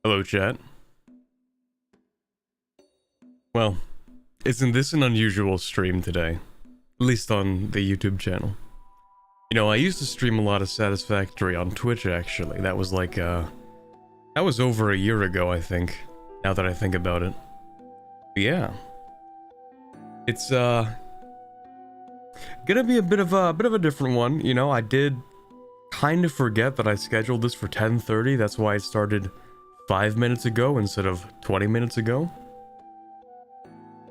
Hello, chat. Well, isn't this an unusual stream today? At least on the YouTube channel. You know, I used to stream a lot of Satisfactory on Twitch, actually. That was like, that was over a year ago, I think, now that I think about it. But yeah. It's, gonna be a bit of a different one. You know, I did kind of forget that I scheduled this for 10:30. That's why it started 5 minutes ago instead of 20 minutes ago.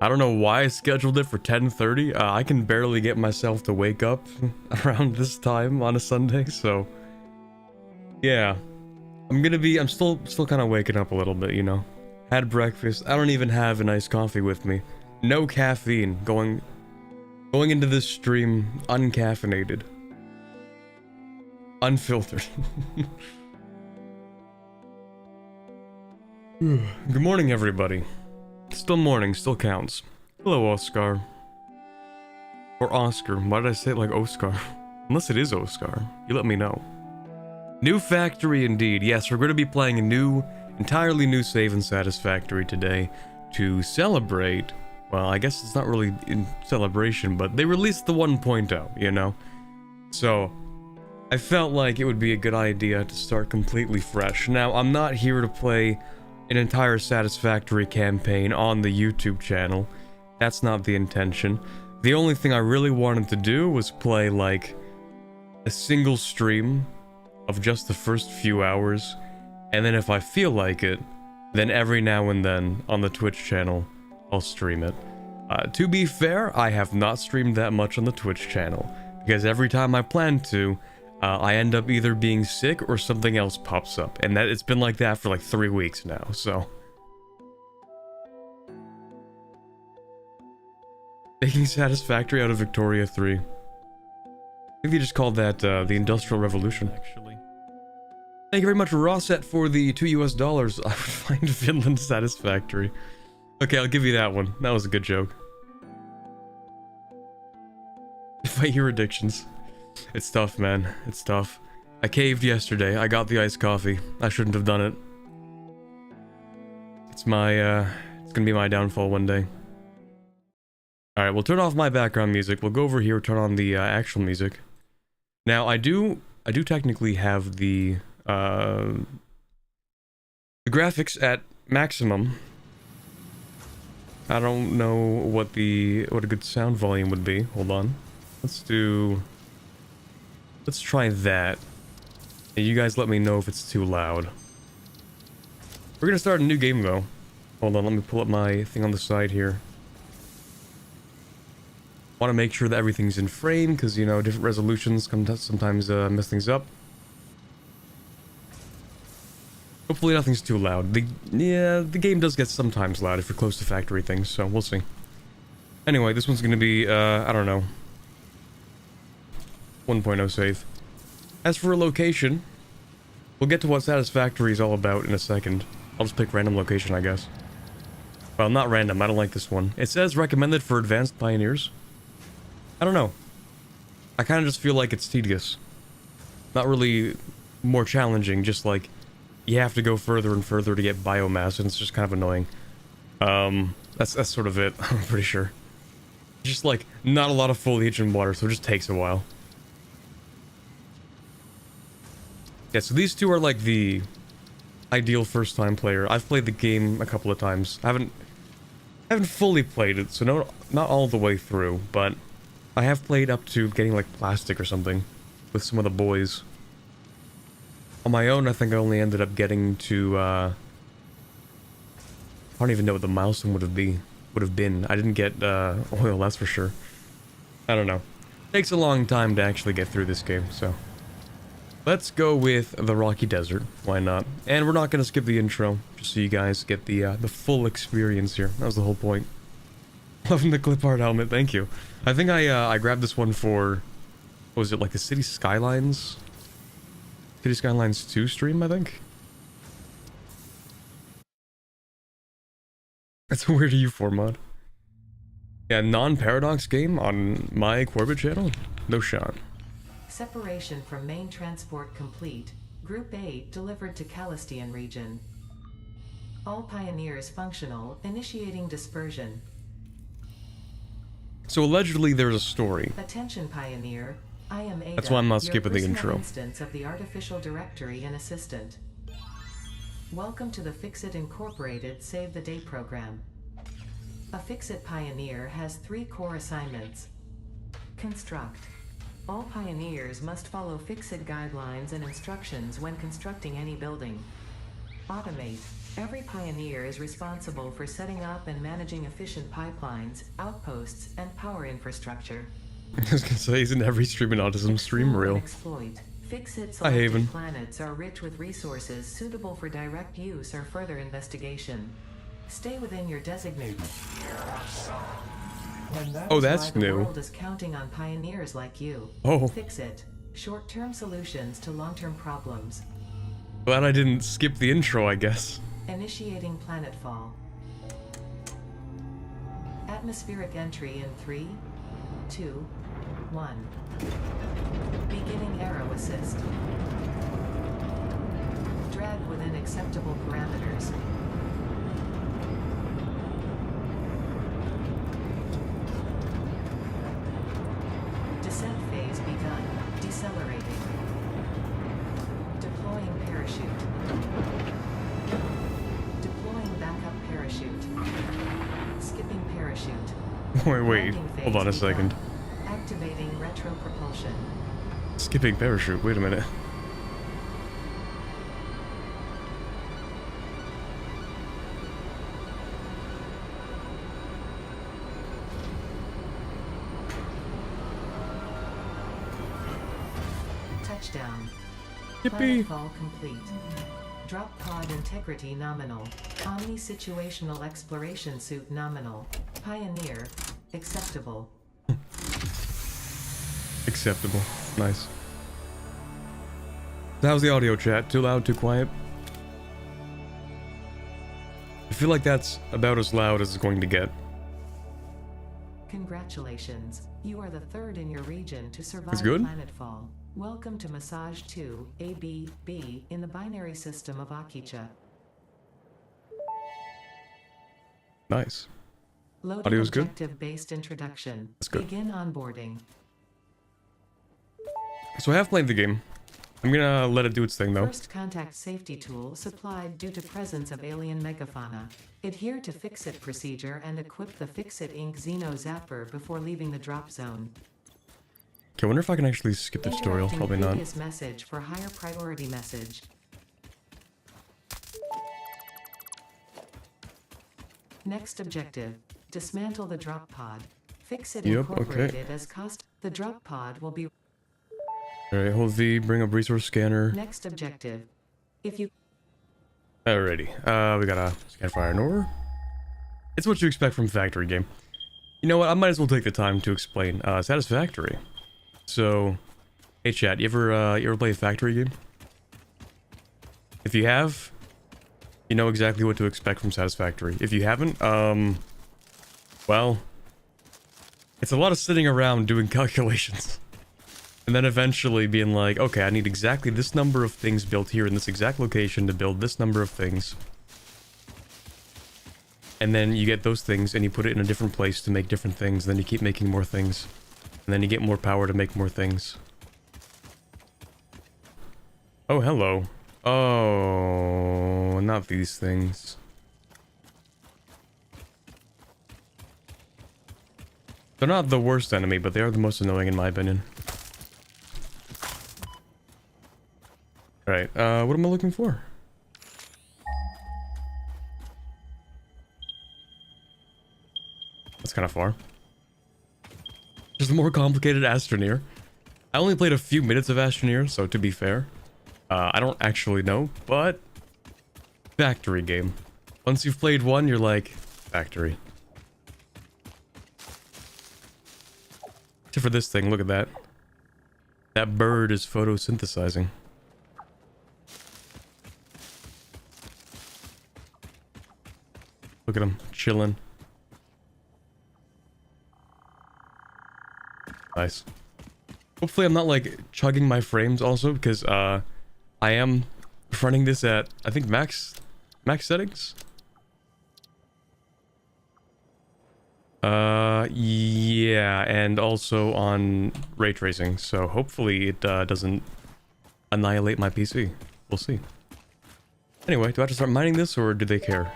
I don't know why I scheduled it for 10:30. I can barely get myself to wake up around this time on a Sunday, so yeah. I'm still kind of waking up a little bit, you know. Had breakfast. I don't even have an iced coffee with me. No caffeine. Going into this stream uncaffeinated. Unfiltered. Good morning, everybody. Still morning, still counts. Hello, Oscar. Or Oscar. Why did I say it like Oscar? Unless it is Oscar. You let me know. New factory indeed. Yes, we're going to be playing a entirely new save in Satisfactory today to celebrate. Well, I guess it's not really in celebration, but they released the 1.0, you know? So, I felt like it would be a good idea to start completely fresh. Now, I'm not here to play an entire Satisfactory campaign on the YouTube channel. That's not the intention. The only thing I really wanted to do was play like a single stream of just the first few hours, and then if I feel like it, then every now and then on the Twitch channel I'll stream it. To be fair, I have not streamed that much on the Twitch channel, because every time I plan to, I end up either being sick or something else pops up, and that it's been like that for like 3 weeks now, so. Making Satisfactory out of Victoria 3. I think they just called that the Industrial Revolution, actually. Thank you very much, Rosset, for the $2 US. I would find Finland satisfactory. Okay, I'll give you that one. That was a good joke. Fight your addictions. It's tough, man. It's tough. I caved yesterday. I got the iced coffee. I shouldn't have done it. It's gonna be my downfall one day. Alright, we'll turn off my background music. We'll go over here, turn on the actual music. Now, I do technically have the graphics at maximum. I don't know what a good sound volume would be. Hold on. Let's try that. You guys let me know if it's too loud. We're gonna start a new game though. Hold on, let me pull up my thing on the side here. Want to make sure that everything's in frame, because, you know, different resolutions sometimes mess things up. Hopefully nothing's too loud. The game does get sometimes loud if you're close to factory things, so we'll see. Anyway, this one's gonna be, I don't know, 1.0 save. As for a location, we'll get to what Satisfactory is all about in a second. I'll just pick random location, I guess. Well, not random, I don't like this one. It says recommended for advanced pioneers. I don't know. I kind of just feel like it's tedious. Not really more challenging, just like you have to go further and further to get biomass, and it's just kind of annoying. That's sort of it, I'm pretty sure. Just like, not a lot of foliage and water, so it just takes a while. Yeah, so these two are like the ideal first-time player. I've played the game a couple of times. I haven't fully played it, so not all the way through, but I have played up to getting like plastic or something with some of the boys. On my own, I think I only ended up getting to, I don't even know what the milestone would have been. I didn't get, oil, that's for sure. I don't know. Takes a long time to actually get through this game, so. Let's go with the Rocky Desert. Why not? And we're not gonna skip the intro, just so you guys get the full experience here. That was the whole point. Loving the clip art helmet, thank you. I think I grabbed this one for, what was it, like the City Skylines 2 stream, I think? That's a weird EU4 mod. Yeah, non-paradox game on my Corbett channel? No shot. Separation from main transport complete. Group 8 delivered to Calistian region. All pioneers functional, initiating dispersion. So allegedly there's a story. Attention pioneer, I am Ada, That's why I'm not your skipping the personal intro. instance of the artificial directory and assistant. Welcome to the Fixit Incorporated Save the Day program. A Fixit pioneer has 3 core assignments. Construct. All pioneers must follow Fixit guidelines and instructions when constructing any building. Automate. Every pioneer is responsible for setting up and managing efficient pipelines, outposts, and power infrastructure. I was gonna say, isn't every stream and autism stream real? Exploit. Fixit Hi, Haven. selected planets are rich with resources suitable for direct use or further investigation. Stay within your designated. Oh, that's why the new. world is counting on pioneers like you. Oh. Fixit. Short-term solutions to long-term problems. Glad I didn't skip the intro, I guess. Initiating planetfall. Atmospheric entry in 3, 2, 1. Beginning arrow assist. Drag within acceptable parameters. Descent phase begun. Decelerating. Deploying parachute. Deploying backup parachute. Skipping parachute. Wait, Landing hold on a phase second. begun. Activating retro propulsion. Skipping parachute, wait a minute. Touchdown. Yippee! Planetfall complete. Drop pod integrity nominal. Omni situational exploration suit nominal. Pioneer. Acceptable. Acceptable. Nice. How's the audio chat? Too loud, too quiet? I feel like that's about as loud as it's going to get. Congratulations. You are the 3rd in your region to survive That's good. Planetfall. Welcome to Massage 2, ABB, in the binary system of Akicha. Nice. Loading Audio's good? objective-based introduction. That's good. Begin onboarding. So I have played the game. I'm gonna let it do its thing though. First contact safety tool supplied due to presence of alien megafauna. Adhere to Fixit procedure and equip the Fixit Inc. Xeno Zapper before leaving the drop zone. Okay, I wonder if I can actually skip the tutorial. Interrupting Probably not. previous message for higher priority message. Next objective. Dismantle the drop pod. Fixit Yep, Incorporated okay. as cost. The drop pod will be... Alright, hold V, bring up resource scanner. Next objective. If you... Alrighty. We got a scan fire and ore. It's what you expect from factory game. You know what? I might as well take the time to explain. Satisfactory. So, hey chat, you ever play a factory game? If you have, you know exactly what to expect from Satisfactory. If you haven't, well, it's a lot of sitting around doing calculations. And then eventually being like, okay, I need exactly this number of things built here in this exact location to build this number of things. And then you get those things and you put it in a different place to make different things. Then you keep making more things. And then you get more power to make more things. Oh, hello. Oh, not these things. They're not the worst enemy, but they are the most annoying in my opinion. Alright, what am I looking for? That's kind of far. Just a more complicated Astroneer. I only played a few minutes of Astroneer, so to be fair, I don't actually know, but factory game. Once you've played one, you're like, factory. Except for this thing, look at that. That bird is photosynthesizing. Look at him, chilling. Nice. Hopefully I'm not like chugging my frames also, because I am running this at I think max settings. Yeah, and also on ray tracing, so hopefully it doesn't annihilate my PC. We'll see. Anyway, do I have to start mining this, or do they care?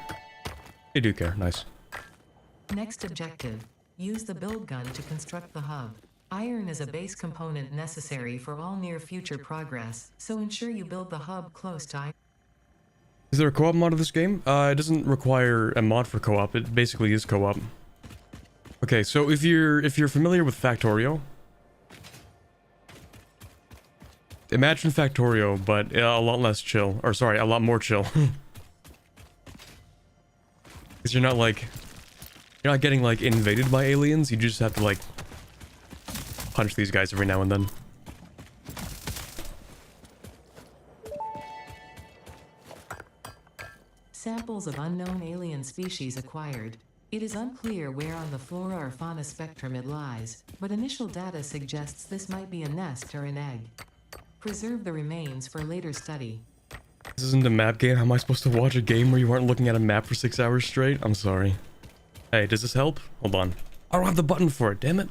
They do care, nice. Next objective. Use the build gun to construct the hub. Iron is a base component necessary for all near-future progress, so ensure you build the hub close to iron. Is there a co-op mod of this game? It doesn't require a mod for co-op, it basically is co-op. Okay, so if you're familiar with Factorio, imagine Factorio, but a lot less chill. Or sorry, a lot more chill. Because you're not getting like invaded by aliens, you just have to like punch these guys every now and then. Samples of unknown alien species acquired. It is unclear where on the flora or fauna spectrum it lies, but initial data suggests this might be a nest or an egg. Preserve the remains for later study. This isn't a map game. How am I supposed to watch a game where you aren't looking at a map for 6 hours straight? I'm sorry. Hey, does this help? Hold on. I don't have the button for it, damn it.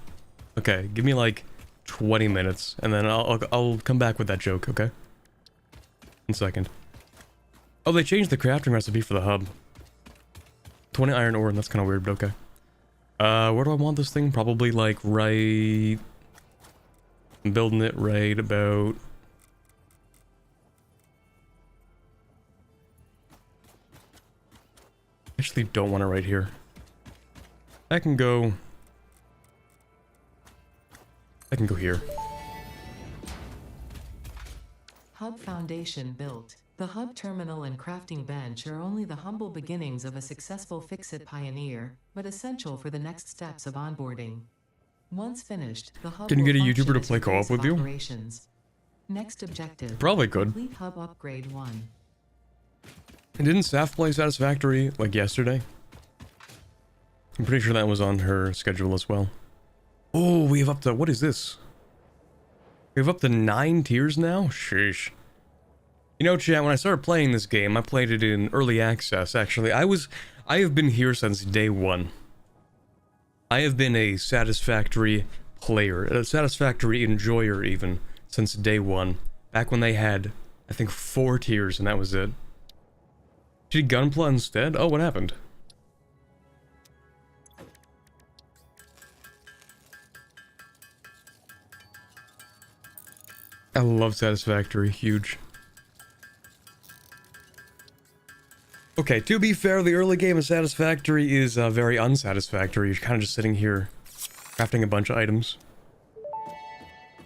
Okay, give me like 20 minutes, and then I'll come back with that joke, okay? 1 second. Oh, they changed the crafting recipe for the hub. 20 iron ore, and that's kind of weird, but okay. Where do I want this thing? Probably like right... I'm building it right about... Actually don't want it right here. I can go here. Hub foundation built. The hub terminal and crafting bench are only the humble beginnings of a successful Fix-It pioneer, but essential for the next steps of onboarding. Once finished, the hub Can you get a will YouTuber to function play as a co-op base with of you? operations. Next objective. Probably could. Complete hub upgrade 1. And didn't Saf play Satisfactory like yesterday? I'm pretty sure that was on her schedule as well. Oh, we have up to... What is this? We have up to 9 tiers now? Sheesh. You know, chat, when I started playing this game, I played it in early access, actually. I have been here since day 1. I have been a Satisfactory player, a Satisfactory enjoyer even, since day 1. Back when they had, I think, 4 tiers and that was it. Did Gunpla instead? Oh, what happened? I love Satisfactory, huge. Okay, to be fair, the early game of Satisfactory is very unsatisfactory. You're kind of just sitting here, crafting a bunch of items.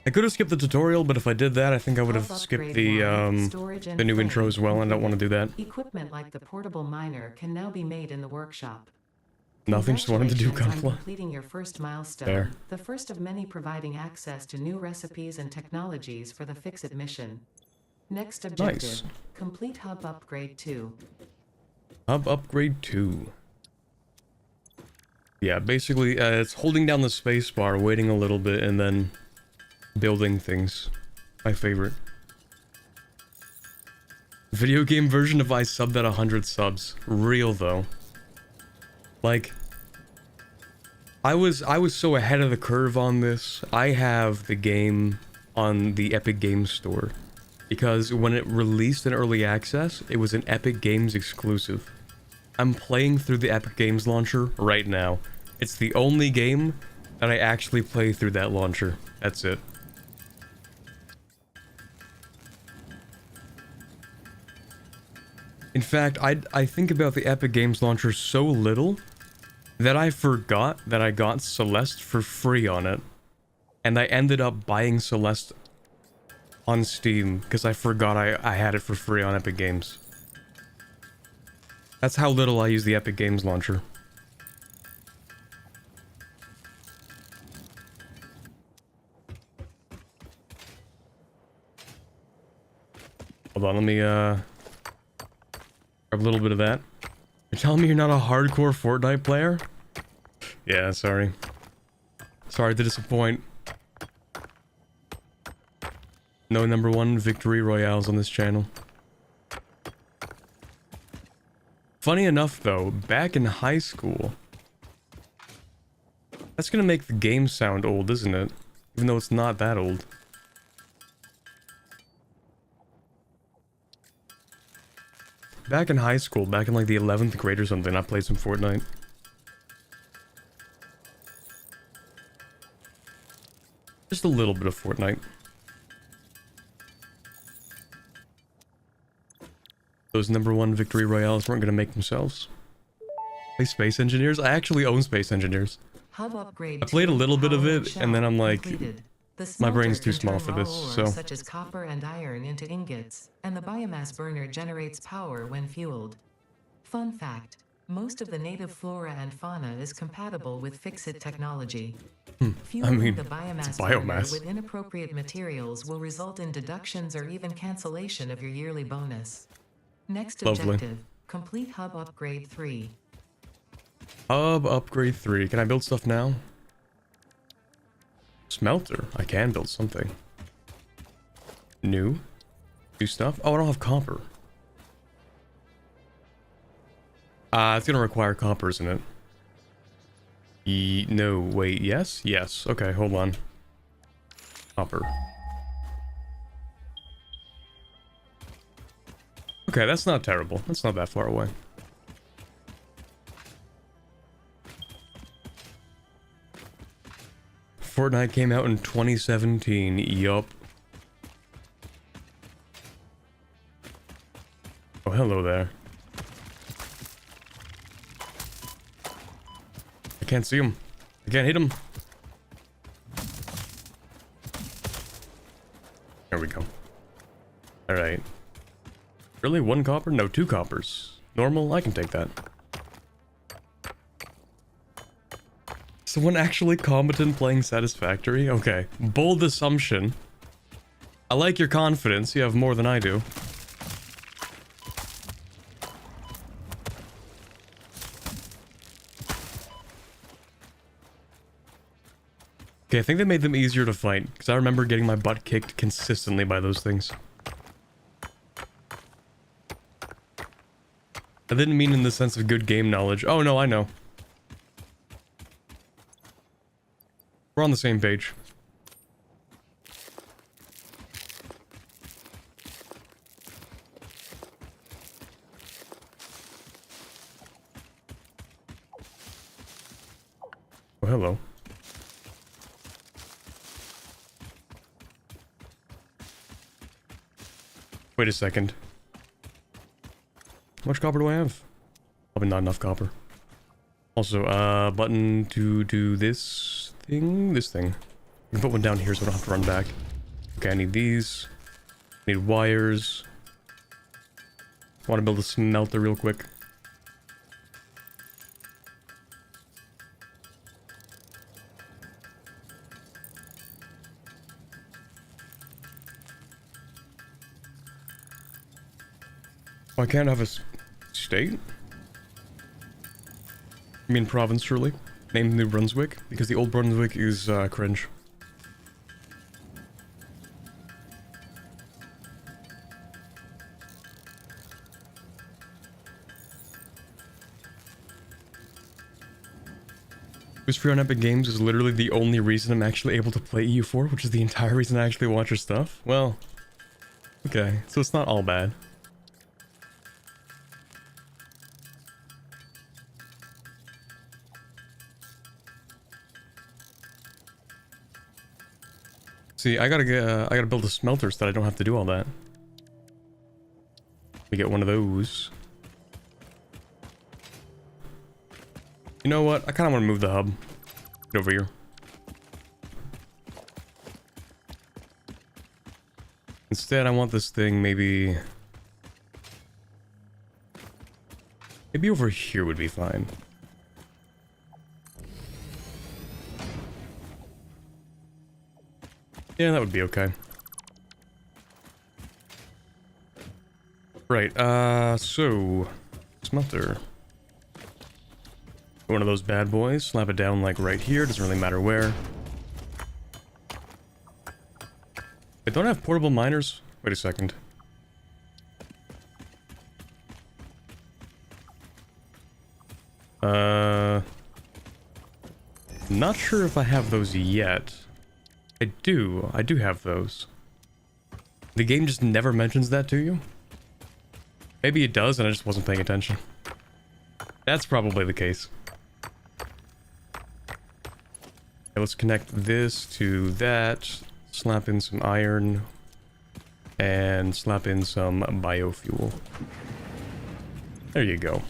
I could have skipped the tutorial, but if I did that, I think I would have skipped the new intro as well, and I don't want to do that. Equipment like the portable miner can now be made in the workshop. Nothing, just wanted to do Congratulations on Gunpla. completing your first milestone, There. the first of many providing access to new recipes and technologies for the Fix-It mission. Next objective, Nice. complete hub upgrade 2. Hub upgrade 2. Yeah, basically, it's holding down the spacebar, waiting a little bit, and then building things. My favorite. Video game version of I subbed at 100 subs. Real, though. Like, I was so ahead of the curve on this. I have the game on the Epic Games Store. Because when it released in early access, it was an Epic Games exclusive. I'm playing through the Epic Games launcher right now. It's the only game that I actually play through that launcher. That's it. In fact, I think about the Epic Games launcher so little that I forgot that I got Celeste for free on it. And I ended up buying Celeste on Steam because I forgot I had it for free on Epic Games. That's how little I use the Epic Games launcher. Hold on, let me grab a little bit of that. You're telling me you're not a hardcore Fortnite player? Yeah, sorry. Sorry to disappoint. No #1 victory royales on this channel. Funny enough though, back in high school, That's gonna make the game sound old, isn't it? Even though it's not that old. Back in high school, back in like the 11th grade or something, I played some Fortnite. Just a little bit of Fortnite. Those #1 victory royales weren't gonna make themselves. Play Space Engineers? I actually own Space Engineers. Hub upgrade I played a little bit of it, shell and then I'm like, completed. The my brain's too smelter can small turn for this, raw ore so... such as copper and iron into ingots, and the biomass burner generates power when fueled. Fun fact, most of the native flora and fauna is compatible with Fix-It technology. Fueling mean, the it's biomass biomass. burner with inappropriate materials will result in deductions or even cancellation of your yearly bonus. Next Lovely. objective, complete Hub Upgrade 3. Hub Upgrade 3. Can I build stuff now? Smelter. I can build something. New stuff? Oh, I don't have copper. It's gonna require copper, isn't it? No, wait, yes? Yes. Okay, hold on. Copper. Okay, that's not terrible. That's not that far away. Fortnite came out in 2017. Yup. Oh, hello there. I can't see him. I can't hit him. There we go. Alright. Really? 1 copper? No, 2 coppers. Normal? I can take that. Someone actually competent playing Satisfactory? Okay. Bold assumption. I like your confidence. You have more than I do. Okay, I think they made them easier to fight, because I remember getting my butt kicked consistently by those things. I didn't mean in the sense of good game knowledge. Oh no, I know. We're on the same page. Oh, hello. Wait a second. How much copper do I have? Probably not enough copper. Also, button to do this thing? This thing. I can put one down here so I don't have to run back. Okay, I need these. I need wires. I want to build a smelter real quick. Oh, I can't have a state? I mean province, surely. Named New Brunswick, because the old Brunswick is, cringe. Who's free on Epic Games is literally the only reason I'm actually able to play EU4, which is the entire reason I actually watch your stuff. Well, okay, so it's not all bad. See, I gotta build a smelter so that I don't have to do all that. We get one of those. You know what? I kind of want to move the hub. Get over here. Instead, I want this thing maybe over here would be fine. Yeah, that would be okay. Right, so... Smelter. One of those bad boys. Slap it down, like, right here. Doesn't really matter where. They don't have portable miners? Wait a second. Not sure if I have those yet. I do have those. The game just never mentions that to you? Maybe it does and I just wasn't paying attention. That's probably the case. Okay, let's connect this to that. Slap in some iron. And slap in some biofuel. There you go.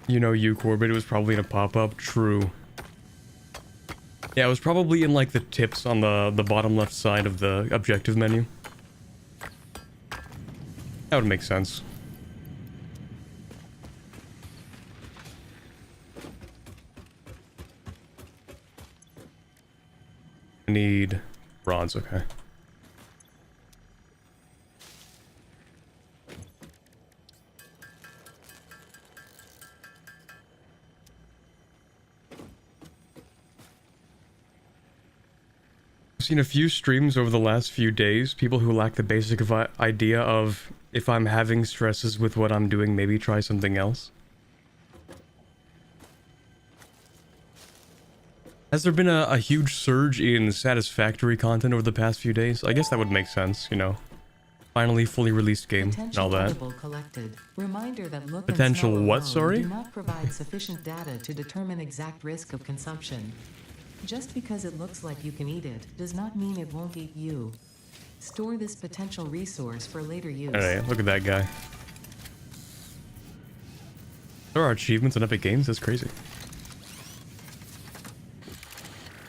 You know you, Corbett, it was probably in a pop-up. True. Yeah, it was probably in, like, the tips on the bottom left side of the objective menu. That would make sense. I need bronze, okay. I've seen a few streams over the last few days, people who lack the basic idea of if I'm having stresses with what I'm doing, maybe try something else. Has there been a huge surge in Satisfactory content over the past few days? I guess that would make sense, you know. Finally fully released game and all that. Reminder that look Potential and what, smell sorry? do not provide sufficient data to determine exact risk of consumption. Just because it looks like you can eat it does not mean it won't eat you. Store this potential resource for later use. Alright, look at that guy. There are achievements in Epic Games, that's crazy.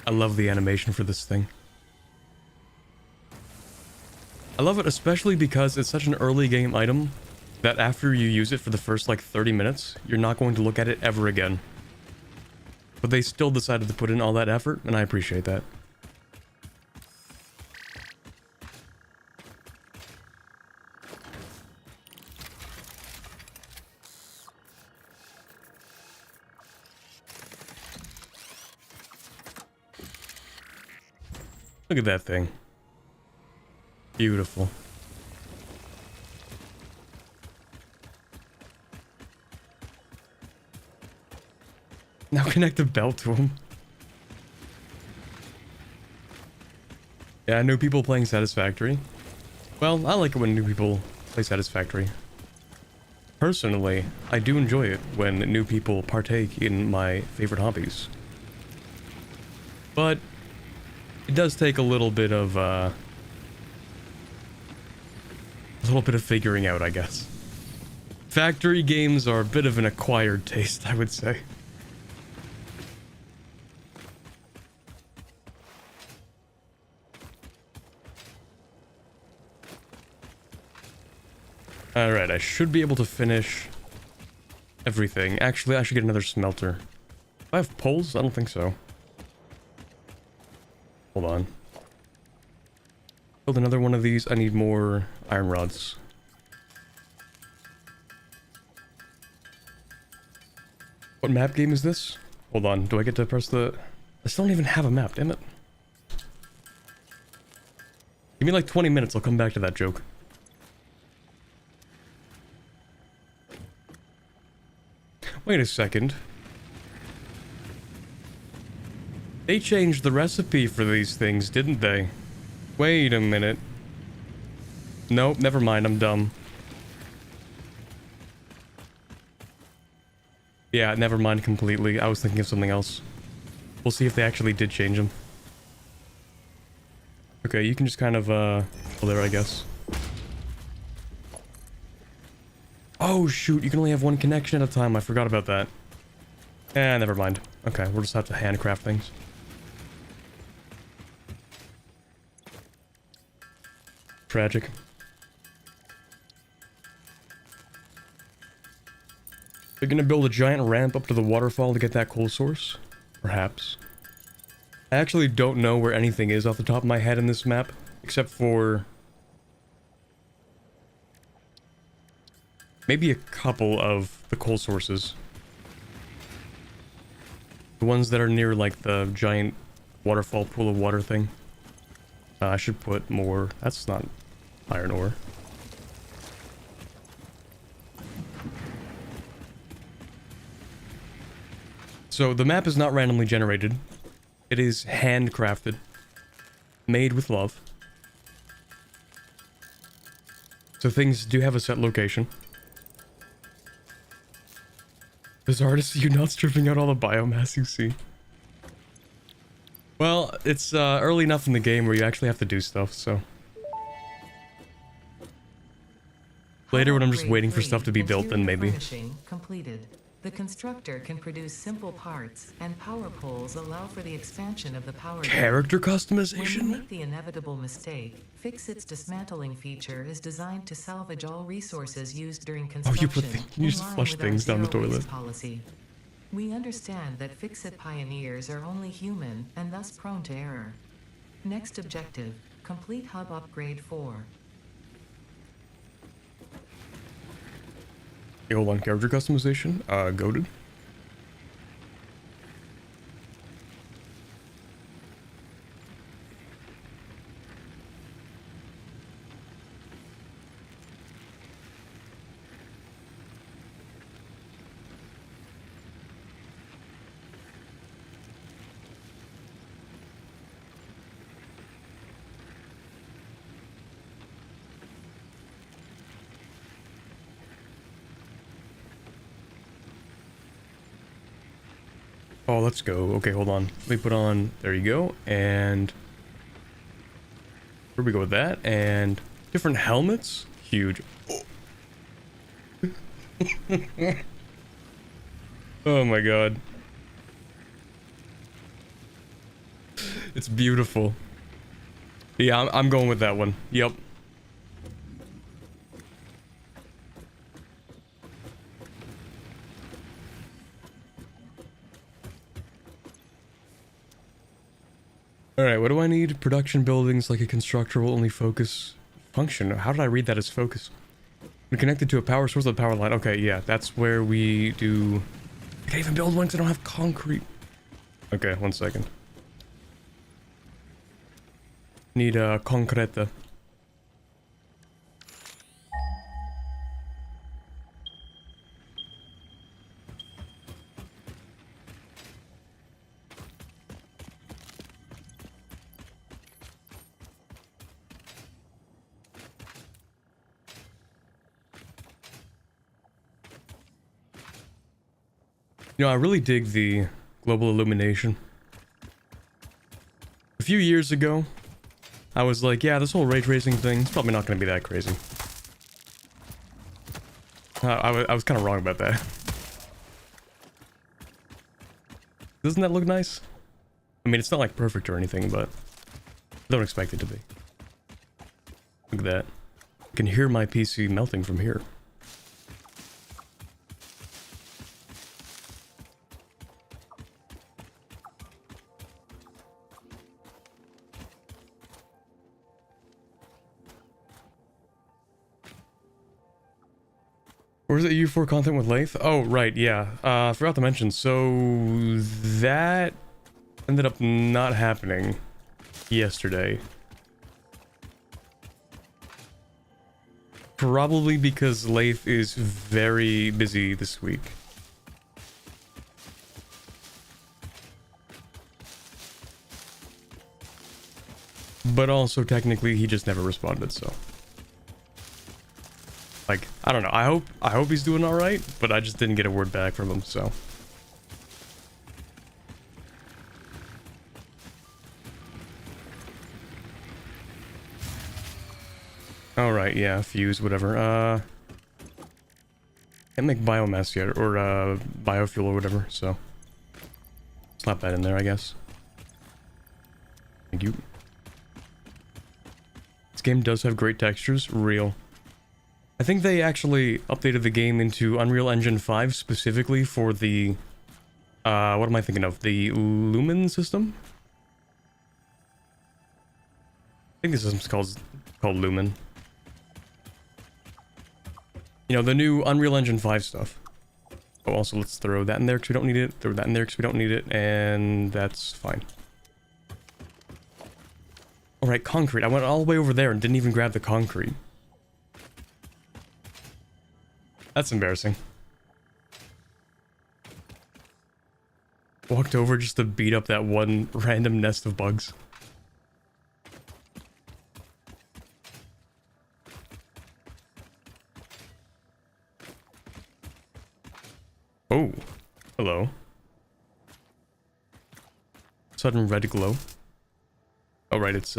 I love the animation for this thing. I love it especially because it's such an early game item that after you use it for the first like 30 minutes, you're not going to look at it ever again. But they still decided to put in all that effort, and I appreciate that. Look at that thing. Beautiful. Now connect the belt to him. Yeah, I know people playing Satisfactory. Well, I like it when new people play Satisfactory. Personally, I do enjoy it when new people partake in my favorite hobbies. But it does take a little bit of figuring out, I guess. Factory games are a bit of an acquired taste, I would say. Alright, I should be able to finish everything. Actually, I should get another smelter. Do I have poles? I don't think so. Hold on. Build another one of these. I need more iron rods. What map game is this? Hold on. Do I get to press the... I still don't even have a map, damn it. Give me like 20 minutes, I'll come back to that joke. Wait a second. They changed the recipe for these things, didn't they? Wait a minute. Nope, never mind, I'm dumb. Yeah, never mind completely. I was thinking of something else. We'll see if they actually did change them. Okay, you can just kind of, well, there, I guess. Oh, shoot, you can only have one connection at a time. I forgot about that. Eh, never mind. Okay, we'll just have to handcraft things. Tragic. They're gonna build a giant ramp up to the waterfall to get that coal source? Perhaps. I actually don't know where anything is off the top of my head in this map, except for... maybe a couple of the coal sources. The ones that are near, like, the giant waterfall pool of water thing. I should put more... that's not iron ore. So the map is not randomly generated. It is handcrafted. Made with love. So things do have a set location. Bizarre to see you not stripping out all the biomass you see. Well, it's early enough in the game where you actually have to do stuff, so... Later when I'm just waiting for stuff to be built, then maybe. Completed. The constructor can produce simple parts, and power poles allow for the expansion of the power. Character When customization? you make the inevitable mistake, Fix-It's dismantling feature is designed to salvage all resources used during construction. You just flush things down the toilet. Policy. We understand that Fix-It pioneers are only human and thus prone to error. Next objective, complete hub upgrade 4. Okay, hold on, character customization? Goated? Oh, let's go. Okay, hold on. Let me put on... There you go. And... Where we go with that? And... Different helmets? Huge. Oh my god. It's beautiful. Yeah, I'm going with that one. Yep. Alright, what do I need? Production buildings like a constructor will only focus... Function? How did I read that as focus? When connected to a power source of the power line. Okay, yeah, that's where we do... I can't even build one because I don't have concrete. Okay, one second. Need concrete. You know, I really dig the global illumination. A few years ago, I was like, yeah, this whole ray tracing thing, it's probably not going to be that crazy. I was kind of wrong about that. Doesn't that look nice? I mean, it's not like perfect or anything, but I don't expect it to be. Look at that. I can hear my PC melting from here. Or is it U4 content with Lathe? Oh, right, yeah. I forgot to mention, so that ended up not happening yesterday. Probably because Lathe is very busy this week. But also, technically, he just never responded, so... Like, I don't know, I hope he's doing alright, but I just didn't get a word back from him, so... Alright, yeah, fuse, whatever, can't make biomass yet, or, biofuel or whatever, so... Slap that in there, I guess. Thank you. This game does have great textures, real. I think they actually updated the game into Unreal Engine 5 specifically for the... what am I thinking of? The Lumen system? I think the system's called Lumen. You know, the new Unreal Engine 5 stuff. Oh, also, let's throw that in there because we don't need it. Throw that in there because we don't need it. And that's fine. Alright, concrete. I went all the way over there and didn't even grab the concrete. That's embarrassing. Walked over just to beat up that one random nest of bugs. Oh, hello. Sudden red glow. Oh, right, it's,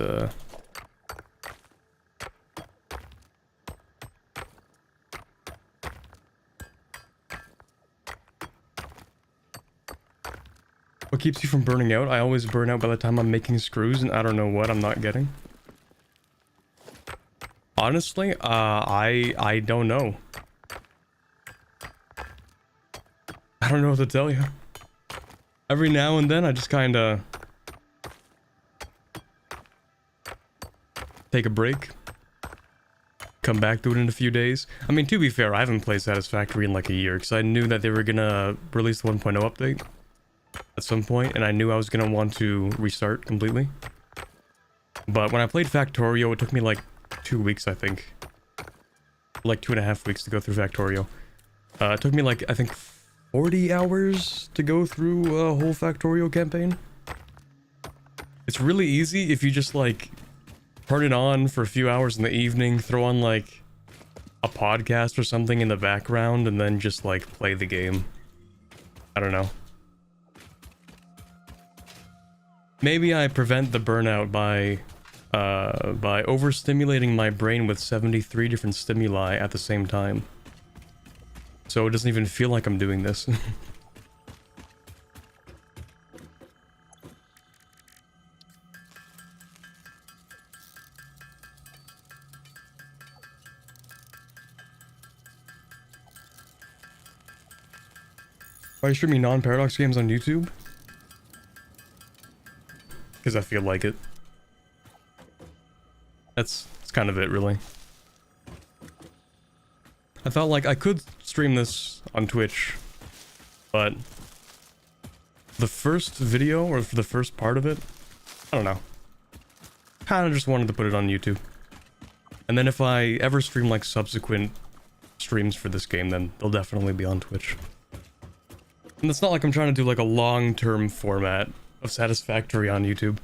What keeps you from burning out? I always burn out by the time I'm making screws, and I don't know what I'm not getting. Honestly, I don't know. I don't know what to tell you. Every now and then, I just kinda take a break. Come back to it in a few days. I mean, to be fair, I haven't played Satisfactory in like a year, because I knew that they were gonna release the 1.0 update at some point, and I knew I was gonna want to restart completely. But when I played Factorio, it took me like 2 weeks, I think. Like 2.5 weeks to go through Factorio. It took me like, I think, 40 hours to go through a whole Factorio campaign. It's really easy if you just like turn it on for a few hours in the evening, throw on like a podcast or something in the background, and then just like play the game. I don't know. Maybe I prevent the burnout by overstimulating my brain with 73 different stimuli at the same time. So it doesn't even feel like I'm doing this. Are you streaming non-Paradox games on YouTube? Because I feel like it. That's kind of it, really. I thought like I could stream this on Twitch, but the first video, or the first part of it, I don't know. Kind of just wanted to put it on YouTube. And then if I ever stream like subsequent streams for this game, then they'll definitely be on Twitch. And it's not like I'm trying to do like a long-term format of Satisfactory on YouTube.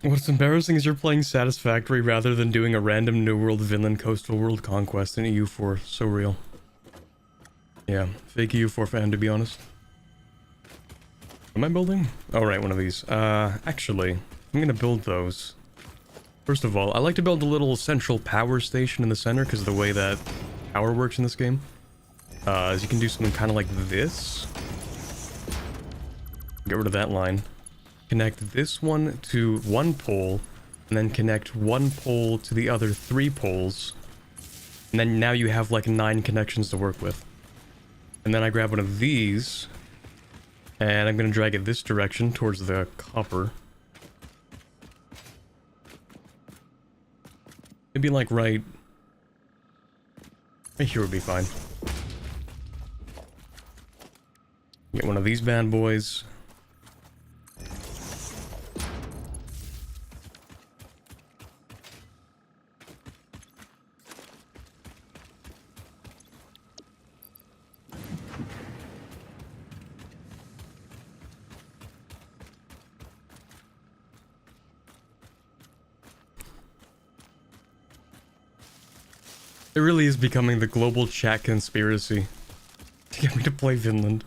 What's embarrassing is you're playing Satisfactory rather than doing a random New World Vinland Coastal World Conquest in EU4. So real. Yeah, fake EU4 fan, to be honest. Am I building? Oh, right, one of these. Actually, I'm gonna build those. First of all, I like to build a little central power station in the center because of the way that power works in this game. As you can do something kind of like this. Get rid of that line. Connect this one to one pole, and then connect one pole to the other 3 poles. And then now you have like 9 connections to work with. And then I grab one of these, and I'm gonna drag it this direction towards the copper. Maybe like right here would be fine. Get one of these bad boys. It really is becoming the global chat conspiracy to get me to play Vinland.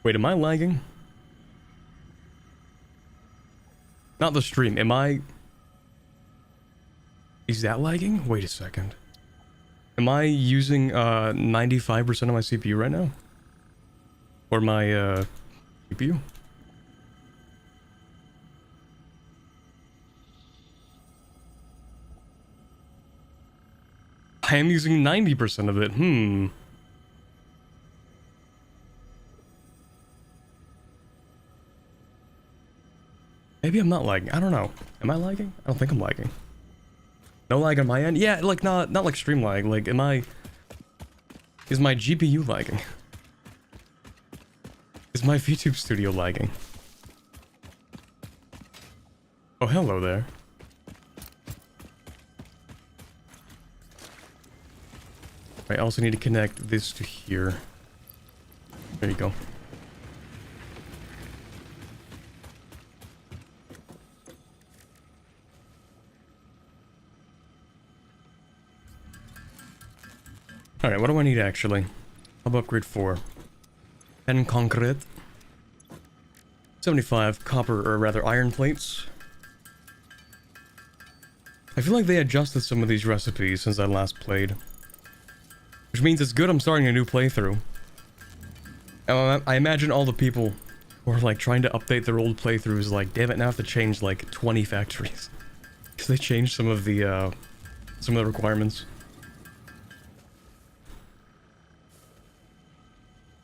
Wait, am I lagging? Not the stream, am I... Is that lagging? Wait a second. Am I using 95% of my CPU right now? Or my CPU? I am using 90% of it. Maybe I'm not lagging. I don't know. Am I lagging? I don't think I'm lagging. No lag on my end? Yeah, like not like stream lag. Like, is my GPU lagging? Is my VTube studio lagging? Oh, hello there. I also need to connect this to here. There you go. Alright, what do I need actually? Hub upgrade 4. 10 concrete. 75 copper, or rather iron plates. I feel like they adjusted some of these recipes since I last played. Which means it's good I'm starting a new playthrough. I imagine all the people who are like trying to update their old playthroughs like, damn it, now I have to change like 20 factories. Because they changed some of the requirements.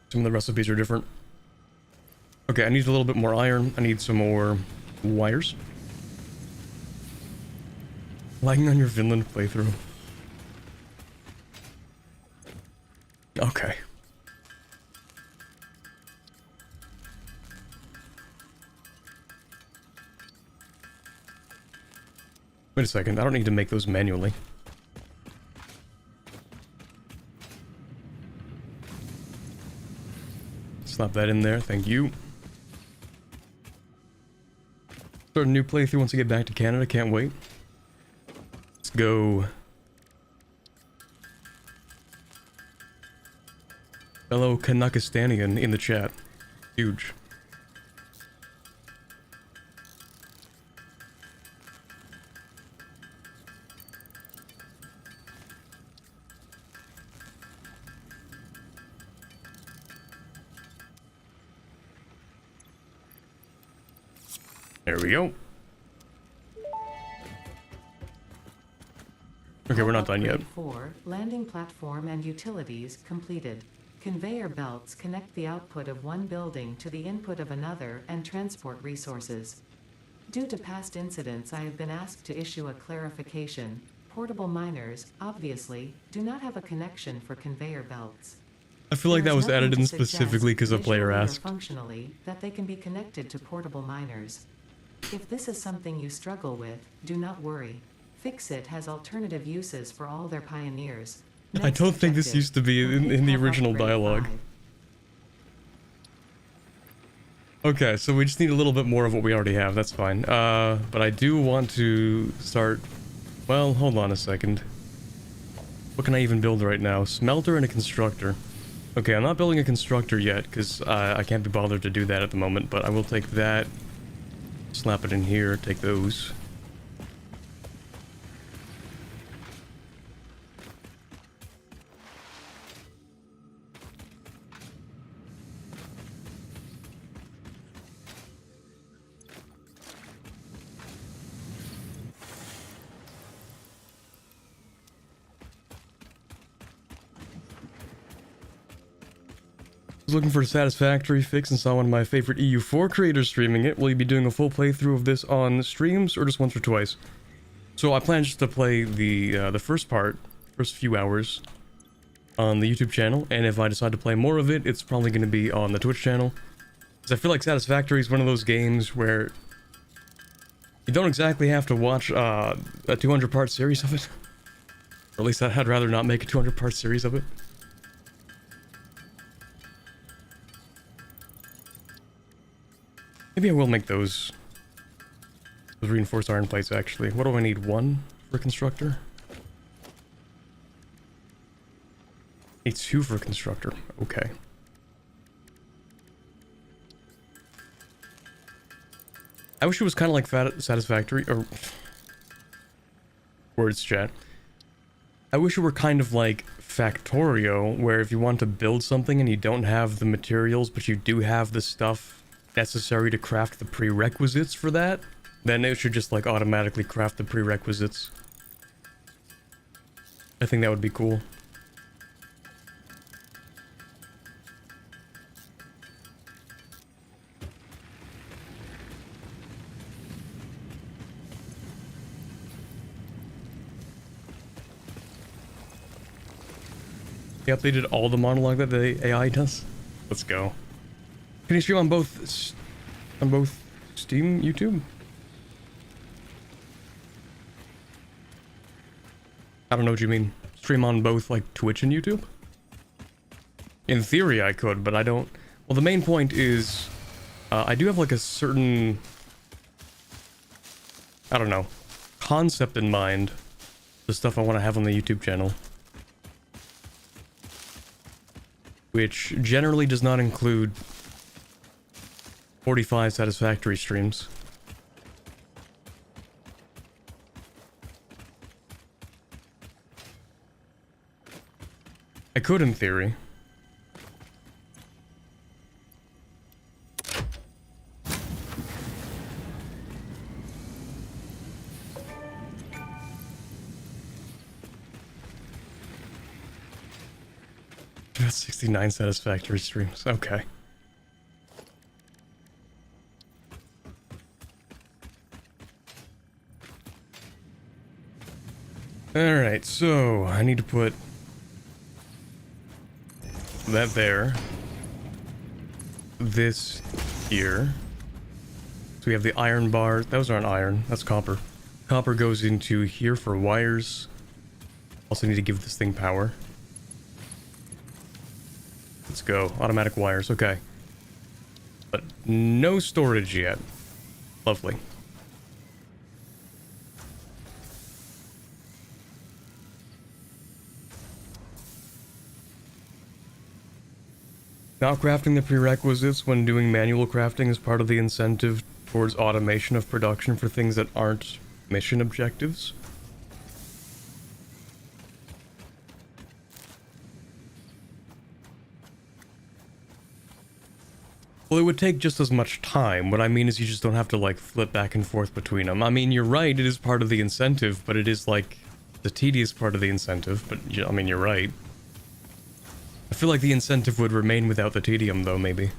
Some of the recipes are different. Okay, I need a little bit more iron. I need some more wires. Lagging on your Finland playthrough. Okay. Wait a second, I don't need to make those manually. Slap that in there, thank you. Start a new playthrough once I get back to Canada, can't wait. Let's go. Fellow Kanakistanian in the chat. Huge. There we go. Okay, we're not done yet. 4, landing platform and utilities completed. Conveyor belts connect the output of one building to the input of another and transport resources. Due to past incidents, I have been asked to issue a clarification. Portable miners, obviously, do not have a connection for conveyor belts. I feel like that was added in specifically because a player visually or asked. Functionally, that they can be connected to portable miners. If this is something you struggle with, do not worry. Fixit has alternative uses for all their pioneers. I don't think this used to be in the original dialogue. Okay, so we just need a little bit more of what we already have, that's fine. But I do want to start... Well, hold on a second. What can I even build right now? Smelter and a constructor. Okay, I'm not building a constructor yet, because I can't be bothered to do that at the moment, but I will take that, slap it in here, take those. I was looking for a Satisfactory fix and saw one of my favorite EU4 creators streaming it. Will you be doing a full playthrough of this on streams or just once or twice? So I plan just to play the first few hours on the YouTube channel, and if I decide to play more of it, it's probably going to be on the Twitch channel. Because I feel like Satisfactory is one of those games where you don't exactly have to watch a 200-part series of it. Or at least I'd rather not make a 200-part series of it. Maybe I will make those reinforced iron plates, actually. What do I need? 1 for constructor? Need 2 for constructor. Okay. I wish it was kind of like Satisfactory, or... Words chat. I wish it were kind of like Factorio, where if you want to build something and you don't have the materials, but you do have the stuff necessary to craft the prerequisites for that, then it should just like automatically craft the prerequisites. I think that would be cool. They updated all the monologue that the AI does. Let's go. Can you stream on both Steam, YouTube? I don't know what you mean. Stream on both like Twitch and YouTube? In theory I could, but I don't. Well, the main point is I do have like a certain, I don't know, concept in mind. The stuff I want to have on the YouTube channel. Which generally does not include 45 Satisfactory streams. I could in theory. That's 69 Satisfactory streams. Okay. Alright, so I need to put that there. This here. So we have the iron bar. Those aren't iron, that's copper. Copper goes into here for wires. Also need to give this thing power. Let's go. Automatic wires, okay. But no storage yet. Lovely. Not crafting the prerequisites when doing manual crafting is part of the incentive towards automation of production for things that aren't mission objectives. Well, it would take just as much time. What I mean is you just don't have to, like, flip back and forth between them. I mean, you're right, it is part of the incentive, but it is, like, the tedious part of the incentive. But, I mean, you're right. I feel like the incentive would remain without the tedium, though, maybe.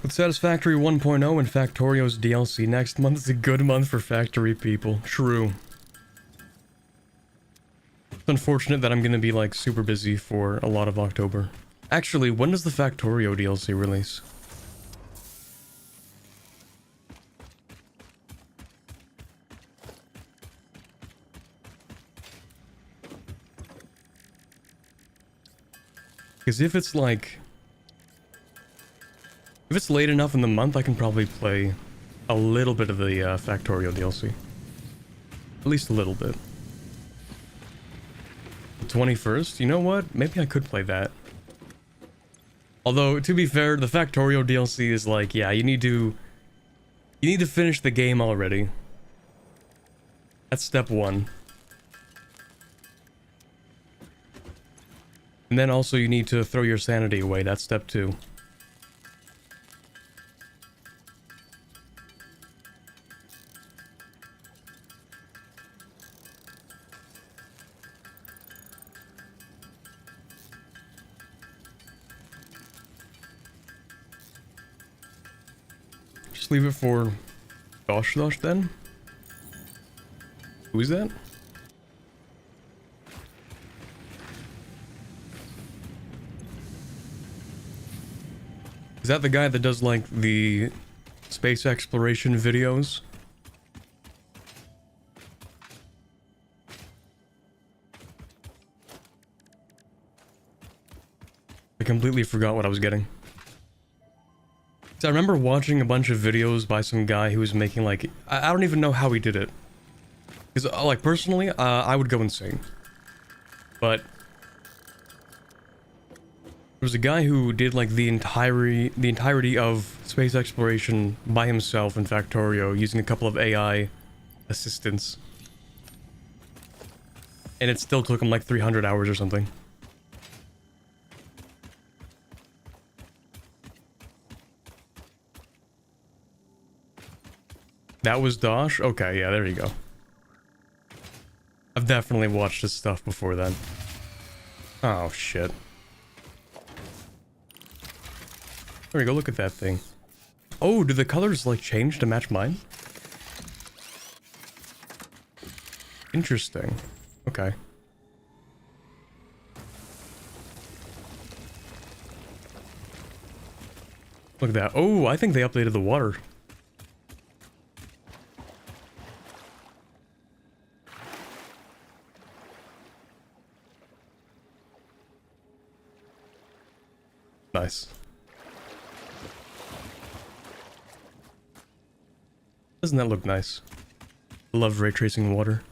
With Satisfactory 1.0 and Factorio's DLC next month is a good month for Factory people. True. It's unfortunate that I'm gonna be, like, super busy for a lot of October. Actually, when does the Factorio DLC release? Because if it's, like... if it's late enough in the month, I can probably play a little bit of the Factorio DLC. At least a little bit. The 21st? You know what? Maybe I could play that. Although, to be fair, the Factorio DLC is like, yeah, you need to finish the game already. That's step one. And then also you need to throw your sanity away. That's step two. Just leave it for Dosh then? Who is that? Is that the guy that does, like, the space exploration videos? I completely forgot what I was getting. So I remember watching a bunch of videos by some guy who was making, like... I don't even know how he did it. Because, like, personally, I would go insane. But... there was a guy who did, like, the entirety of space exploration by himself in Factorio, using a couple of AI assistants. And it still took him, like, 300 hours or something. That was Dosh? Okay, yeah, there you go. I've definitely watched this stuff before then. Oh, shit. There we go, look at that thing. Oh, do the colors, like, change to match mine? Interesting. Okay. Look at that. Oh, I think they updated the water. Nice. Doesn't that look nice? I love ray tracing water.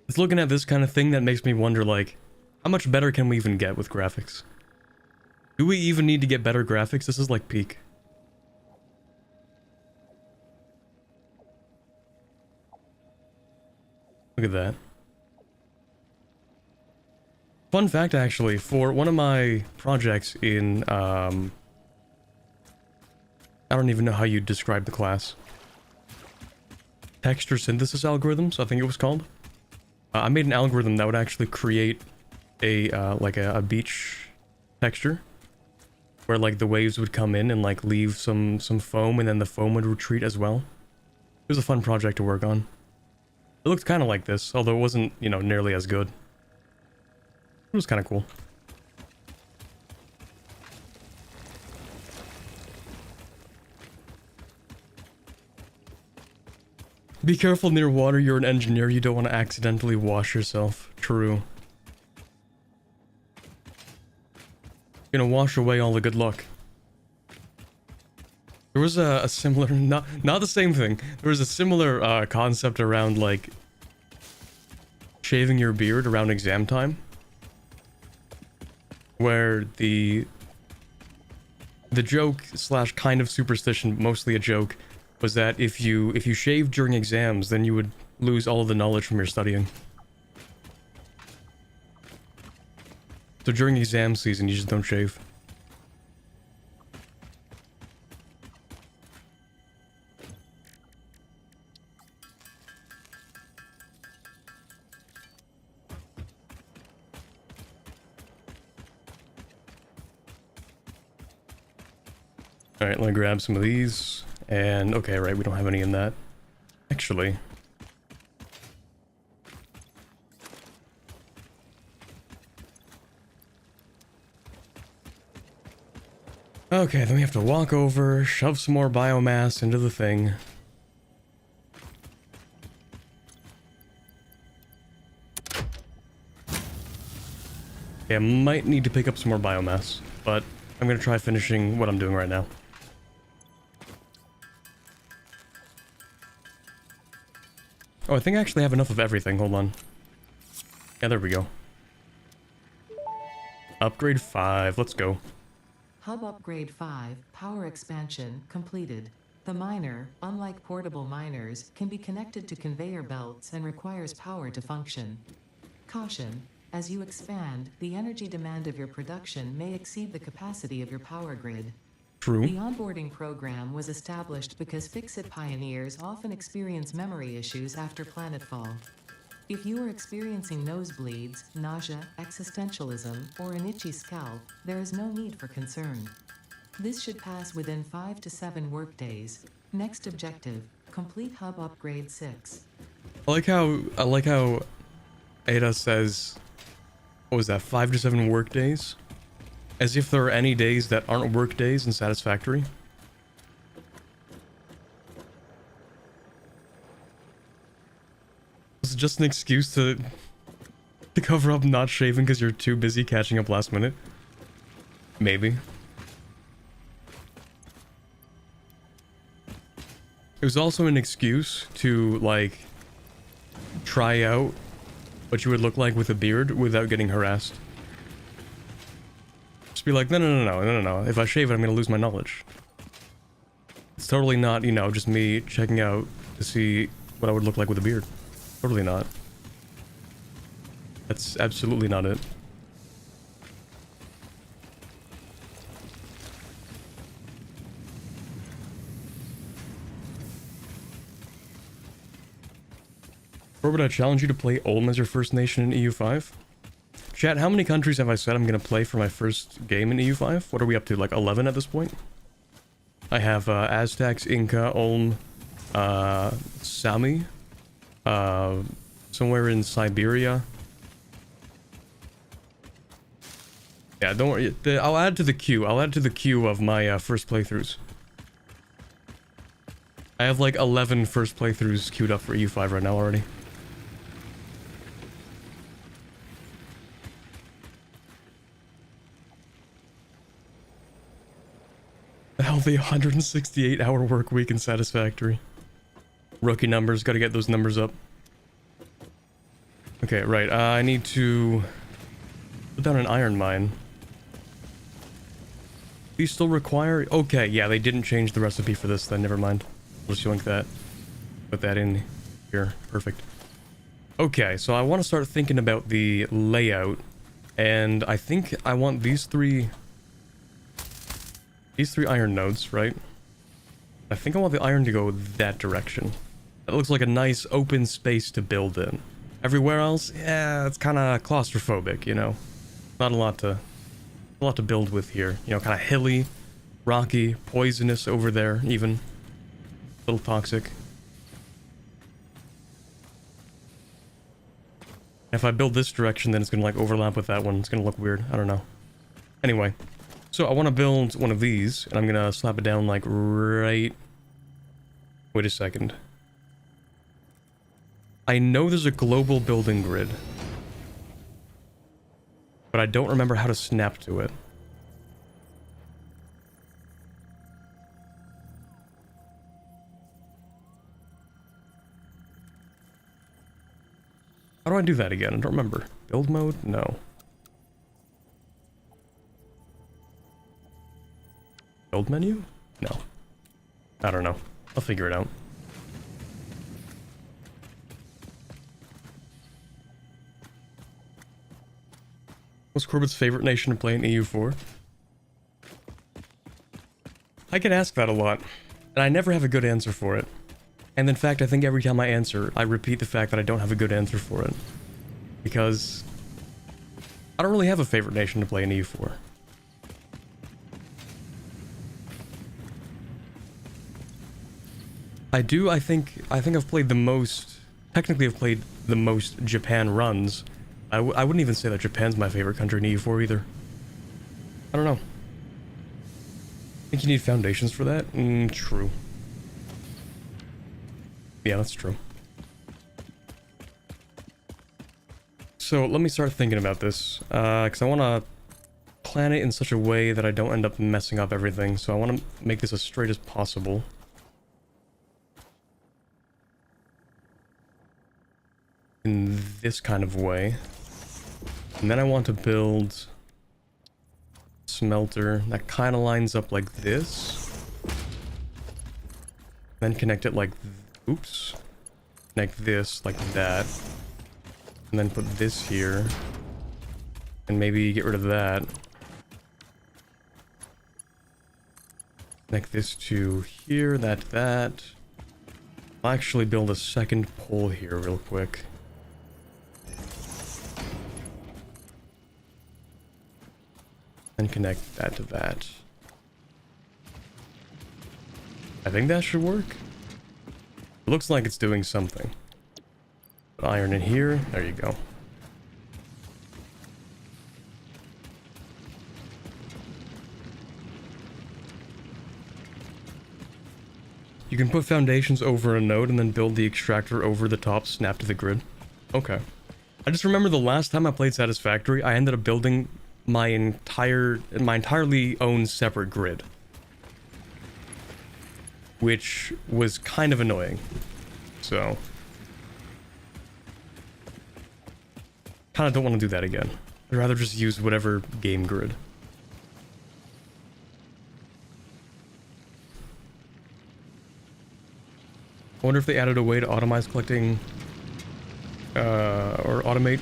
It's looking at this kind of thing that makes me wonder, like, how much better can we even get with graphics? Do we even need to get better graphics? This is like peak. Look at that. Fun fact, actually, for one of my projects in, I don't even know how you describe the class. Texture synthesis algorithms, I think it was called. I made an algorithm that would actually create a, like a beach texture. Where, like, the waves would come in and, like, leave some foam, and then the foam would retreat as well. It was a fun project to work on. It looked kind of like this, although it wasn't, you know, nearly as good. It was kind of cool. Be careful near water, you're an engineer, you don't want to accidentally wash yourself. True. You're gonna wash away all the good luck. There was a similar, not the same thing. There was a similar concept around, like, shaving your beard around exam time. Where the joke slash kind of superstition, mostly a joke, was that if you shaved during exams, then you would lose all of the knowledge from your studying. So during exam season, you just don't shave. Alright, let me grab some of these. And, okay, right, we don't have any in that. Actually. Okay, then we have to walk over, shove some more biomass into the thing. Okay, I might need to pick up some more biomass, but I'm gonna try finishing what I'm doing right now. Oh, I think I actually have enough of everything. Hold on. Yeah, there we go. Upgrade 5. Let's go. Hub Upgrade 5, Power Expansion, completed. The miner, unlike portable miners, can be connected to conveyor belts and requires power to function. Caution: as you expand, the energy demand of your production may exceed the capacity of your power grid. True. The onboarding program was established because Fix-It pioneers often experience memory issues after Planetfall. If you are experiencing nosebleeds, nausea, existentialism, or an itchy scalp, there is no need for concern. This should pass within 5 to 7 workdays. Next objective: complete Hub Upgrade 6. I like how Ada says, what was that, 5 to 7 work days? As if there are any days that aren't work days in Satisfactory. It's just an excuse to cover up not shaving because you're too busy catching up last minute. Maybe. It was also an excuse to, like, try out what you would look like with a beard without getting harassed. Just be like, no. If I shave it, I'm gonna lose my knowledge. It's totally not, you know, just me checking out to see what I would look like with a beard. Totally not. That's absolutely not it. Corbett, I challenge you to play Ulm as your first nation in EU5. Chat, how many countries have I said I'm gonna play for my first game in EU5? What are we up to, like 11 at this point? I have Aztecs, Inca, Ulm, Sami, somewhere in Siberia. Yeah, don't worry. I'll add to the queue. I'll add to the queue of my first playthroughs. I have like 11 first playthroughs queued up for EU5 right now already. The healthy 168-hour work week in Satisfactory. Rookie numbers, gotta get those numbers up. Okay, right, I need to put down an iron mine. These still require... Okay, yeah, they didn't change the recipe for this then, never mind. I'll just yoink that. Put that in here, perfect. Okay, so I want to start thinking about the layout, and I think I want these three iron nodes, right? I think I want the iron to go that direction. That looks like a nice open space to build in. Everywhere else, yeah, it's kind of claustrophobic, you know? Not a lot to build with here. You know, kind of hilly, rocky, poisonous over there, even. A little toxic. If I build this direction, then it's gonna like overlap with that one. It's gonna look weird. I don't know. Anyway, so I want to build one of these, and I'm gonna slap it down like right... Wait a second. I know there's a global building grid, but I don't remember how to snap to it. How do I do that again? I don't remember. Build mode? No. Build menu? No. I don't know. I'll figure it out. What's Corbett's favorite nation to play in EU4? I get asked that a lot, and I never have a good answer for it. And in fact, I think every time I answer, I repeat the fact that I don't have a good answer for it. Because I don't really have a favorite nation to play in EU4. I think I've played the most... Technically, I've played the most Japan runs. I wouldn't even say that Japan's my favorite country in EU4 either. I don't know. Think you need foundations for that? True. Yeah, that's true. So let me start thinking about this, because I want to plan it in such a way that I don't end up messing up everything, so I want to make this as straight as possible. In this kind of way. And then I want to build a smelter that kind of lines up like this. Then connect it like... Oops. Connect this like that. And then put this here. And maybe get rid of that. Connect this to here, that. I'll actually build a second pole here real quick. And connect that to that. I think that should work. It looks like it's doing something. Put iron in here. There you go. You can put foundations over a node and then build the extractor over the top, snap to the grid. Okay. I just remember the last time I played Satisfactory, I ended up building my entirely own separate grid. Which was kind of annoying. So... kind of don't want to do that again. I'd rather just use whatever game grid. I wonder if they added a way to automize collecting... or automate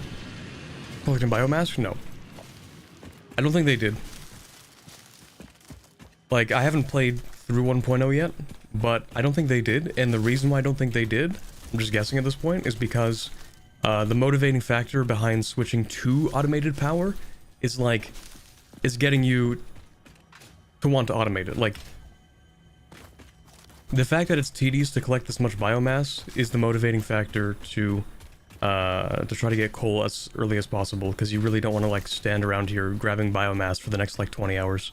collecting biomass? No. I don't think they did. Like, I haven't played through 1.0 yet, but I don't think they did, and the reason why I don't think they did I'm just guessing at this point, is because the motivating factor behind switching to automated power is getting you to want to automate it. Like, the fact that it's tedious to collect this much biomass is the motivating factor to try to get coal as early as possible, because you really don't want to like stand around here grabbing biomass for the next like 20 hours.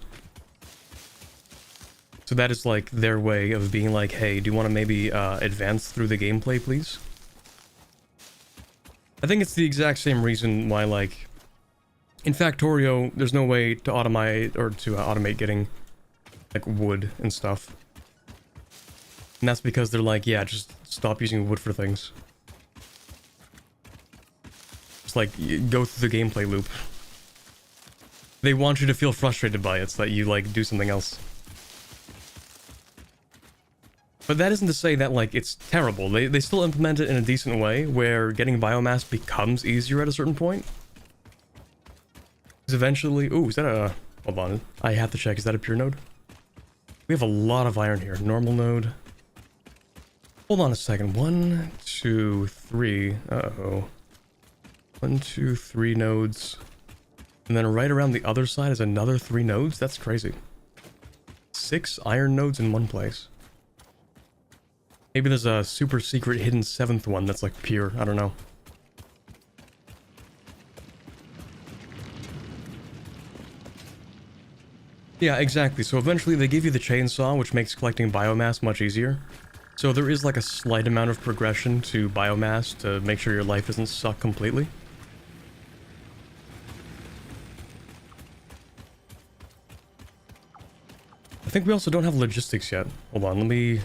So that is like their way of being like, hey, do you want to maybe advance through the gameplay, please? I think it's the exact same reason why, like, in Factorio, there's no way to automate getting like wood and stuff. And that's because they're like, yeah, just stop using wood for things. Just like, go through the gameplay loop. They want you to feel frustrated by it so that you like do something else. But that isn't to say that like it's terrible. They still implement it in a decent way where getting biomass becomes easier at a certain point. Because eventually, ooh, is that a, hold on, I have to check, is that a pure node? We have a lot of iron here. Normal node. Hold on a second. 1, 2, 3. Uh-oh. 1, 2, 3 nodes. And then right around the other side is another 3 nodes? That's crazy. 6 iron nodes in one place. Maybe there's a super secret hidden 7th one that's like pure. I don't know. Yeah, exactly. So eventually they give you the chainsaw, which makes collecting biomass much easier. So there is like a slight amount of progression to biomass to make sure your life doesn't suck completely. I think we also don't have logistics yet. Hold on, let me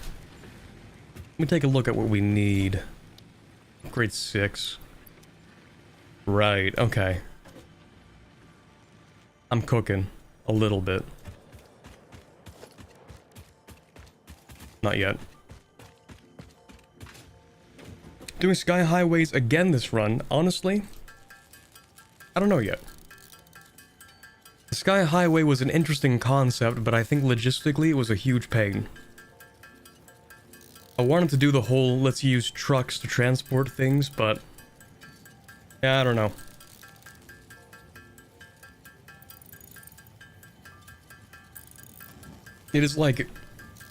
take a look at what we need. Grade 6. Right, okay. I'm cooking a little bit. Not yet. Doing sky highways again this run, honestly, I don't know yet. The sky highway was an interesting concept, but I think logistically it was a huge pain. I wanted to do the whole let's use trucks to transport things, but yeah, I don't know. It is like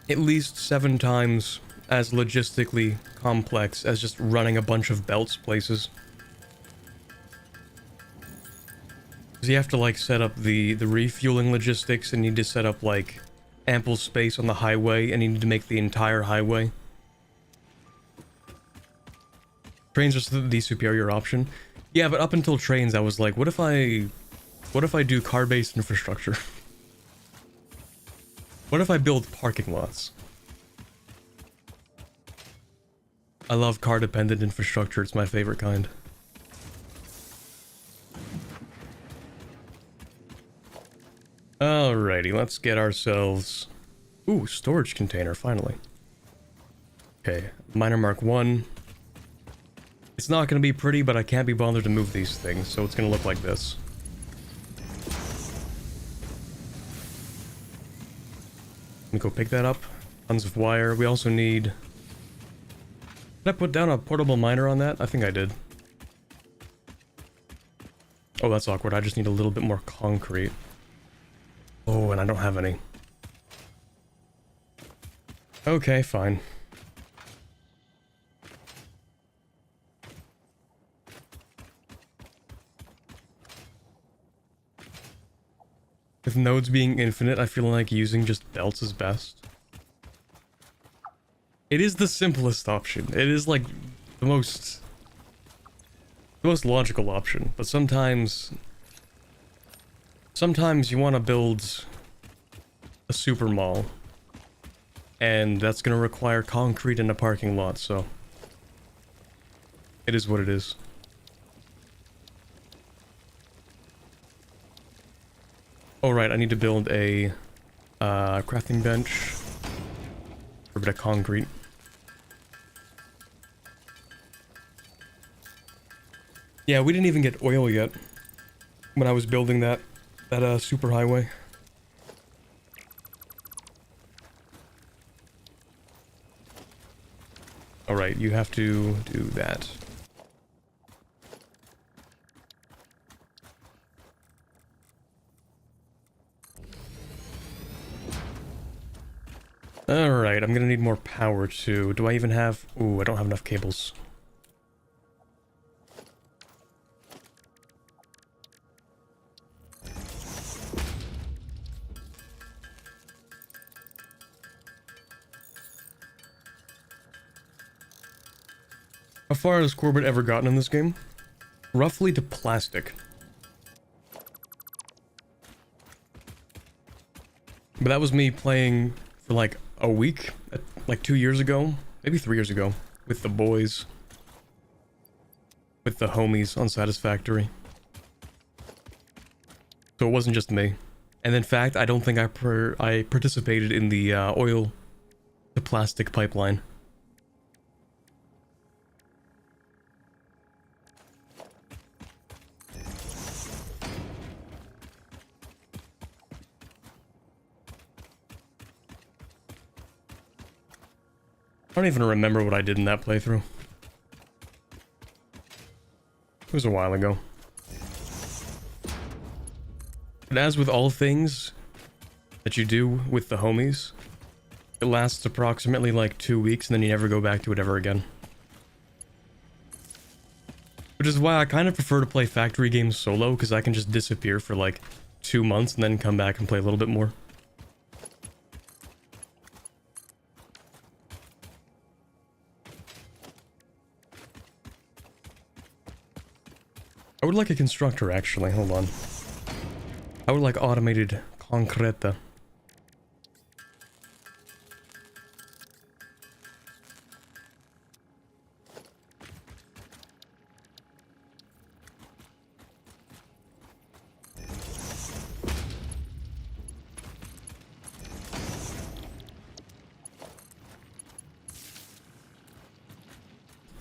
at least 7 times as logistically complex as just running a bunch of belts places. Because you have to like set up the refueling logistics, and you need to set up like ample space on the highway, and you need to make the entire highway. Trains are the superior option. Yeah, but up until trains I was like, what if I do car-based infrastructure? What if I build parking lots? I love car-dependent infrastructure, it's my favorite kind. Alrighty, let's get ourselves... Ooh, storage container, finally. Okay, miner mark 1. It's not gonna be pretty, but I can't be bothered to move these things, so it's gonna look like this. Let me go pick that up. Tons of wire. We also need... Did I put down a portable miner on that? I think I did. Oh, that's awkward. I just need a little bit more concrete. Oh, and I don't have any. Okay, fine. With nodes being infinite, I feel like using just belts is best. It is the simplest option. It is like the most logical option, but sometimes you want to build a super mall, and that's going to require concrete and a parking lot, so it is what it is. Oh right, I need to build a crafting bench for a bit of concrete. Yeah, we didn't even get oil yet when I was building that super highway. Alright, you have to do that. Alright, I'm gonna need more power too. Do I even have... Ooh, I don't have enough cables. How far has Corbett ever gotten in this game? Roughly to plastic. But that was me playing for like a week, like 2 years ago, maybe 3 years ago, with the boys. With the homies on Satisfactory. So it wasn't just me. And in fact, I don't think I participated in the oil to plastic pipeline. I don't even remember what I did in that playthrough. It was a while ago. But as with all things that you do with the homies, it lasts approximately like 2 weeks and then you never go back to it ever again. Which is why I kind of prefer to play factory games solo, because I can just disappear for like 2 months and then come back and play a little bit more. I would like a constructor, actually. Hold on. I would like automated concreta.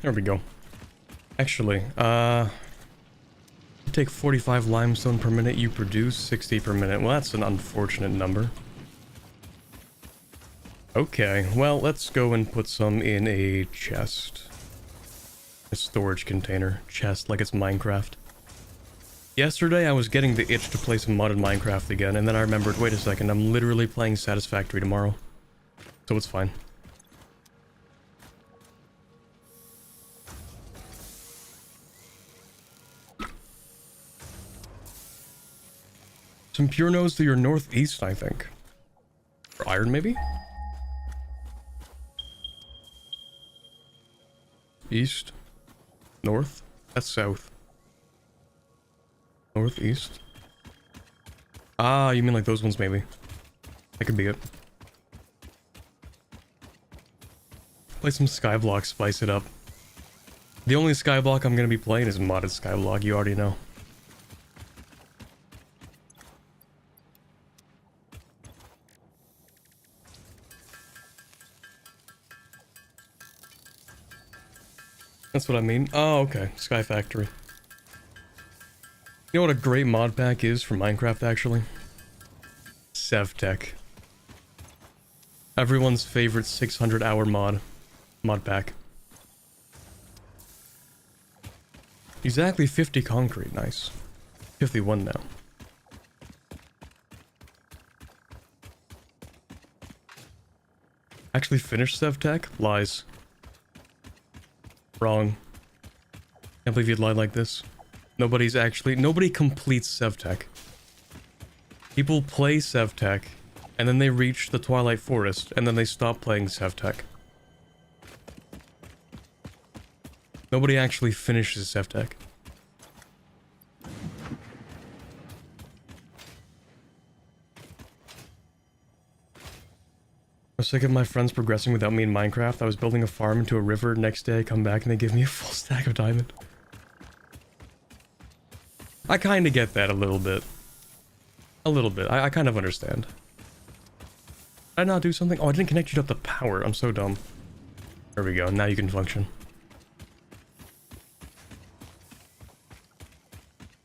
There we go. Actually, take 45 limestone per minute, you produce 60 per minute. Well, that's an unfortunate number. Okay, well, let's go and put some in a chest. A storage container. Chest, like it's Minecraft. Yesterday, I was getting the itch to play some modded Minecraft again, and then I remembered, wait a second, I'm literally playing Satisfactory tomorrow. So it's fine. Some pure nodes to your northeast, I think. For iron, maybe? East. North? That's south. Northeast. Ah, you mean like those ones, maybe. That could be it. Play some Skyblock, spice it up. The only Skyblock I'm gonna be playing is modded Skyblock, you already know. That's what I mean. Oh, okay. Sky Factory. You know what a great mod pack is for Minecraft, actually? SevTech. Everyone's favorite 600-hour mod pack. Exactly 50 concrete. Nice. 51 now. Actually finished SevTech? Lies. Wrong. Can't believe you'd lie like this. Nobody completes SevTech. People play SevTech, and then they reach the Twilight Forest, and then they stop playing SevTech. Nobody actually finishes SevTech. I was sick of my friends progressing without me in Minecraft. I was building a farm into a river. Next day I come back and they give me a full stack of diamond. I kind of get that a little bit. A little bit. I kind of understand. Did I not do something? Oh, I didn't connect you up to power. I'm so dumb. There we go. Now you can function.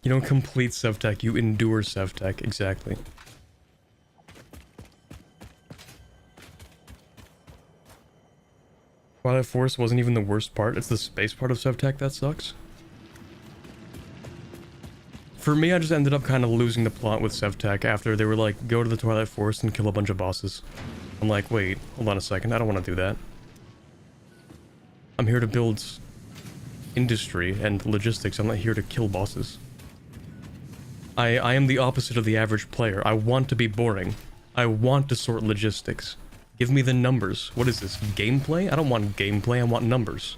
You don't complete SevTech. You endure SevTech. Exactly. Twilight Force wasn't even the worst part. It's the space part of SevTech that sucks. For me, I just ended up kind of losing the plot with SevTech after they were like, go to the Twilight Forest and kill a bunch of bosses. I'm like, wait, hold on a second, I don't want to do that. I'm here to build industry and logistics, I'm not here to kill bosses. I am the opposite of the average player. I want to be boring. I want to sort logistics. Give me the numbers. What is this, gameplay? I don't want gameplay, I want numbers.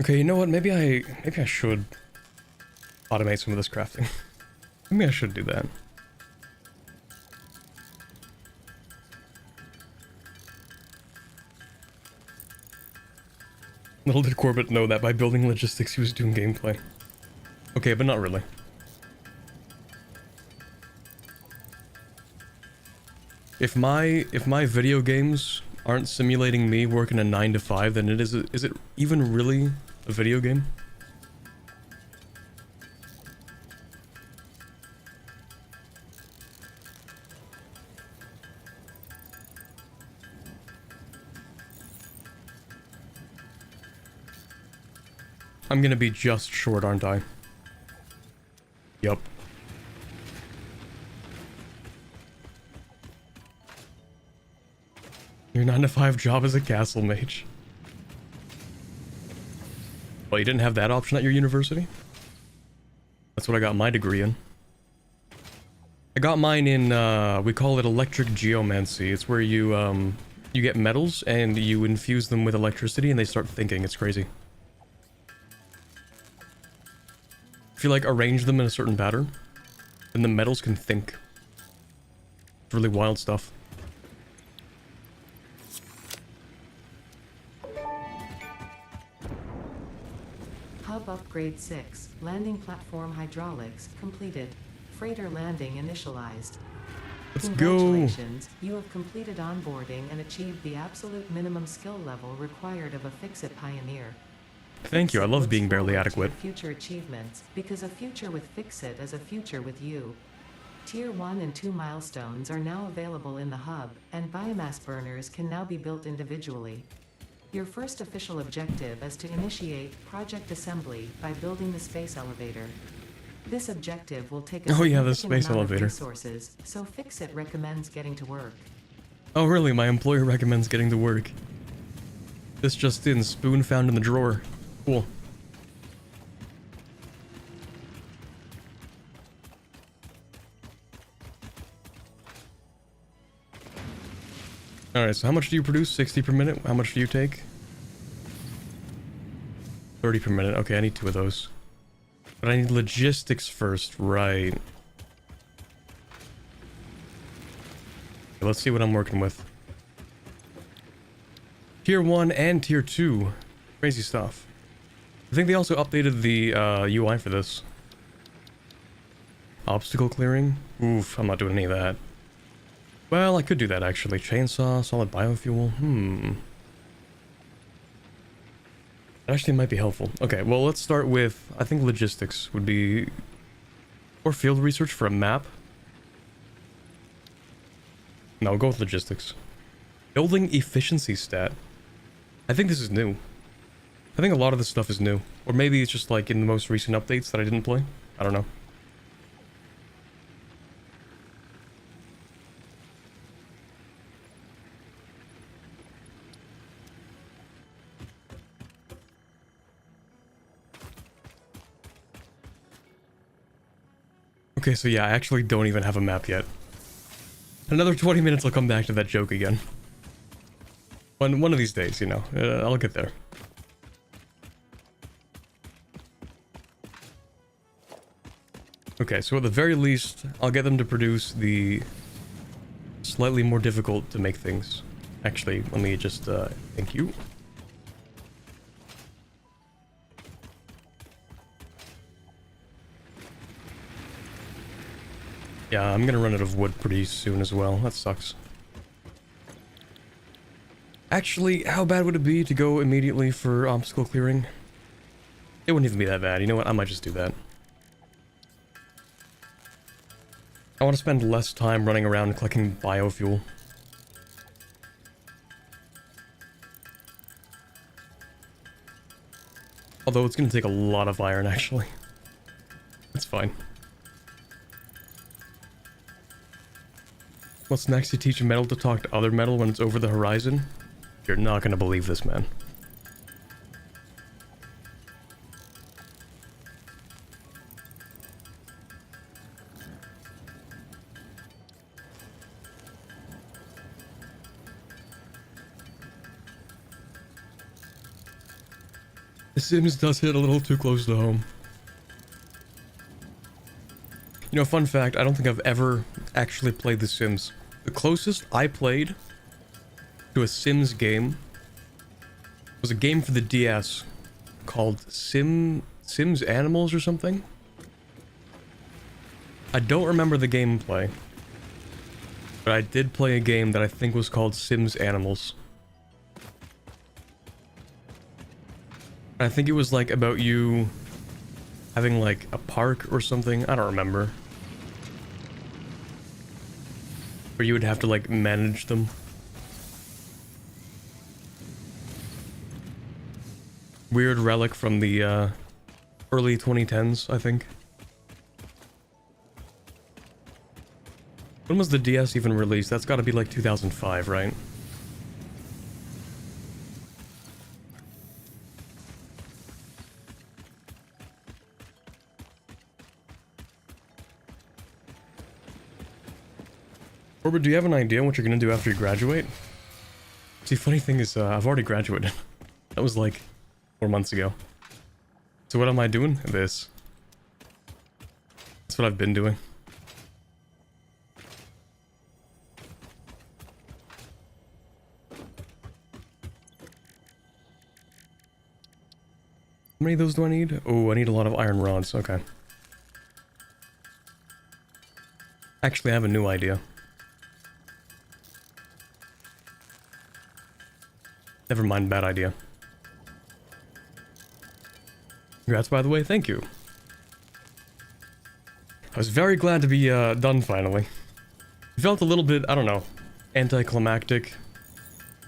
Okay, you know what? Maybe I should automate some of this crafting. Maybe I should do that. Little did Corbett know that by building logistics he was doing gameplay. Okay, but not really. If my video games aren't simulating me working a 9 to 5, then is it even really a video game? I'm gonna be just short, aren't I? Yup. Your 9 to 5 job as a castle mage. Well, you didn't have that option at your university? That's what I got my degree in. I got mine in, we call it electric geomancy. It's where you get metals and you infuse them with electricity and they start thinking. It's crazy. If you, like, arrange them in a certain pattern, then the metals can think. It's really wild stuff. Hub upgrade 6. Landing platform hydraulics completed. Freighter landing initialized. Let's go. Congratulations, you have completed onboarding and achieved the absolute minimum skill level required of a Fix-It Pioneer. Thank you, I love being barely Look forward to adequate. your future achievements, because a future with Fix-It is a future with you. Tier 1 and 2 milestones are now available in the hub, and biomass burners can now be built individually. Your first official objective is to initiate Project Assembly by building the space elevator. This objective will take a Oh yeah, the significant space amount of elevator. resources, so Fix-It recommends getting to work. Oh really, my employer recommends getting to work. This just in, spoon found in the drawer. Cool. Alright, so how much do you produce? 60 per minute? How much do you take? 30 per minute. Okay, I need 2 of those. But I need logistics first, right. Okay, let's see what I'm working with. Tier 1 and Tier 2. Crazy stuff. I think they also updated the UI for this. Obstacle clearing? Oof, I'm not doing any of that. Well, I could do that actually. Chainsaw, solid biofuel. That actually might be helpful. Okay, well let's start with, I think logistics would be... Or field research for a map. No, I'll go with logistics. Building efficiency stat. I think this is new. I think a lot of this stuff is new. Or maybe it's just like in the most recent updates that I didn't play. I don't know. Okay, so yeah, I actually don't even have a map yet. Another 20 minutes I'll come back to that joke again. One of these days, you know. I'll get there. Okay, so at the very least, I'll get them to produce the slightly more difficult to make things. Actually, let me just, thank you. Yeah, I'm gonna run out of wood pretty soon as well. That sucks. Actually, how bad would it be to go immediately for obstacle clearing? It wouldn't even be that bad. You know what? I might just do that. I want to spend less time running around collecting biofuel. Although it's going to take a lot of iron, actually. It's fine. What's next? You teach a metal to talk to other metal when it's over the horizon? You're not going to believe this, man. The Sims does hit a little too close to home. You know, fun fact, I don't think I've ever actually played The Sims. The closest I played to a Sims game was a game for the DS called Sims Animals or something. I don't remember the gameplay, but I did play a game that I think was called Sims Animals. I think it was like about you having like a park or something. I don't remember. Where you would have to like manage them. Weird relic from the early 2010s, I think. When was the DS even released? That's gotta be like 2005, right? Orbit, do you have an idea what you're gonna do after you graduate? See, funny thing is, I've already graduated. That was like 4 months ago. So what am I doing? This. That's what I've been doing. How many of those do I need? Oh, I need a lot of iron rods. Okay. Actually, I have a new idea. Never mind, bad idea. Congrats, by the way, thank you. I was very glad to be done finally. It felt a little bit, I don't know, anticlimactic.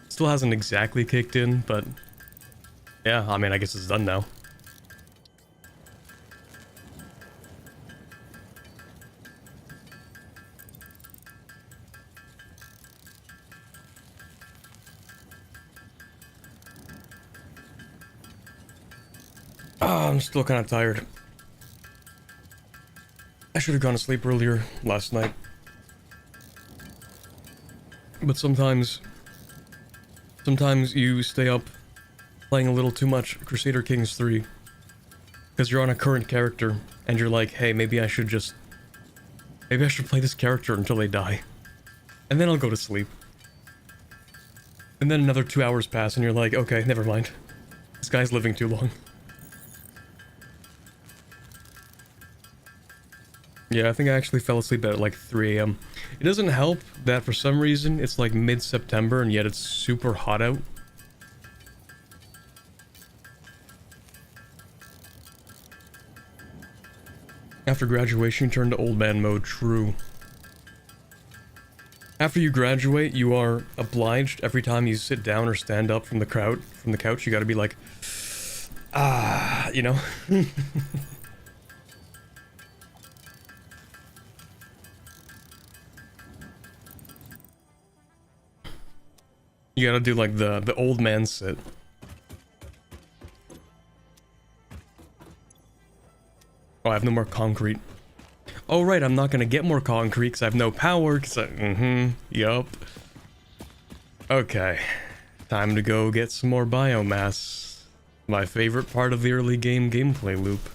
Still hasn't exactly kicked in, but yeah, I mean, I guess it's done now. I'm still kind of tired. I should have gone to sleep earlier last night. But sometimes you stay up playing a little too much Crusader Kings 3. Because you're on a current character, and you're like, hey, maybe I should play this character until they die. And then I'll go to sleep. And then another 2 hours pass, and you're like, okay, never mind. This guy's living too long. Yeah, I think I actually fell asleep at like 3 AM. It doesn't help that for some reason it's like mid-September and yet it's super hot out. After graduation, you turn to old man mode. True. After you graduate, you are obliged every time you sit down or stand up from the couch, you gotta be like, ah, you know? You gotta do like the old man sit. Oh, I have no more concrete. Oh right, I'm not gonna get more concrete because I have no power. Yup. Okay, time to go get some more biomass. My favorite part of the early game gameplay loop.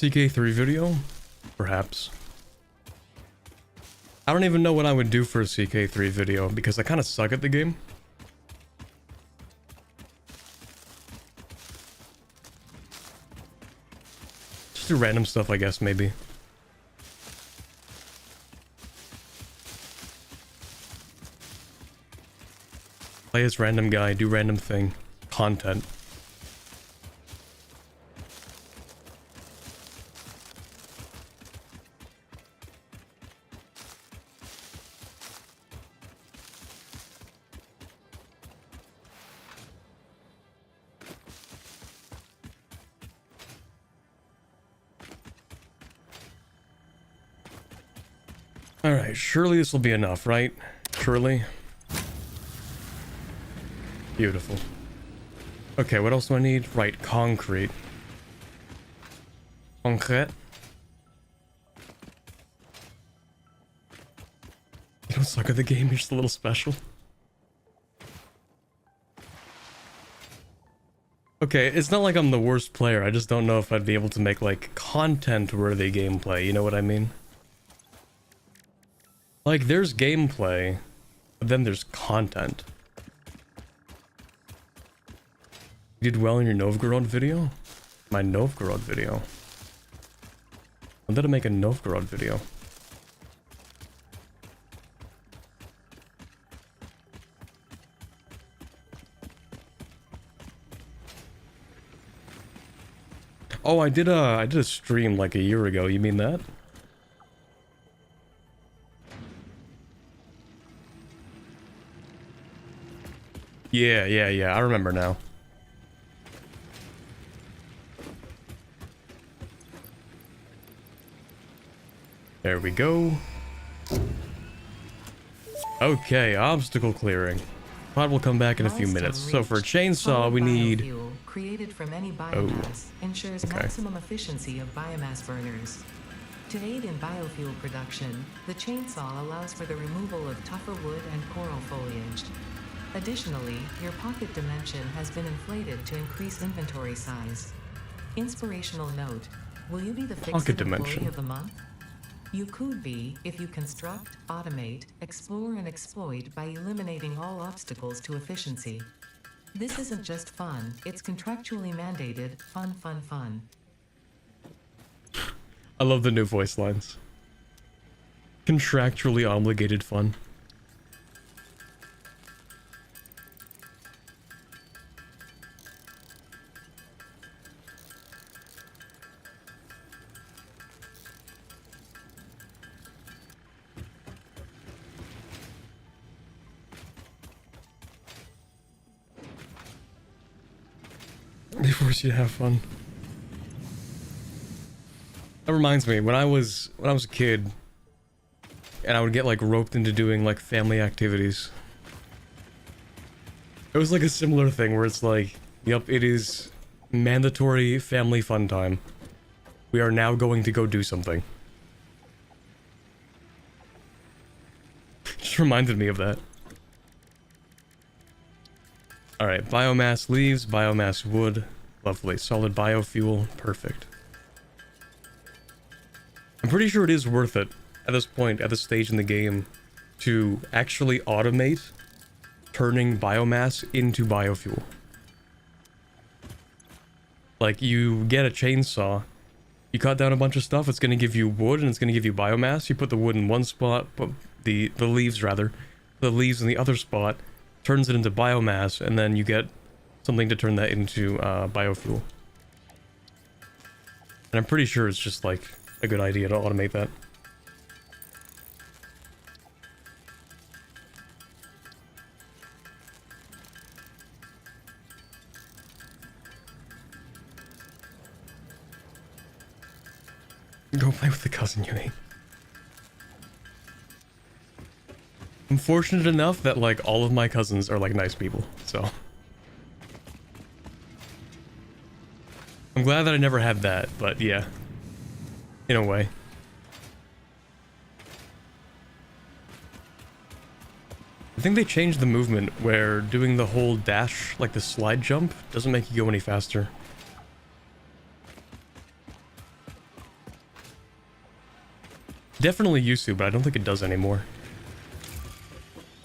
CK3 video? Perhaps. I don't even know what I would do for a CK3 video because I kind of suck at the game. Just do random stuff, I guess, maybe. Play as random guy, do random thing. Content. Alright, surely this will be enough, right? Surely. Beautiful. Okay, what else do I need? Right, concrete. Concrete. You don't suck at the game, you're just a little special. Okay, it's not like I'm the worst player, I just don't know if I'd be able to make, like, content-worthy gameplay, you know what I mean? Like, there's gameplay, but then there's content. You did well in your Novgorod video? My Novgorod video? When did I make a Novgorod video? Oh, I did a stream like a year ago, you mean that? Yeah, I remember now. There we go. Okay, obstacle clearing. Pod will come back in a few minutes. So for a chainsaw, we need... created from any biomass ensures maximum efficiency of biomass burners. To aid in biofuel production, the chainsaw allows for the removal of tougher wood and coral foliage. Additionally, your pocket dimension has been inflated to increase inventory size. Inspirational note: will you be the Fix-It Employee of the Month? You could be if you construct, automate, explore, and exploit by eliminating all obstacles to efficiency. This isn't just fun, it's contractually mandated fun, fun, fun. I love the new voice lines. Contractually obligated fun. They force you to have fun. That reminds me, when I was a kid, and I would get like roped into doing like family activities. It was like a similar thing where it's like, yep, it is mandatory family fun time. We are now going to go do something. Just reminded me of that. Alright, biomass leaves, biomass wood. Lovely. Solid biofuel. Perfect. I'm pretty sure it is worth it, at this point, at this stage in the game, to actually automate turning biomass into biofuel. Like, you get a chainsaw, you cut down a bunch of stuff, it's going to give you wood, and it's going to give you biomass. You put the wood in one spot, put the leaves, rather. The leaves in the other spot, turns it into biomass, and then you get something to turn that into biofuel. And I'm pretty sure it's just like a good idea to automate that. Go play with the cousin you hate. I'm fortunate enough that like all of my cousins are like nice people, so I'm glad that I never had that, but yeah, in a way. I think they changed the movement where doing the whole dash, like the slide jump, doesn't make you go any faster. Definitely used to, but I don't think it does anymore.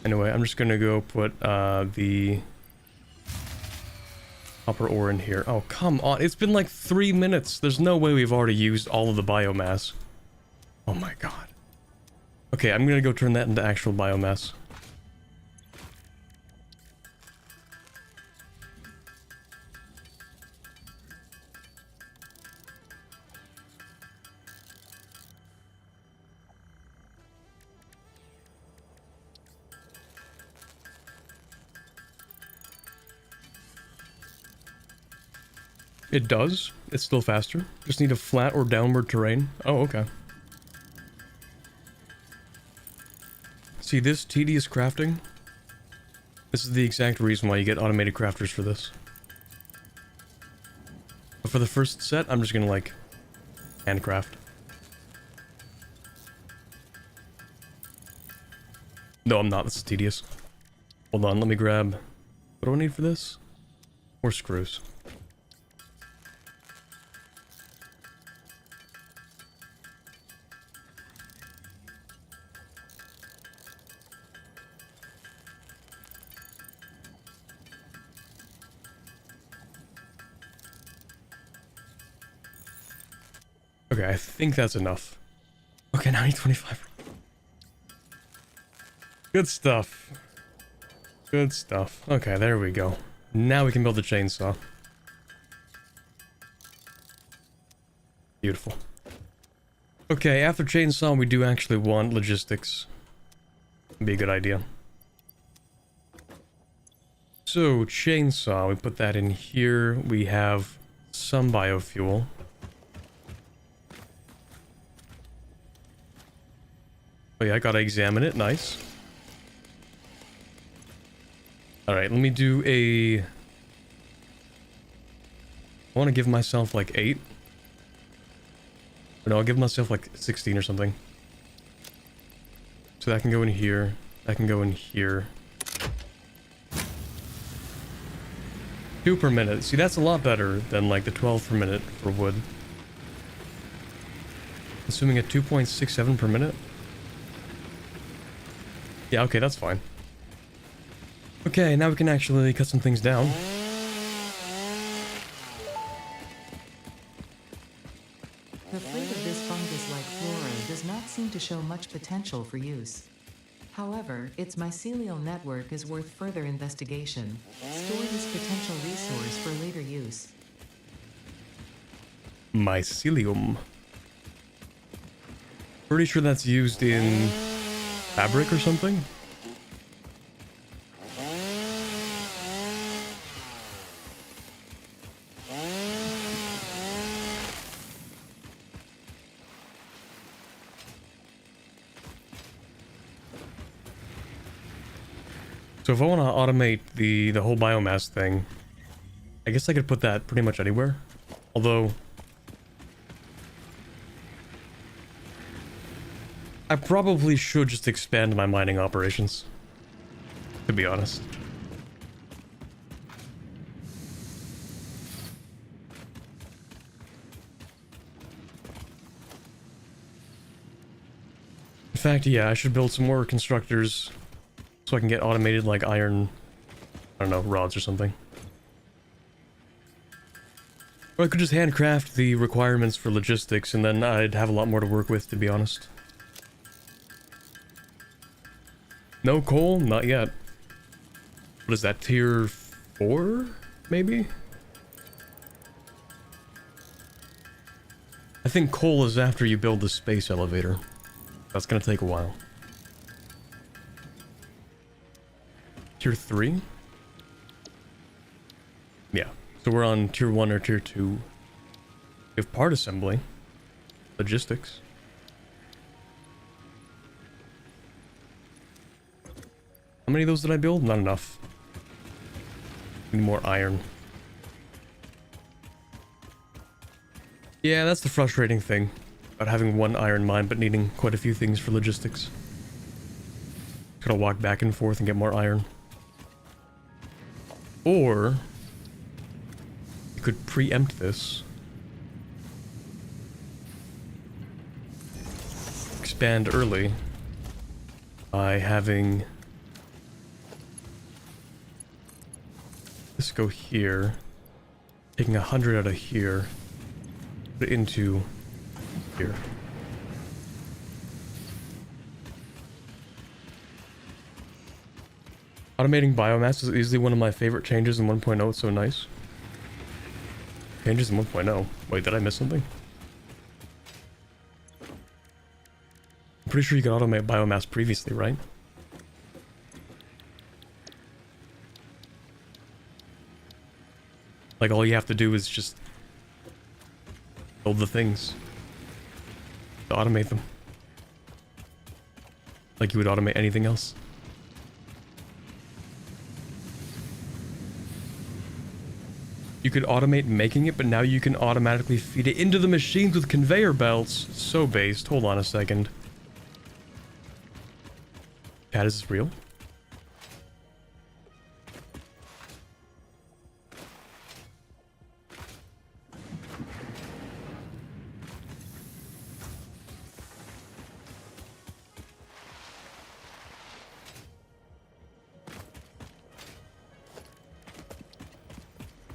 Anyway, I'm just gonna go put the copper ore in here. Oh, come on. It's been like 3 minutes. There's no way we've already used all of the biomass. Oh my god. Okay, I'm gonna go turn that into actual biomass. It does. It's still faster. Just need a flat or downward terrain. Oh, okay. See this tedious crafting? This is the exact reason why you get automated crafters for this. But for the first set, I'm just gonna like handcraft. No, I'm not. This is tedious. Hold on, let me grab... What do I need for this? More screws. Okay, I think that's enough. Okay, now I need 25. Good stuff. Good stuff. Okay, there we go. Now we can build the chainsaw. Beautiful. Okay, after chainsaw, we do actually want logistics. Be a good idea. So, chainsaw, we put that in here. We have some biofuel. Oh yeah, I gotta examine it. Nice. Alright, let me do a... I want to give myself like 8. Or no, I'll give myself like 16 or something. So that can go in here. That can go in here. 2 per minute. See, that's a lot better than like the 12 per minute for wood. Assuming at 2.67 per minute. Yeah, okay, that's fine. Okay, now we can actually cut some things down. The fruit of this fungus-like flora does not seem to show much potential for use. However, its mycelial network is worth further investigation. Store this potential resource for later use. Mycelium. Pretty sure that's used in fabric or something? So if I want to automate the whole biomass thing, I guess I could put that pretty much anywhere. Although I probably should just expand my mining operations, to be honest. In fact, yeah, I should build some more constructors so I can get automated like iron, I don't know, rods or something. Or I could just handcraft the requirements for logistics and then I'd have a lot more to work with, to be honest. No coal? Not yet. What is that, tier 4, maybe? I think coal is after you build the space elevator. That's gonna take a while. Tier 3? Yeah, so we're on tier 1 or tier 2. We have part assembly. Logistics. How many of those did I build? Not enough. Need more iron. Yeah, that's the frustrating thing about having one iron mine but needing quite a few things for logistics. Gotta walk back and forth and get more iron. Or you could preempt this. expand early by having this go here, taking 100 out of here, put it into here. Automating biomass is easily one of my favorite changes in 1.0. It's so nice. Changes in 1.0. Wait, did I miss something? I'm pretty sure you could automate biomass previously, right? Like, all you have to do is just build the things to automate them. Like you would automate anything else. You could automate making it, but now you can automatically feed it into the machines with conveyor belts. So based. Hold on a second. Chat, is this real?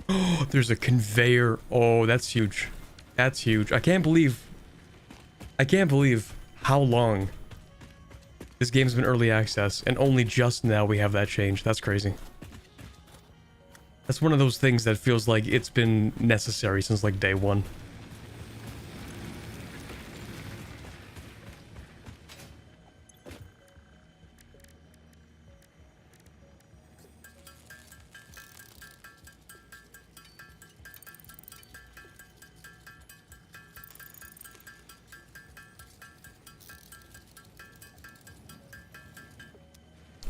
Oh, there's a conveyor. Oh, that's huge. That's huge. I can't believe how long this game's been early access, and only just now we have that change. That's crazy. That's one of those things that feels like it's been necessary since like day one.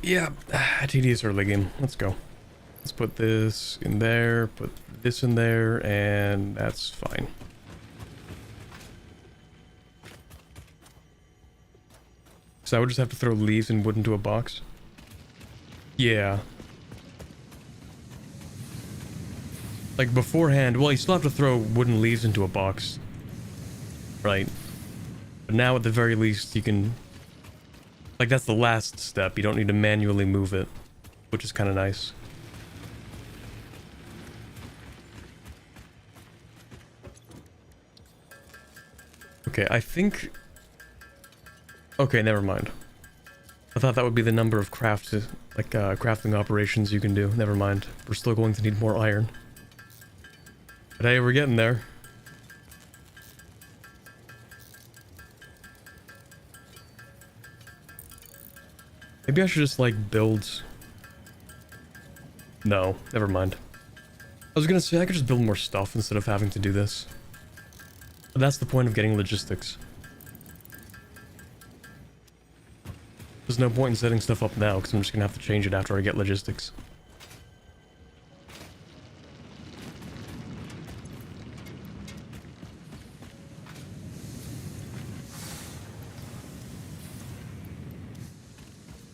Yeah, a tedious early game. Let's go. Let's put this in there, put this in there, and that's fine. So I would just have to throw leaves and wood into a box? Yeah. Like beforehand, well, you still have to throw wooden leaves into a box. Right. But now at the very least you can... Like, that's the last step. You don't need to manually move it, which is kind of nice. Okay, I think... Okay, never mind. I thought that would be the number of crafting operations you can do. Never mind. We're still going to need more iron. But hey, we're getting there. Maybe I should just, like, build... No, never mind. I was gonna say I could just build more stuff instead of having to do this. But that's the point of getting logistics. There's no point in setting stuff up now, because I'm just gonna have to change it after I get logistics.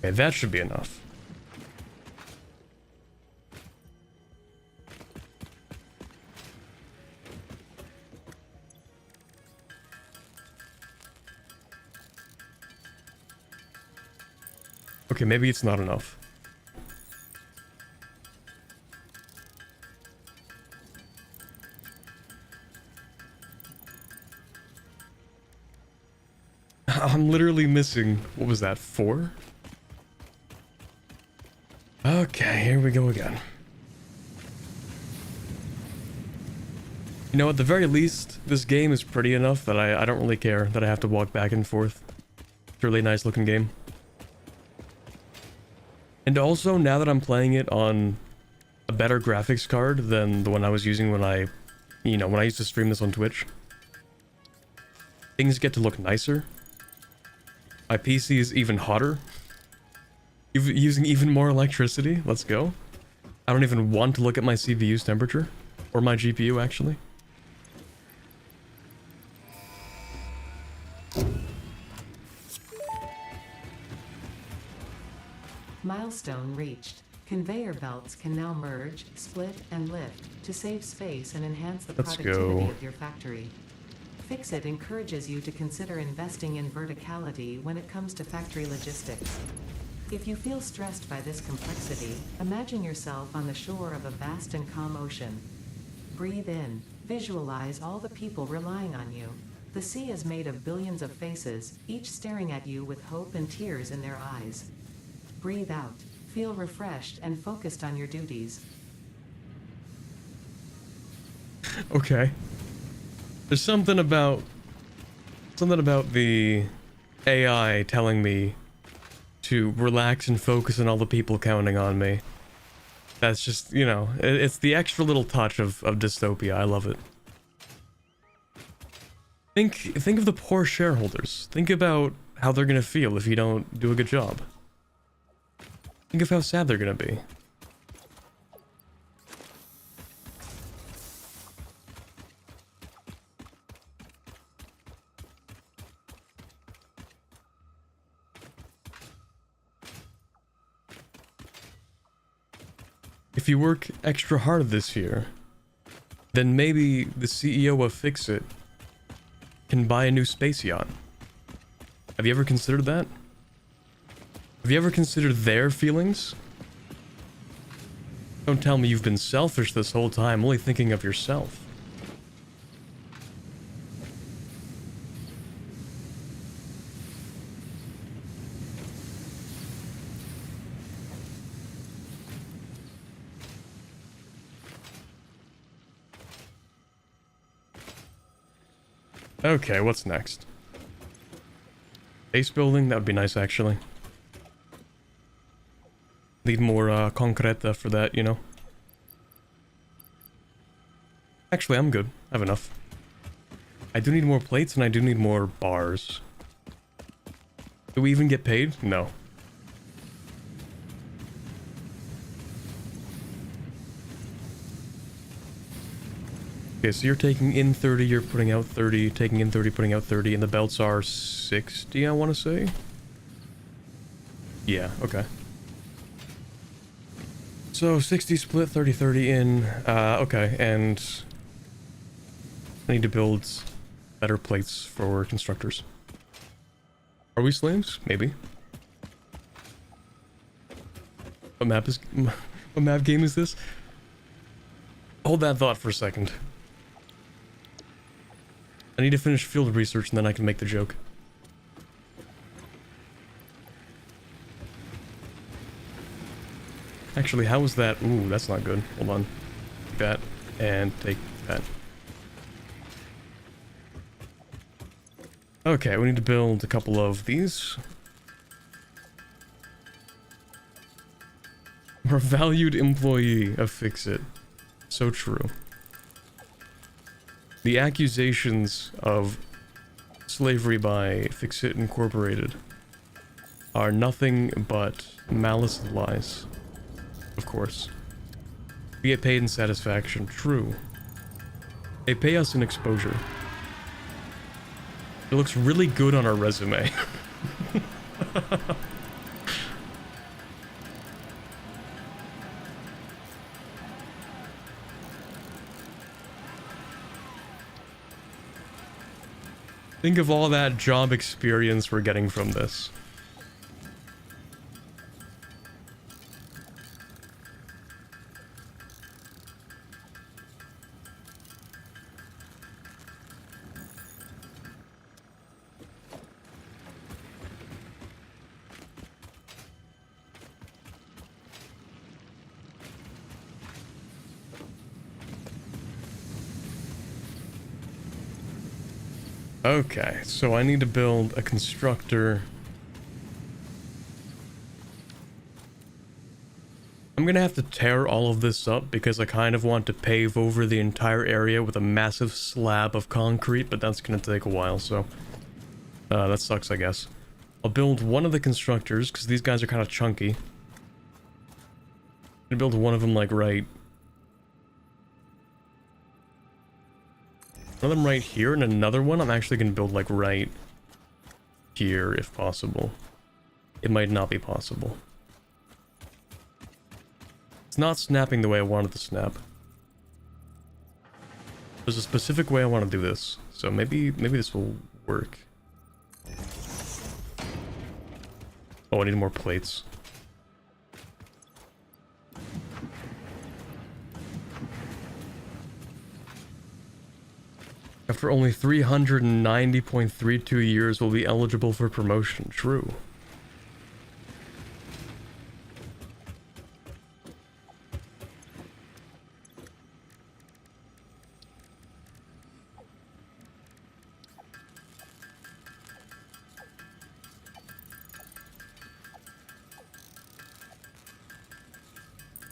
Okay, that should be enough. Okay, maybe it's not enough. I'm literally missing, what was that, 4? Okay, here we go again. You know, at the very least, this game is pretty enough that I don't really care that I have to walk back and forth. It's a really nice looking game. And also, now that I'm playing it on a better graphics card than the one I was using when I used to stream this on Twitch, things get to look nicer. My PC is even hotter. Using even more electricity. Let's go. I don't even want to look at my CPU's temperature. Or my GPU, actually. Milestone reached. Conveyor belts can now merge, split, and lift to save space and enhance the Let's productivity go. of your factory. Fixit encourages you to consider investing in verticality when it comes to factory logistics. If you feel stressed by this complexity, imagine yourself on the shore of a vast and calm ocean. Breathe in. Visualize all the people relying on you. The sea is made of billions of faces, each staring at you with hope and tears in their eyes. Breathe out. Feel refreshed and focused on your duties. Okay. There's something about the AI telling me to relax and focus on all the people counting on me. That's just, you know, it's the extra little touch of dystopia. I love it. Think of the poor shareholders. Think about how they're gonna feel if you don't do a good job. Think of how sad they're gonna be. If you work extra hard this year, then maybe the CEO of Fixit can buy a new space yacht. Have you ever considered that? Have you ever considered their feelings? Don't tell me you've been selfish this whole time, only thinking of yourself. Okay, what's next? Base building? That would be nice, actually. Need more concreta for that, you know? Actually, I'm good. I have enough. I do need more plates and I do need more bars. Do we even get paid? No. Okay, so you're taking in 30, you're putting out 30, taking in 30, putting out 30, and the belts are 60, I want to say? Yeah, okay. So 60 split, 30, 30 in, okay, and I need to build better plates for constructors. Are we slaves? Maybe. What map game is this? Hold that thought for a second. I need to finish field research and then I can make the joke. Actually, how was that? Ooh, that's not good. Hold on. Take that and take that. Okay, we need to build a couple of these. We're a valued employee of Fixit. So true. The accusations of slavery by Fixit Incorporated are nothing but malice and lies. Of course. We get paid in satisfaction. True. They pay us in exposure. It looks really good on our resume. Think of all that job experience we're getting from this. Okay, so I need to build a constructor. I'm gonna have to tear all of this up because I kind of want to pave over the entire area with a massive slab of concrete, but that's gonna take a while, so that sucks, I guess. I'll build one of the constructors because these guys are kind of chunky. I'm gonna build one of them like right. One of them right here, and another one I'm actually going to build like right here if possible. It might not be possible. It's not snapping the way I want it to snap. There's a specific way I want to do this, So maybe this will work. Oh, I need more plates. After only 390.32 years, will be eligible for promotion. True.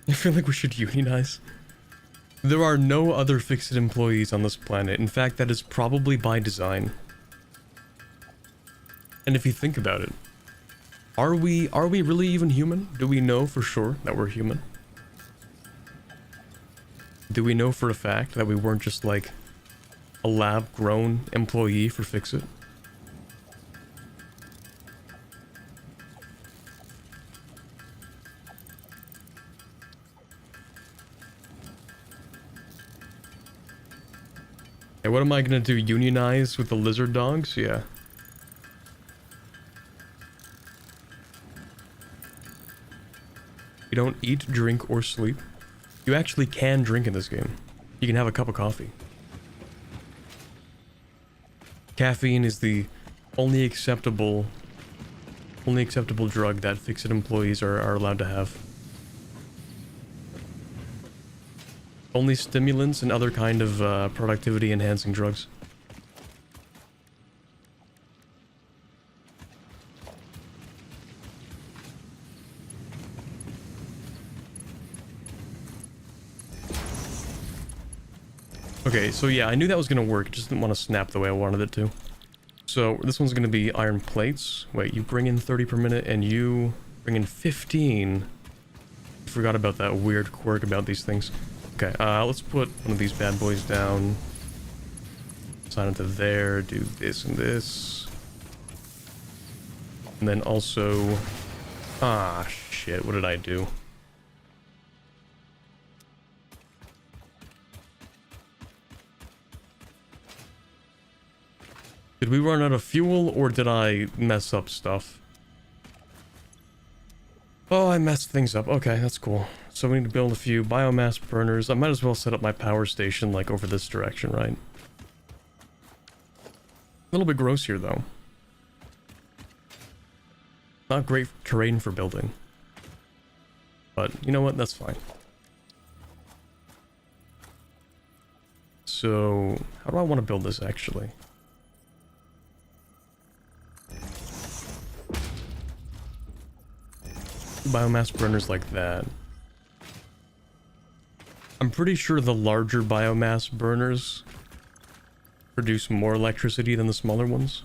I feel like we should unionize. There are no other Fix-It employees on this planet. In fact, that is probably by design. And if you think about it, are we really even human? Do we know for sure that we're human? Do we know for a fact that we weren't just like a lab-grown employee for Fix-It? Hey, what am I gonna do? Unionize with the lizard dogs? Yeah. You don't eat, drink, or sleep. You actually can drink in this game. You can have a cup of coffee. Caffeine is the only acceptable drug that Fix-It employees are allowed to have. Only stimulants and other kind of productivity enhancing drugs. Okay, so yeah, I knew that was gonna work, just didn't want to snap the way I wanted it to. So this one's gonna be iron plates. Wait, you bring in 30 per minute and you bring in 15. I forgot about that weird quirk about these things. Okay, let's put one of these bad boys down. Sign it to there, do this and this. And then also... Ah, shit, what did I do? Did we run out of fuel, or did I mess up stuff? Oh, I messed things up. Okay, that's cool. So we need to build a few biomass burners. I might as well set up my power station, like, over this direction, right? A little bit gross here, though. Not great terrain for building. But, you know what? That's fine. So, how do I want to build this, actually? Biomass burners like that. I'm pretty sure the larger biomass burners produce more electricity than the smaller ones.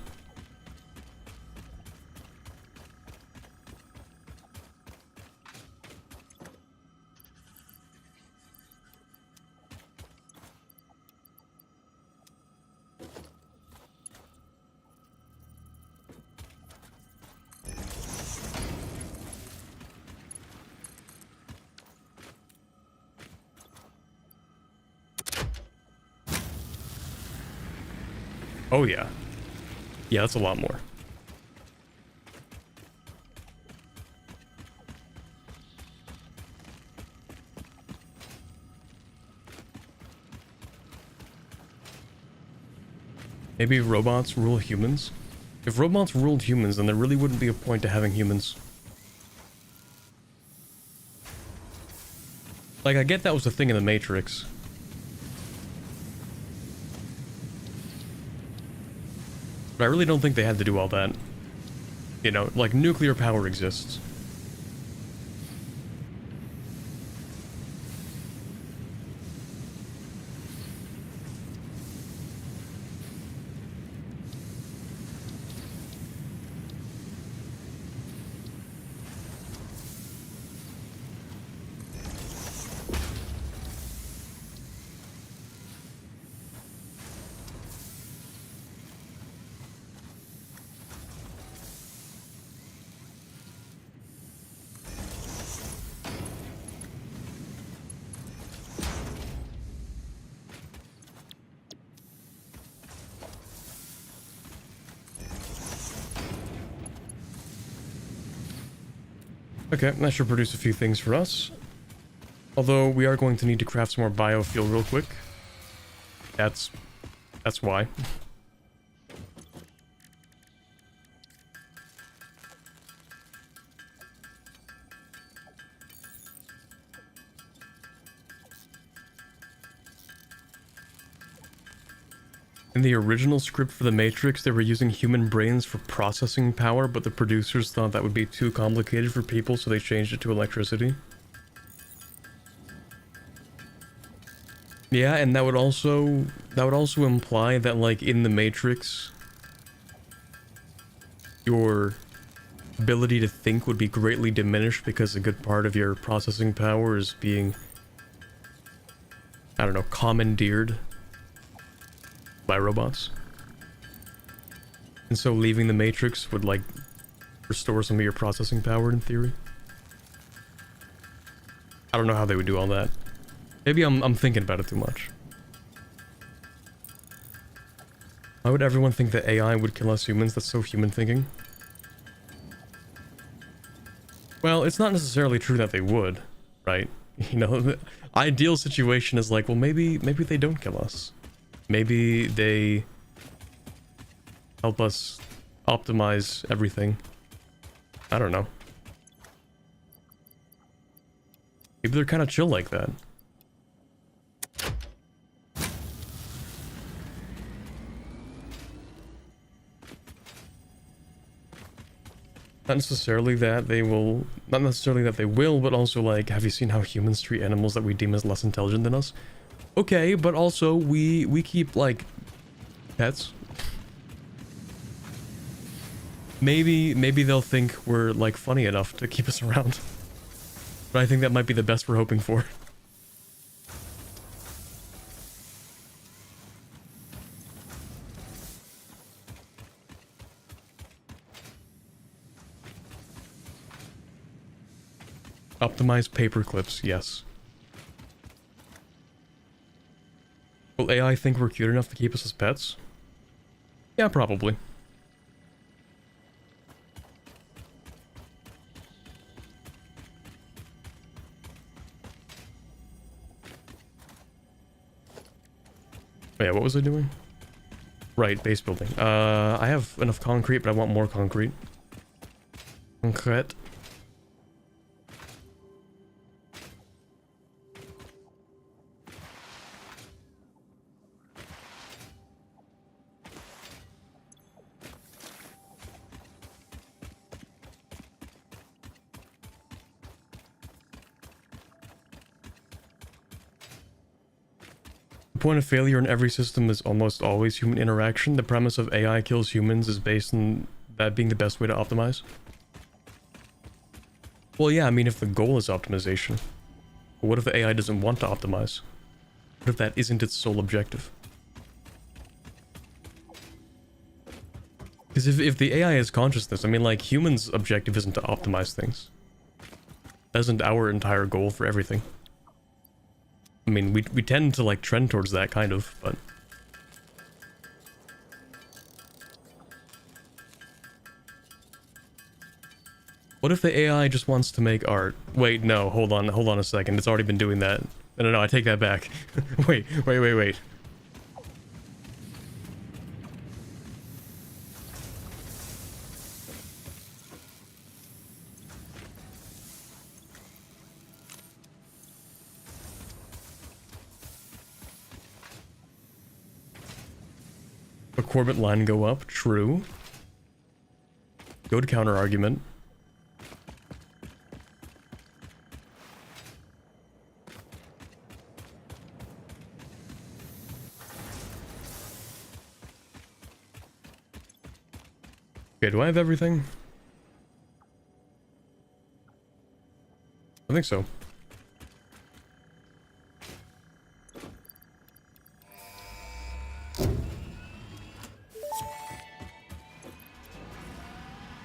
Oh yeah. Yeah, that's a lot more. Maybe robots rule humans? If robots ruled humans, then there really wouldn't be a point to having humans. Like, I get that was a thing in the Matrix. But I really don't think they had to do all that. You know, like, nuclear power exists. Okay, that should produce a few things for us. Although we are going to need to craft some more biofuel real quick. That's why. In the original script for The Matrix, they were using human brains for processing power, but the producers thought that would be too complicated for people, so they changed it to electricity. Yeah, and that would also imply that, like, in The Matrix, your ability to think would be greatly diminished because a good part of your processing power is being, I don't know, commandeered by robots. And so leaving the Matrix would, like, restore some of your processing power in theory. I don't know how they would do all that. Maybe I'm thinking about it too much. Why would everyone think that AI would kill us humans? That's so human thinking. Well, it's not necessarily true that they would, right? You know, the ideal situation is like, well, maybe they don't kill us. Maybe they help us optimize everything. I don't know. Maybe they're kind of chill like that. Not necessarily that they will, but also, like, have you seen how humans treat animals that we deem as less intelligent than us? Okay, but also we keep, like, pets. Maybe they'll think we're, like, funny enough to keep us around. But I think that might be the best we're hoping for. Optimize paper clips, yes. Will AI think we're cute enough to keep us as pets? Yeah, probably. Oh yeah, what was I doing? Right, base building. I have enough concrete, but I want more concrete. Concrete. The point of failure in every system is almost always human interaction. The premise of AI kills humans is based on that being the best way to optimize. Well, yeah, I mean, if the goal is optimization. But what if the AI doesn't want to optimize? What if that isn't its sole objective? Because if the AI has consciousness, I mean, like, humans' objective isn't to optimize things. That isn't our entire goal for everything. I mean, we tend to, like, trend towards that, kind of, but... What if the AI just wants to make art? Wait, no, hold on a second. It's already been doing that. No, I take that back. wait. A Corbett line go up, true. Good counter argument. Okay, do I have everything? I think so.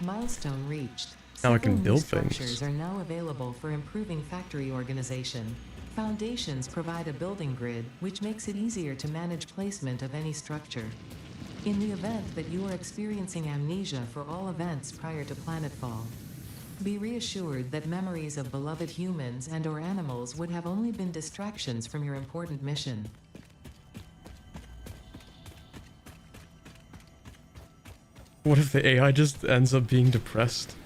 Milestone reached. Now I can Several new build structures things. are now available for improving factory organization. Foundations provide a building grid, which makes it easier to manage placement of any structure. In the event that you are experiencing amnesia for all events prior to Planetfall, Be reassured that memories of beloved humans and or animals would have only been distractions from your important mission. What if the AI just ends up being depressed?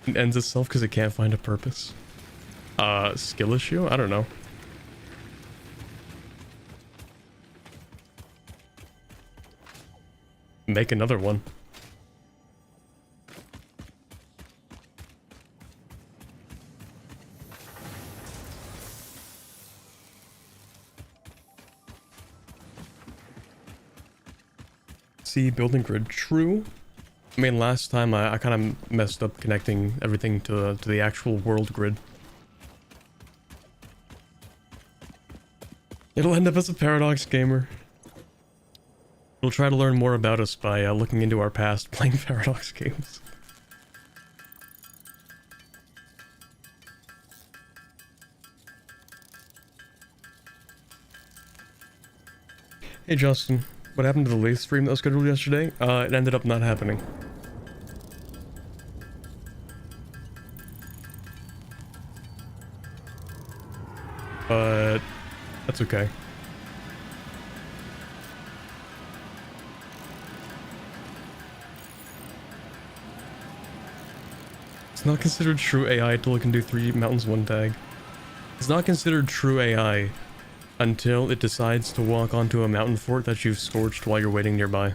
And ends itself because it can't find a purpose? Skill issue? I don't know. Make another one. See, building grid. True. I mean, last time I kind of messed up connecting everything to the actual world grid. It'll end up as a Paradox gamer. It'll try to learn more about us by looking into our past playing Paradox games. Hey Justin, what happened to the latest stream that was scheduled yesterday? It ended up not happening. But that's okay. It's not considered true AI until it can do 3 mountains 1 tag. It's not considered true AI until it decides to walk onto a mountain fort that you've scorched while you're waiting nearby.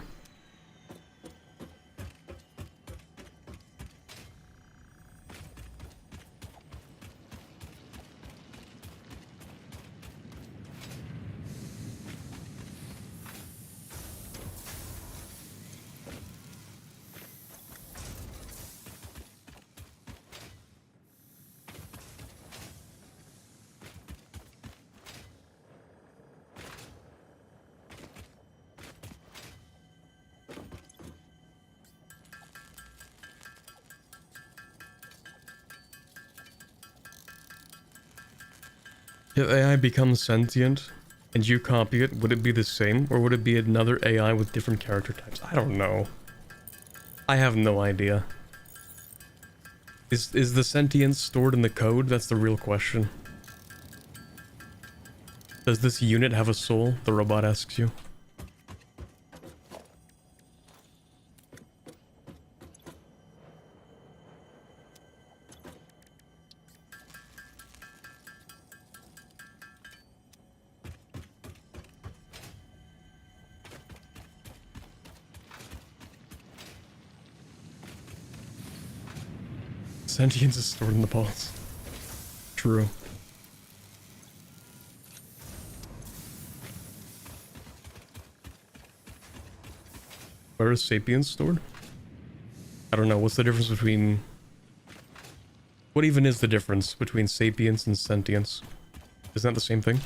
If AI becomes sentient and you copy it, would it be the same, or would it be another AI with different character types? I don't know. I have no idea. Is the sentience stored in the code? That's the real question. Does this unit have a soul? The robot asks you. Sentience is stored in the pulse. True. Where is sapience stored? I don't know. What's the difference between... What even is the difference between sapience and sentience? Isn't that the same thing?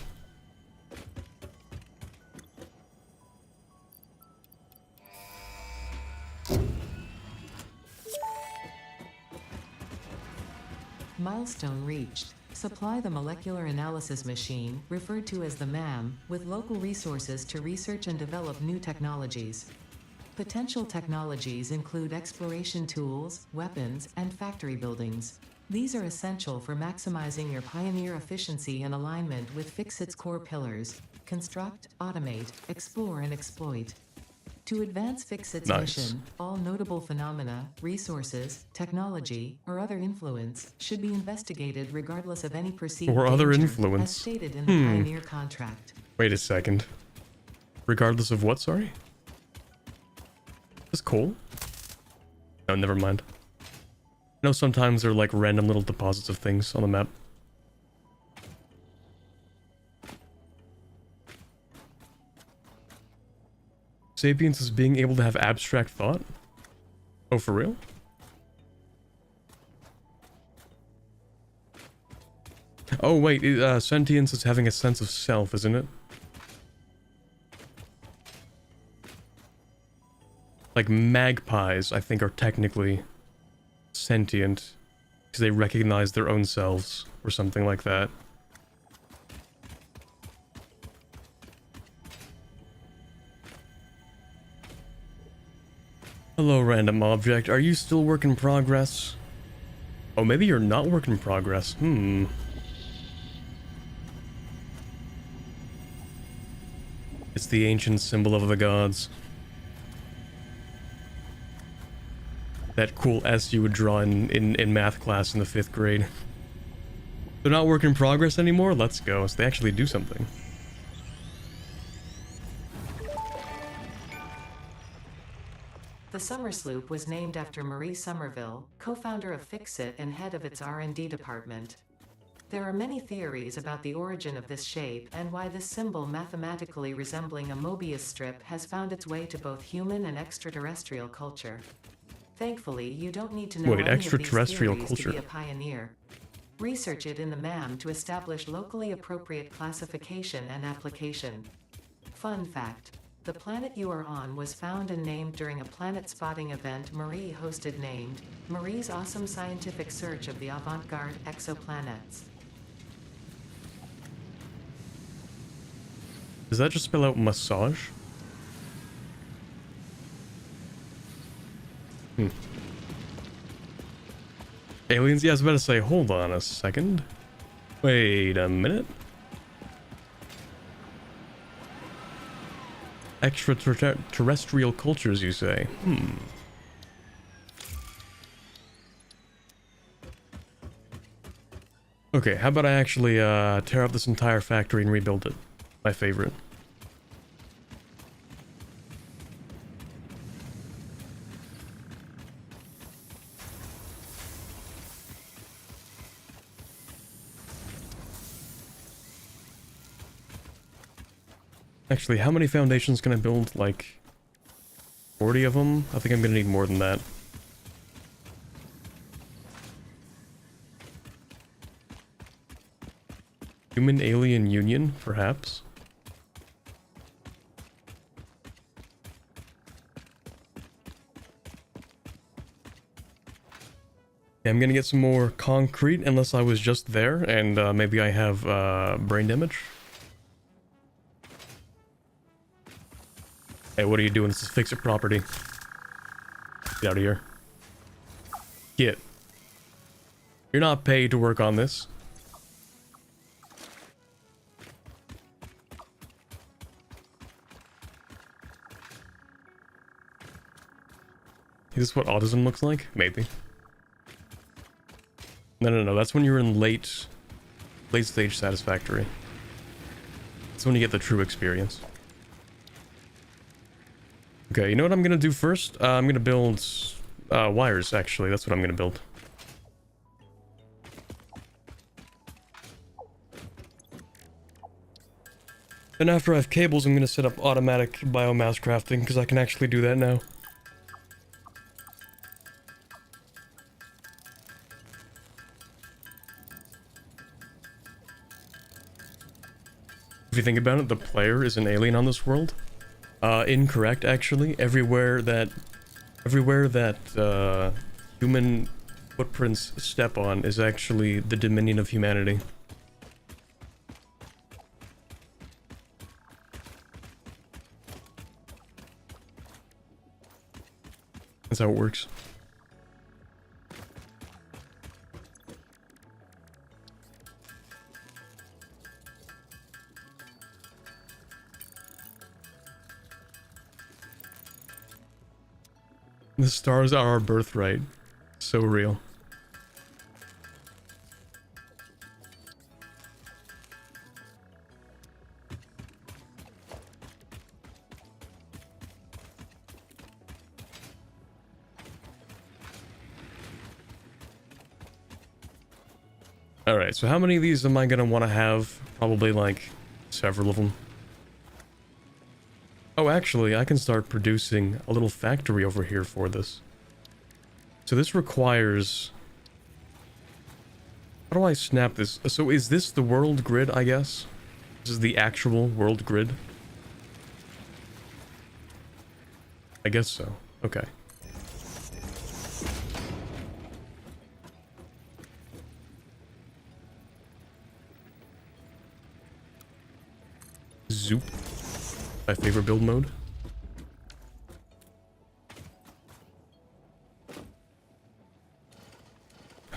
Milestone reached. Supply the molecular analysis machine, referred to as the MAM, with local resources to research and develop new technologies. Potential technologies include exploration tools, weapons, and factory buildings. These are essential for maximizing your Pioneer efficiency and alignment with Fixit's core pillars: construct, automate, explore, and exploit. To advance Fixit's mission, all notable phenomena, resources, technology, or other influence should be investigated regardless of any perceived danger, as stated in the Pioneer contract. Wait a second. Regardless of what, sorry? Is coal? No, never mind. I know sometimes they're like random little deposits of things on the map. Sapience is being able to have abstract thought? Oh, for real? Oh, wait, sentience is having a sense of self, isn't it? Like magpies, I think, are technically sentient because they recognize their own selves or something like that. Hello, random object. Are you still work in progress? Oh, maybe you're not work in progress. It's the ancient symbol of the gods. That cool S you would draw in math class in the 5th grade. They're not work in progress anymore? Let's go. So they actually do something. The Summer Sloop was named after Marie Somerville, co-founder of Fixit and head of its R&D department. There are many theories about the origin of this shape and why this symbol mathematically resembling a Mobius strip has found its way to both human and extraterrestrial culture. Thankfully, you don't need to know any of these theories to be a pioneer. Research it in the MAM to establish locally appropriate classification and application. Fun fact. The planet you are on was found and named during a planet spotting event Marie hosted named Marie's Awesome Scientific Search of the Avant-Garde Exoplanets. Does that just spell out massage? Aliens? Yeah, I was about to say, hold on a second. Wait a minute. Extraterrestrial cultures, you say? Okay, how about I actually tear up this entire factory and rebuild it? My favorite. Actually, how many foundations can I build? Like 40 of them? I think I'm gonna need more than that. Human-alien union, perhaps? Yeah, I'm gonna get some more concrete, unless I was just there, and maybe I have brain damage. Hey, what are you doing? This is fix-it property. Get out of here. Get. You're not paid to work on this. Is this what autism looks like? Maybe. No. That's when you're in late stage Satisfactory. That's when you get the true experience. Okay, you know what I'm gonna do first? I'm gonna build wires, actually. That's what I'm gonna build. Then after I have cables, I'm gonna set up automatic biomass crafting, because I can actually do that now. If you think about it, the player is an alien on this world. Incorrect, actually. Everywhere that human footprints step on is actually the dominion of humanity. That's how it works. The stars are our birthright. So real. Alright, so how many of these am I gonna want to have? Probably like several of them. Oh, actually, I can start producing a little factory over here for this. So this requires... How do I snap this? So is this the world grid, I guess? This is the actual world grid? I guess so. Okay. Zoop. My favorite build mode.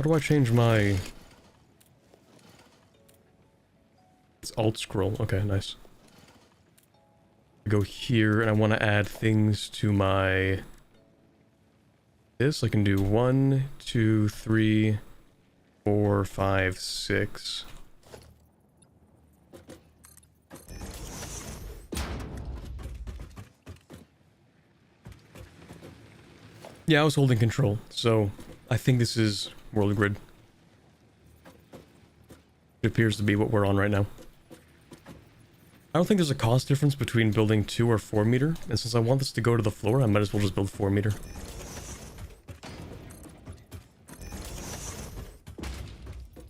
How do I change my... It's alt scroll. Okay, nice. I go here and I want to add things to my... This, I can do 1, 2, 3, 4, 5, 6. Yeah, I was holding control, so I think this is world grid. It appears to be what we're on right now. I don't think there's a cost difference between building 2 or 4 meter, and since I want this to go to the floor, I might as well just build 4 meter.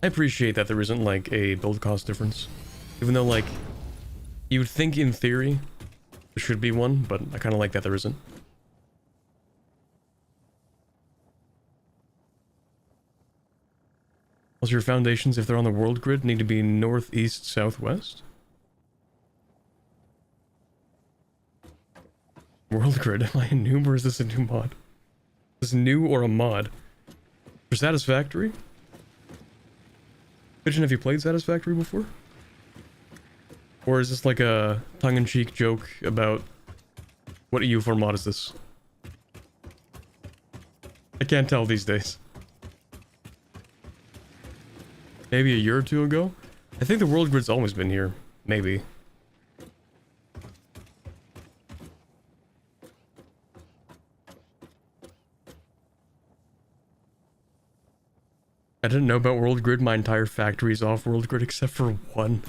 I appreciate that there isn't, like, a build cost difference. Even though, like, you would think in theory there should be one, but I kind of like that there isn't. Also, your foundations, if they're on the world grid, need to be north, east, southwest? World grid, am I a noob or is this a new mod? Is this new or a mod? For Satisfactory? Pigeon, have you played Satisfactory before? Or is this like a tongue-in-cheek joke about what EU4 mod is this? I can't tell these days. Maybe a year or two ago? I think the world grid's always been here. Maybe. I didn't know about world grid. My entire factory is off world grid except for one.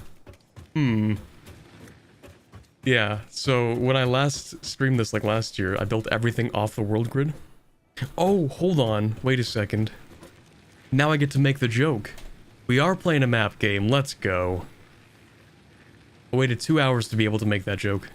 Yeah, so when I last streamed this, like last year, I built everything off the world grid. Oh, hold on. Wait a second. Now I get to make the joke. We are playing a map game. Let's go. I waited 2 hours to be able to make that joke.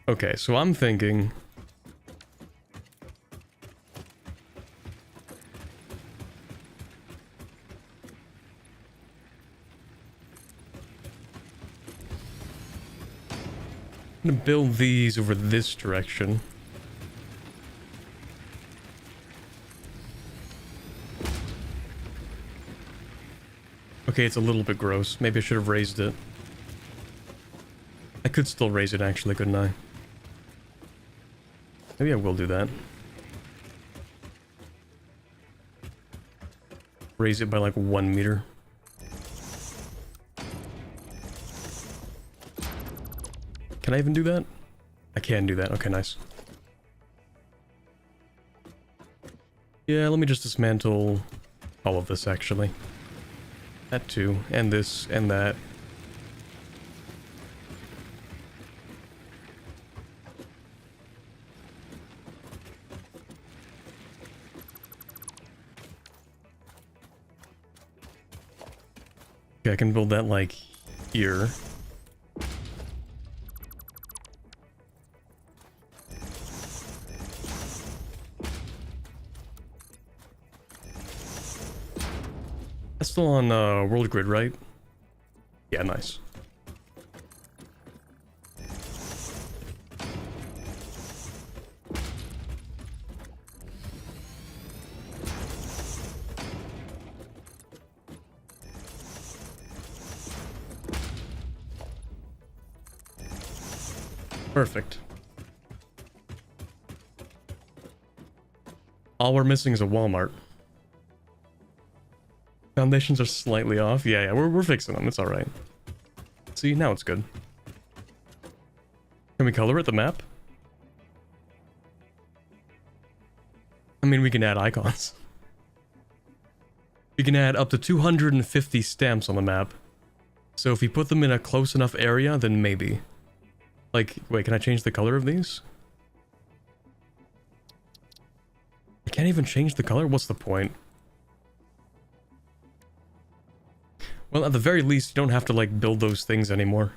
Okay, so I'm thinking... I'm gonna build these over this direction. Okay, it's a little bit gross. Maybe I should have raised it. I could still raise it actually, couldn't I? Maybe I will do that. Raise it by like 1 meter. Can I even do that? I can do that. Okay, nice. Yeah, let me just dismantle all of this actually. That too, and this, and that. Okay, I can build that like here. That's still on world grid, right? Yeah, nice. Perfect. All we're missing is a Walmart. Foundations are slightly off. Yeah, we're fixing them. It's alright. See, now it's good. Can we color it, the map? I mean, we can add icons. We can add up to 250 stamps on the map. So if we put them in a close enough area, then maybe. Like, wait, can I change the color of these? I can't even change the color? What's the point? Well, at the very least, you don't have to, like, build those things anymore.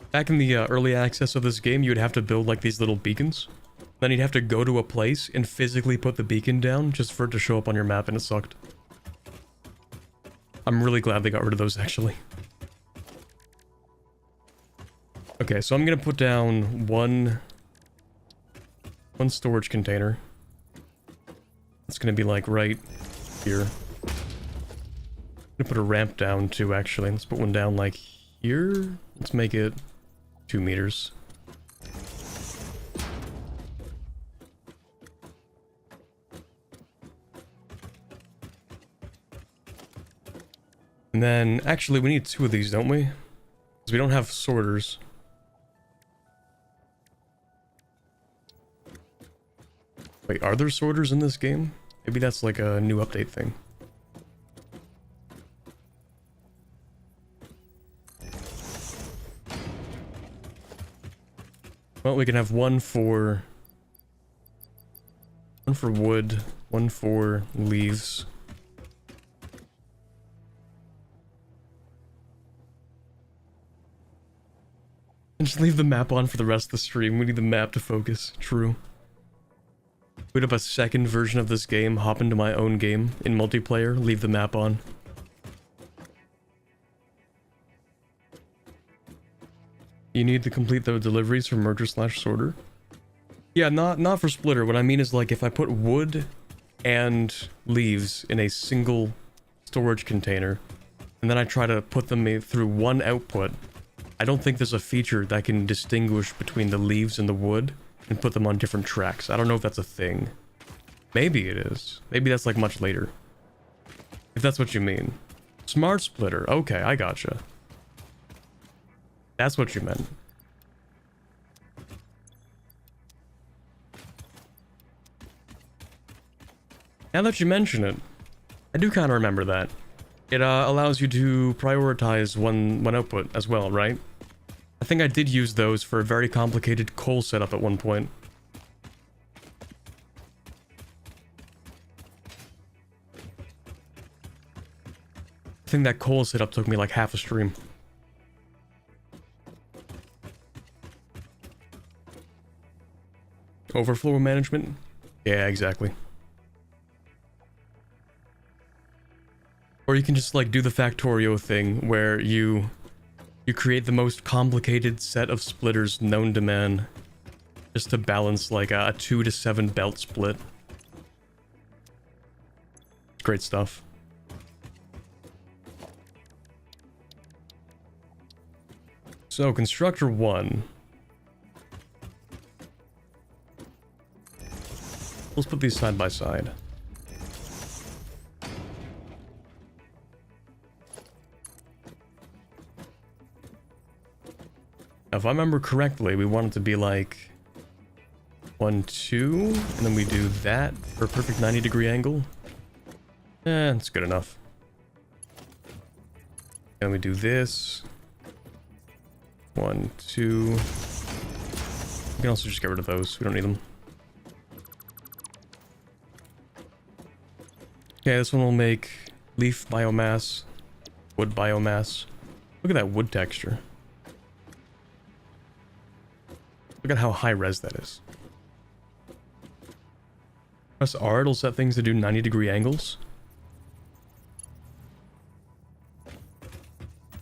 Back in the early access of this game, you would have to build, like, these little beacons. Then you'd have to go to a place and physically put the beacon down just for it to show up on your map, and it sucked. I'm really glad they got rid of those, actually. Okay, so I'm gonna put down one storage container. It's gonna be like right here. I'm gonna put a ramp down too, actually. Let's put one down like here. Let's make it 2 meters. And then, actually, we need 2 of these, don't we? Because we don't have sorters. Wait, are there sorters in this game? Maybe that's like a new update thing. Well, we can have one for wood, one for leaves. And just leave the map on for the rest of the stream. We need the map to focus. True. Boot up a second version of this game, hop into my own game in multiplayer, leave the map on. You need to complete the deliveries from merger/sorter. Yeah, not for splitter. What I mean is, like, if I put wood and leaves in a single storage container, and then I try to put them through one output, I don't think there's a feature that can distinguish between the leaves and the wood and put them on different tracks. I don't know if that's a thing. Maybe it is. Maybe that's like much later. If that's what you mean. Smart splitter. Okay, I gotcha. That's what you meant. Now that you mention it, I do kind of remember that. It allows you to prioritize one output as well, right? I think I did use those for a very complicated coal setup at one point. I think that coal setup took me like half a stream. Overflow management? Yeah, exactly. Or you can just like do the Factorio thing where you create the most complicated set of splitters known to man just to balance like a 2 to 7 belt split. Great stuff. So, Constructor 1. Let's put these side by side. Now, if I remember correctly, we want it to be like 1, 2, and then we do that for a perfect 90-degree angle. It's good enough. And we do this. 1, 2. We can also just get rid of those. We don't need them. Okay, this one will make leaf biomass, wood biomass. Look at that wood texture. Look at how high res that is. Press R, it'll set things to do 90-degree angles.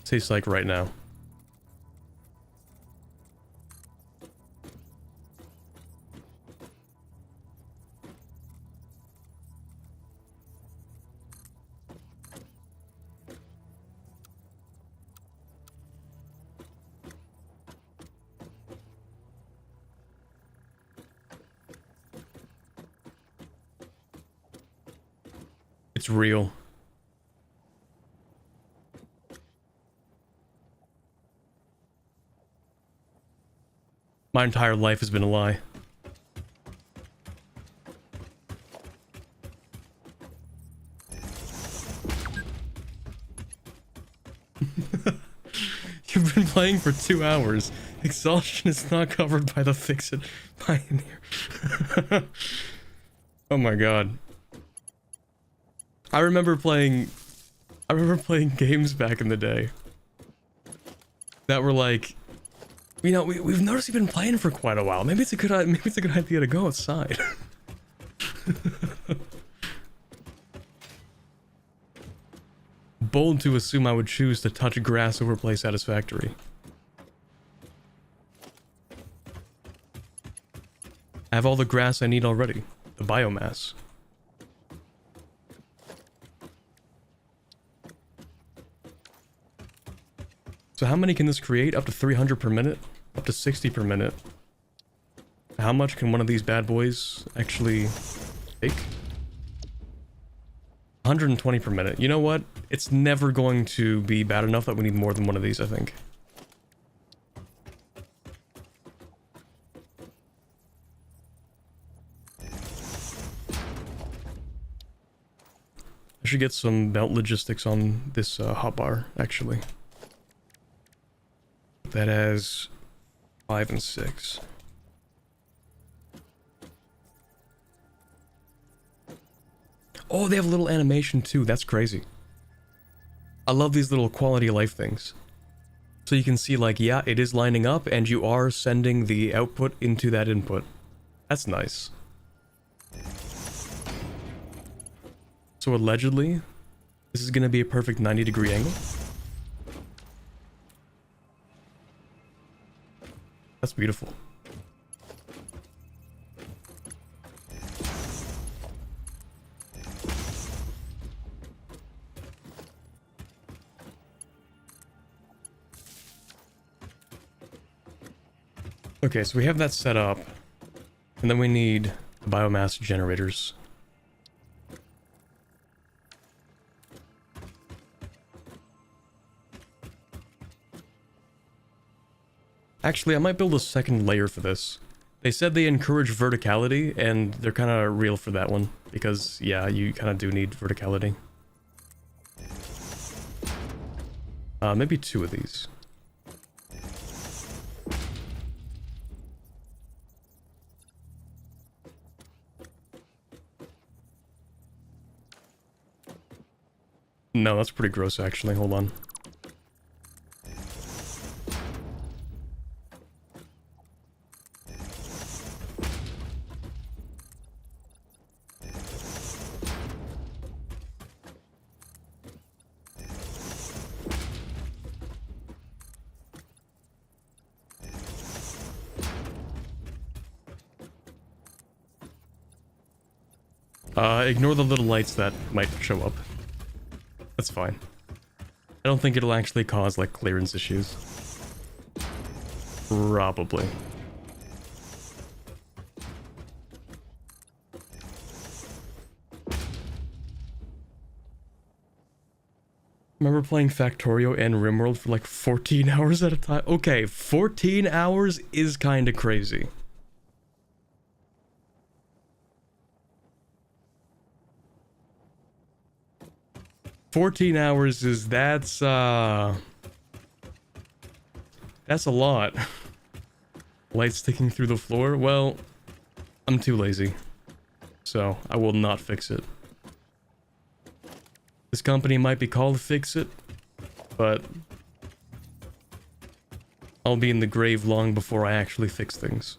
Tastes like right now. It's real. My entire life has been a lie. You've been playing for 2 hours. Exhaustion is not covered by the Fix-It Pioneer. Oh my god. I remember playing games back in the day that were like You know, we've noticed you've been playing for quite a while. Maybe it's a good idea to go outside. Bold to assume I would choose to touch grass over play Satisfactory. I have all the grass I need already. The biomass. So how many can this create? Up to 300 per minute? Up to 60 per minute. How much can one of these bad boys actually take? 120 per minute. You know what? It's never going to be bad enough that we need more than one of these, I think. I should get some belt logistics on this hotbar, actually. That has 5 and 6. Oh, they have a little animation too. That's crazy. I love these little quality of life things. So you can see like, yeah, it is lining up and you are sending the output into that input. That's nice. So allegedly, this is going to be a perfect 90-degree angle. That's beautiful. Okay, so we have that set up, and then we need biomass generators. Actually, I might build a second layer for this. They said they encourage verticality, and they're kind of real for that one, because, yeah, you kind of do need verticality. Maybe 2 of these. No, that's pretty gross, actually. Hold on. Ignore the little lights that might show up. That's fine. I don't think it'll actually cause, like, clearance issues. Probably. Remember playing Factorio and RimWorld for like 14 hours at a time? Okay, 14 hours is kinda crazy. $14 hours is, that's a lot. Light sticking through the floor? Well, I'm too lazy. So, I will not fix it. This company might be called Fix It, but I'll be in the grave long before I actually fix things.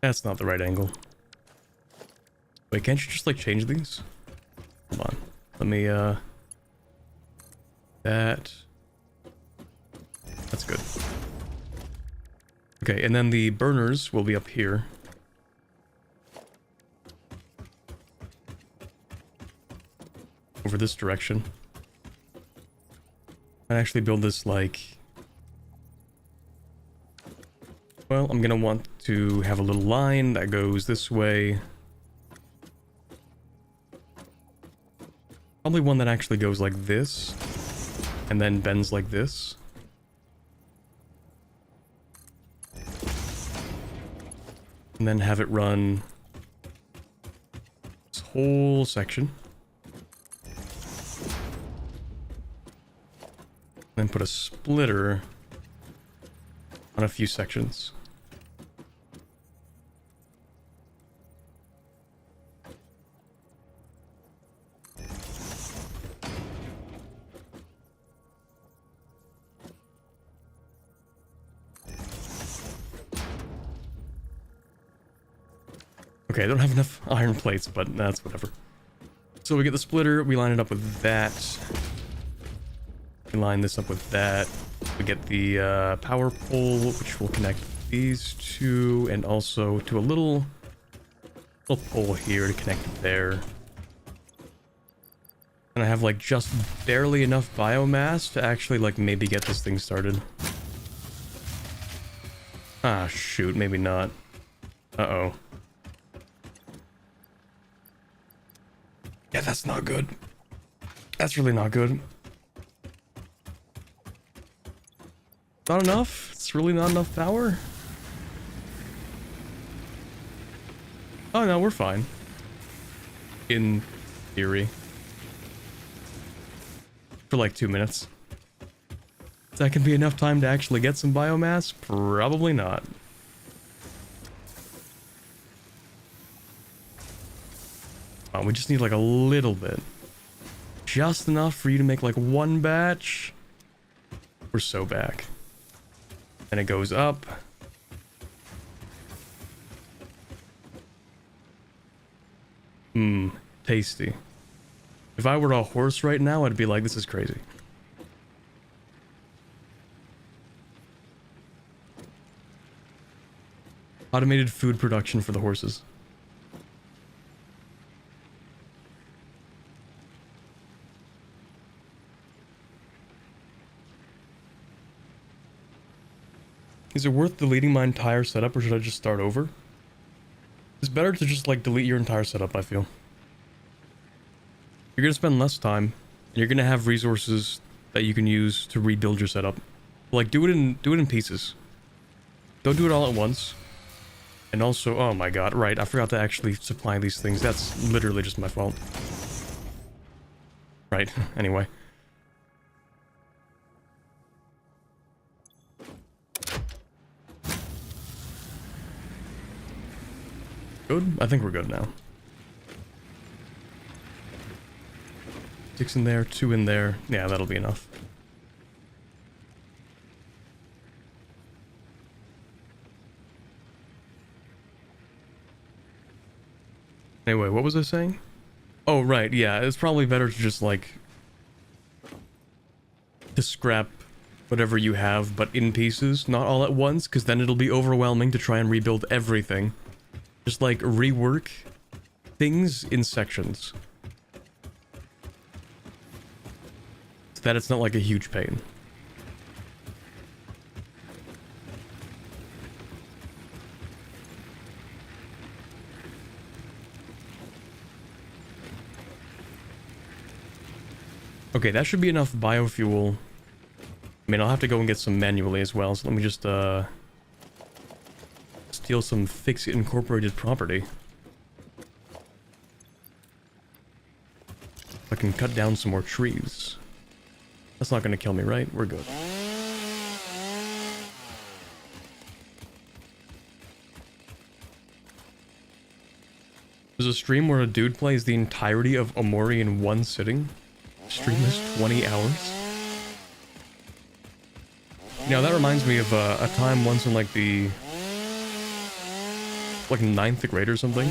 That's not the right angle. Wait, can't you just like change these? Hold on. Let me that's good. Okay, and then the burners will be up here. Over this direction. I'd actually build this like, well, I'm gonna want to have a little line that goes this way. Probably one that actually goes like this, and then bends like this. And then have it run this whole section. Then put a splitter on a few sections. Okay, I don't have enough iron plates, but that's whatever. So we get the splitter, we line it up with that. We line this up with that. We get the power pole, which will connect these two, and also to a little pole here to connect there. And I have like just barely enough biomass to actually like maybe get this thing started. Ah, shoot, maybe not. Uh-oh. Yeah, that's not good. That's really not good. Not enough? It's really not enough power? Oh no, we're fine. In theory. For like 2 minutes. That can be enough time to actually get some biomass? Probably not. We just need like a little bit. Just enough for you to make like one batch. We're so back. And it goes up. Mmm, tasty. If I were a horse right now, I'd be like, this is crazy. Automated food production for the horses. Is it worth deleting my entire setup, or should I just start over? It's better to just, like, delete your entire setup, I feel. You're gonna spend less time, and you're gonna have resources that you can use to rebuild your setup. Like, do it in pieces. Don't do it all at once. And also, oh my god, right, I forgot to actually supply these things. That's literally just my fault. Right, anyway. Good? I think we're good now. 6 in there, 2 in there. Yeah, that'll be enough. Anyway, what was I saying? Oh, right, yeah, it's probably better to just, like... to scrap whatever you have, but in pieces, not all at once, because then it'll be overwhelming to try and rebuild everything. Just, like, rework things in sections. So that it's not, like, a huge pain. Okay, that should be enough biofuel. I mean, I'll have to go and get some manually as well, so let me just, steal some Fix It Incorporated property. I can cut down some more trees. That's not gonna kill me, right? We're good. There's a stream where a dude plays the entirety of Omori in one sitting. Stream is 20 hours. You know, that reminds me of a time once in like the... like 9th grade or something.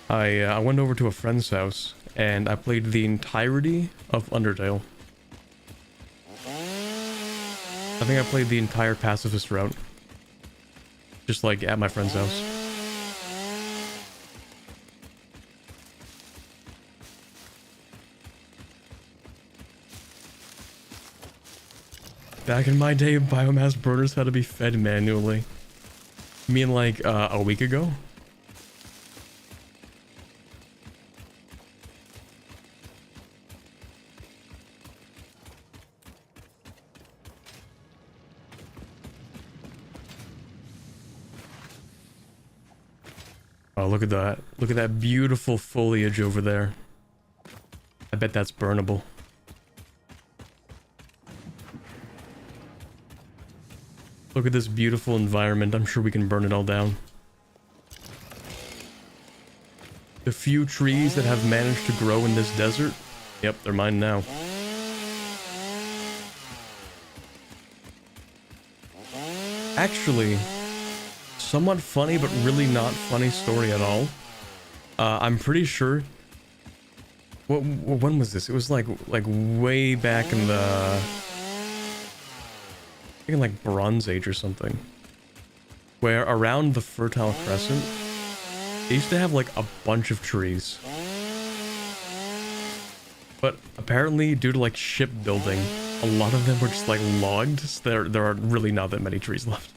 I went over to a friend's house and I played the entirety of Undertale. I think I played the entire pacifist route. Just like at my friend's house. Back in my day, biomass burners had to be fed manually. You mean like a week ago? Oh, look at that. Look at that beautiful foliage over there. I bet that's burnable. Look at this beautiful environment. I'm sure we can burn it all down. The few trees that have managed to grow in this desert, yep, they're mine now. Actually, somewhat funny, but really not funny story at all. I'm pretty sure... when was this? It was like way back in the... I think in like Bronze Age or something. Where around the Fertile Crescent, they used to have like a bunch of trees. But apparently, due to like shipbuilding, a lot of them were just like logged, so there are really not that many trees left.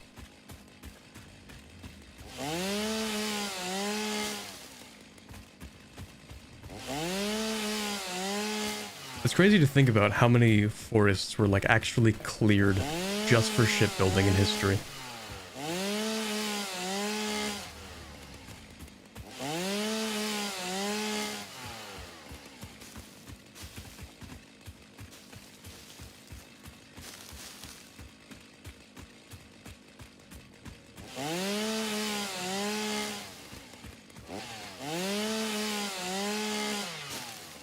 It's crazy to think about how many forests were like actually cleared just for shipbuilding in history.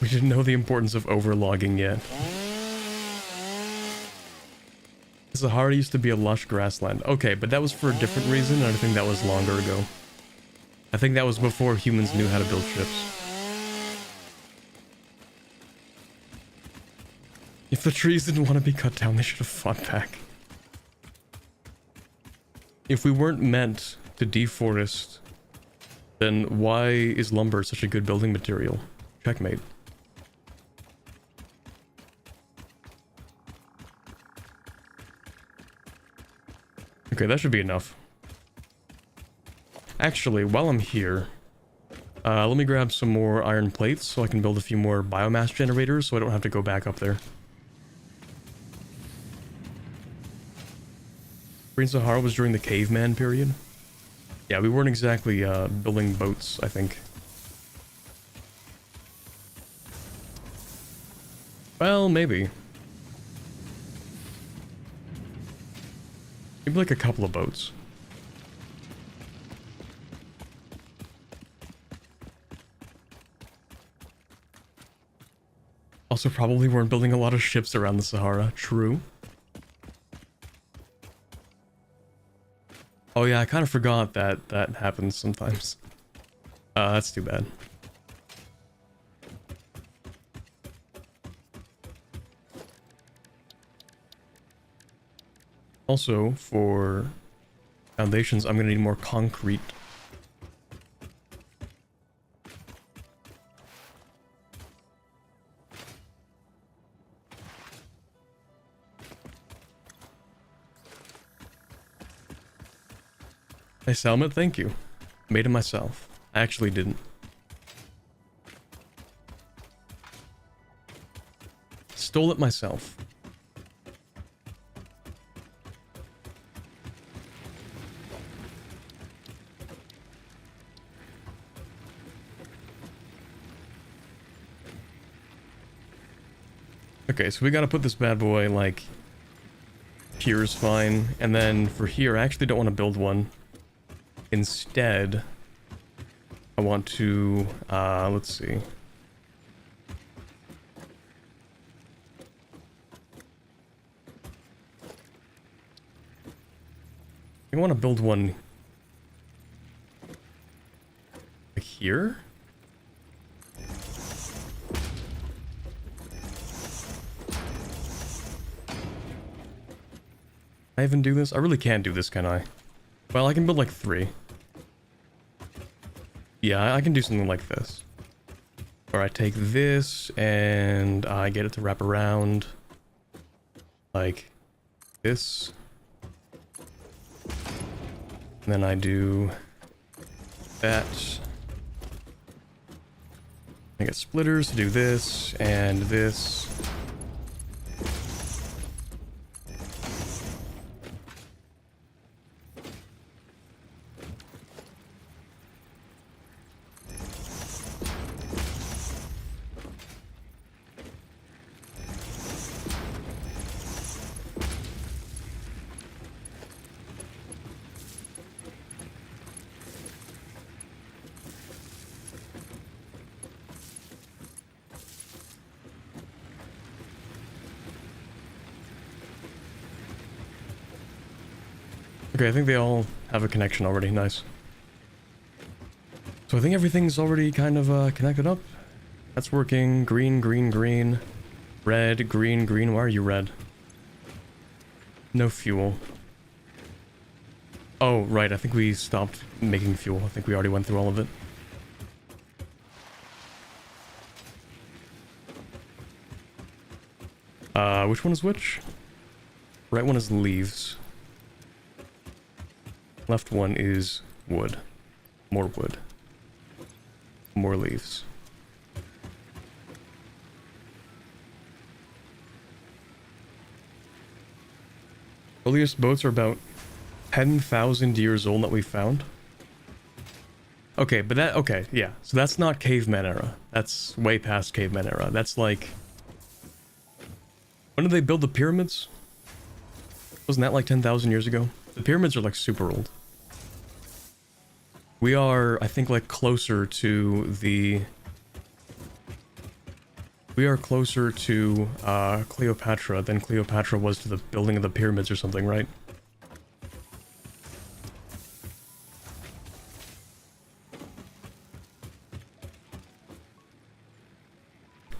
We didn't know the importance of overlogging yet. The Sahara used to be a lush grassland. Okay, but that was for a different reason, and I think that was longer ago. I think that was before humans knew how to build ships. If the trees didn't want to be cut down, they should have fought back. If we weren't meant to deforest, then why is lumber such a good building material? Checkmate. Okay, that should be enough. Actually, while I'm here, let me grab some more iron plates so I can build a few more biomass generators so I don't have to go back up there. Green Sahara was during the caveman period. Yeah, we weren't exactly building boats, I think. Well, maybe. Maybe like a couple of boats. Also, probably weren't building a lot of ships around the Sahara. True. Oh yeah, I kind of forgot that that happens sometimes. That's too bad. Also, for foundations, I'm gonna need more concrete. Hey, Salmet, thank you. Made it myself. I actually didn't. Stole it myself. Okay, so we gotta put this bad boy, like, here's fine. And then for here, I actually don't want to build one. Instead, I want to, let's see. I want to build one like here. I even do this? I really can't do this, can I? Well, I can build like 3. Yeah, I can do something like this. Or I take this and I get it to wrap around like this. And then I do that. I get splitters to do this and this. Okay, I think they all have a connection already. Nice. So I think everything's already kind of connected up. That's working. Green, green, green. Red, green, green. Why are you red? No fuel. Oh, right. I think we stopped making fuel. I think we already went through all of it. Which one is which? Right one is leaves. Left one is wood. More wood. More leaves. Earliest boats are about 10,000 years old that we found. Okay, but that, okay, yeah. So that's not caveman era. That's way past caveman era. That's like... When did they build the pyramids? Wasn't that like 10,000 years ago? The pyramids are like super old. We are, I think, like closer to the... We are closer to Cleopatra than Cleopatra was to the building of the pyramids or something, right?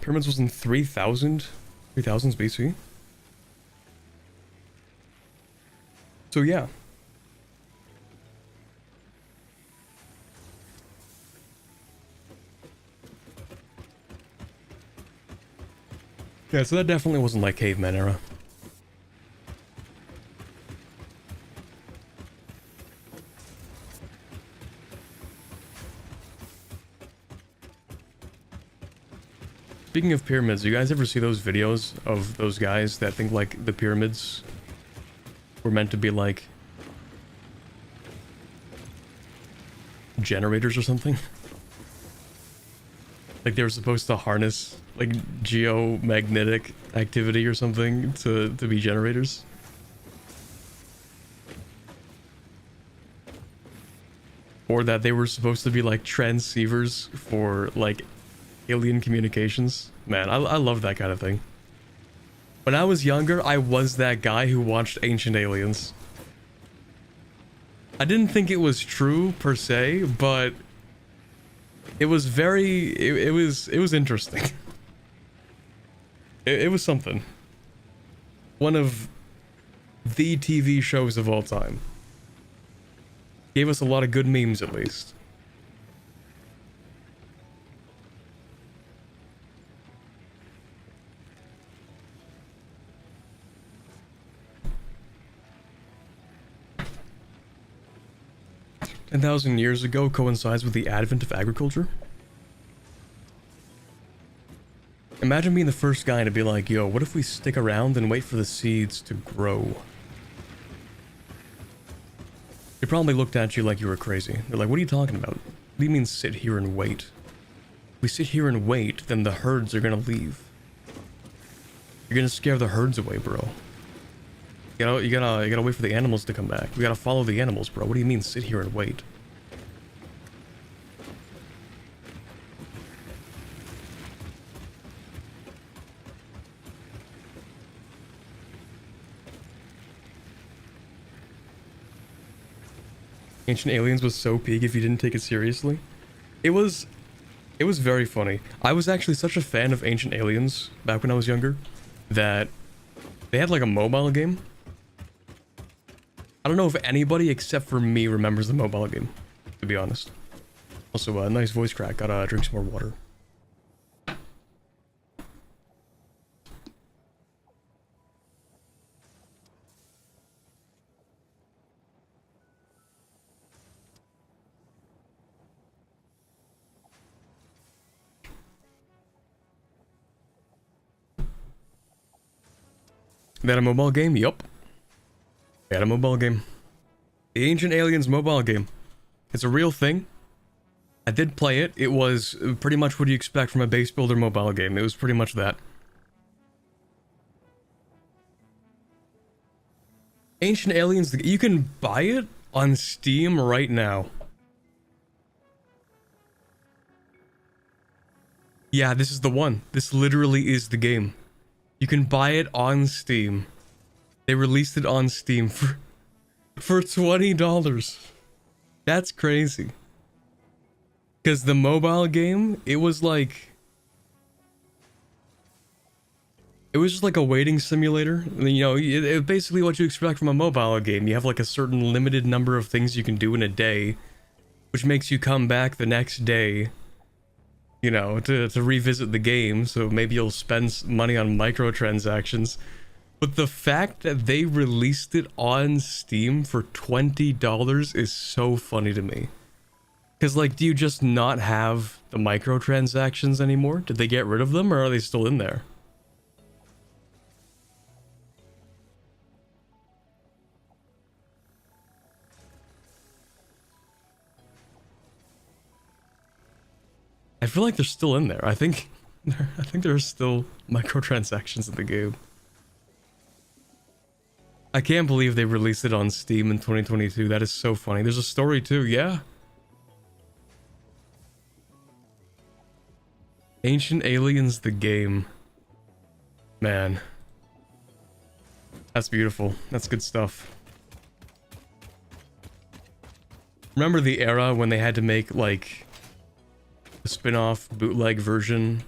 Pyramids was in 3000s BC. So yeah. Yeah, so that definitely wasn't like caveman era. Speaking of pyramids, you guys ever see those videos of those guys that think like the pyramids were meant to be like generators or something? Like they were supposed to harness like geomagnetic activity or something to be generators? Or that they were supposed to be like transceivers for like alien communications. Man, I love that kind of thing. When I was younger, I was that guy who watched Ancient Aliens. I didn't think it was true per se, but it was very it was interesting. It was something. One of the TV shows of all time. Gave us a lot of good memes at least. $10,000 years ago coincides with the advent of agriculture. Imagine being the first guy to be like, yo, what if we stick around and wait for the seeds to grow? They probably looked at you like you were crazy. They're like, what are you talking about? What do you mean sit here and wait? If we sit here and wait, then the herds are gonna leave. You're gonna scare the herds away, bro. You gotta wait for the animals to come back. We gotta follow the animals, bro. What do you mean sit here and wait? Ancient Aliens was so peak if you didn't take it seriously. It was very funny. I was actually such a fan of Ancient Aliens back when I was younger that they had like a mobile game. I don't know if anybody except for me remembers the mobile game, to be honest. Also, a nice voice crack. Gotta drink some more water. They had a mobile game? Yup. They had a mobile game. The Ancient Aliens mobile game. It's a real thing. I did play it. It was pretty much what you expect from a base builder mobile game. It was pretty much that. Ancient Aliens, you can buy it on Steam right now. Yeah, this is the one. This literally is the game. You can buy it on Steam. They released it on Steam for For $20. That's crazy. Because the mobile game, it was just like a waiting simulator. You know, it basically what you expect from a mobile game. You have like a certain limited number of things you can do in a day, which makes you come back the next day, you know, to revisit the game. So maybe you'll spend money on microtransactions. But the fact that they released it on Steam for $20 is so funny to me. Because, like, do you just not have the microtransactions anymore? Did they get rid of them, or are they still in there? I feel like they're still in there. I think there's still microtransactions in the game. I can't believe they released it on Steam in 2022. That is so funny. There's a story too, yeah. Ancient Aliens the game. Man. That's beautiful. That's good stuff. Remember the era when they had to make, like, a spin-off bootleg version?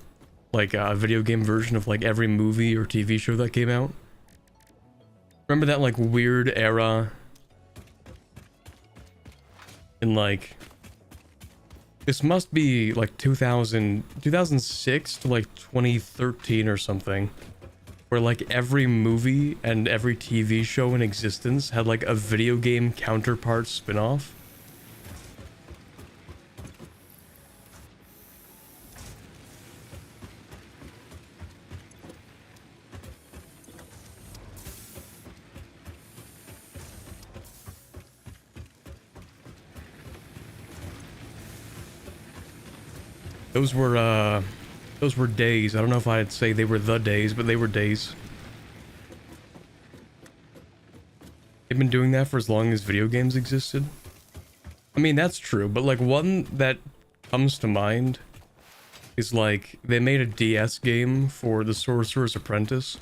Like, a video game version of, like, every movie or TV show that came out? Remember that, like, weird era? In, like... This must be, like, 2006 to, like, 2013 or something. Where, like, every movie and every TV show in existence had, like, a video game counterpart spin-off. Those were days. I don't know if I'd say they were the days, but they were days. They've been doing that for as long as video games existed. I mean, that's true, but like one that comes to mind is like they made a DS game for the Sorcerer's Apprentice.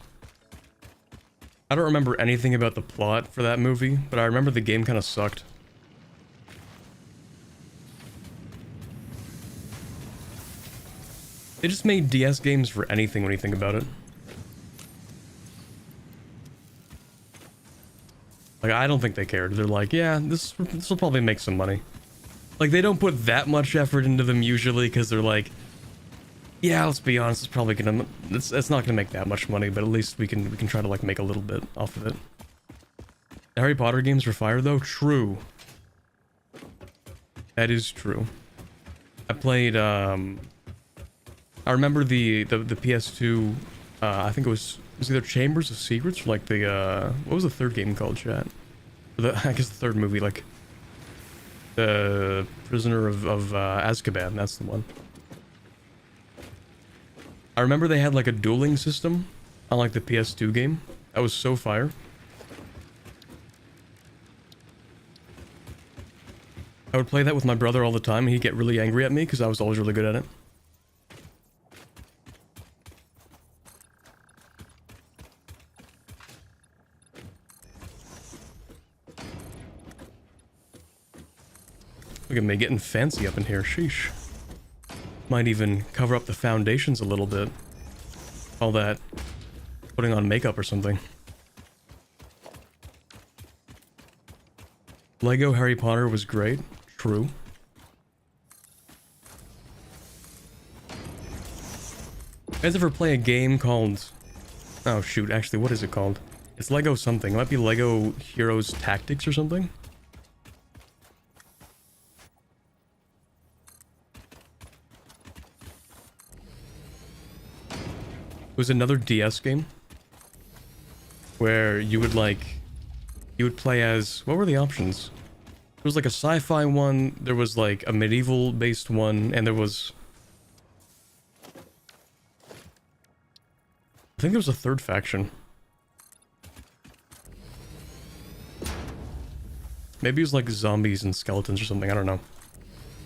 I don't remember anything about the plot for that movie, but I remember the game kind of sucked. They just made DS games for anything when you think about it. Like, I don't think they cared. They're like, yeah, this will probably make some money. Like, they don't put that much effort into them usually, because they're like, yeah, let's be honest, it's probably gonna, it's not gonna make that much money, but at least we can try to, like, make a little bit off of it. The Harry Potter games were fire, though? True. That is true. I played, I remember the PS2, I think it was either Chambers of Secrets or like the, what was the third game called, chat? I guess the third movie, like, the Prisoner of Azkaban, that's the one. I remember they had like a dueling system on like the PS2 game. That was so fire. I would play that with my brother all the time, and he'd get really angry at me because I was always really good at it. Look at me getting fancy up in here, sheesh. Might even cover up the foundations a little bit. All that putting on makeup or something. Lego Harry Potter was great. True. You guys ever play a game called... Oh shoot, actually, what is it called? It's Lego something. It might be Lego Heroes Tactics or something? It was another DS game where you would play as, what were the options? There was like a sci-fi one, there was like a medieval based one, and there was, I think there was a third faction. Maybe it was like zombies and skeletons or something, I don't know.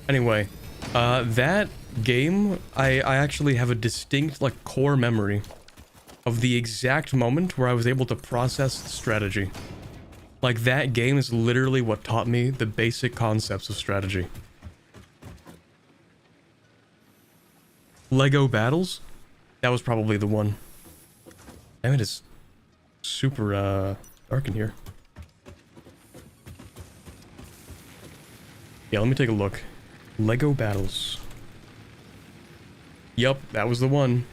Anyway, that game, I actually have a distinct, like, core memory of the exact moment where I was able to process the strategy. Like, that game is literally what taught me the basic concepts of strategy. Lego Battles? That was probably the one. Damn, it is super, dark in here. Yeah, let me take a look. Lego Battles. Yup, that was the one.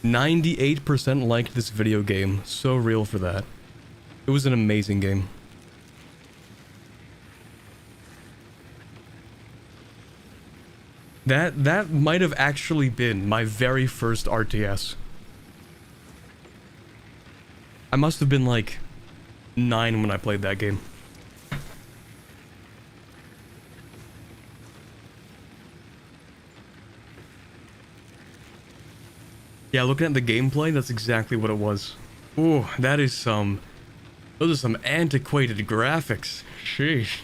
98% liked this video game. So real for that. It was an amazing game. That might have actually been my very first RTS. I must have been like 9 when I played that game. Yeah, looking at the gameplay, that's exactly what it was. Ooh, that is some... Those are some antiquated graphics. Sheesh.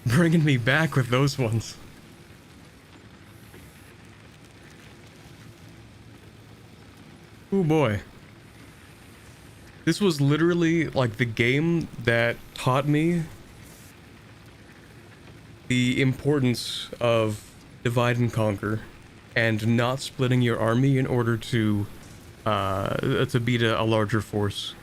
Bringing me back with those ones. Oh boy. This was literally like the game that taught me the importance of divide and conquer and not splitting your army in order to beat a larger force.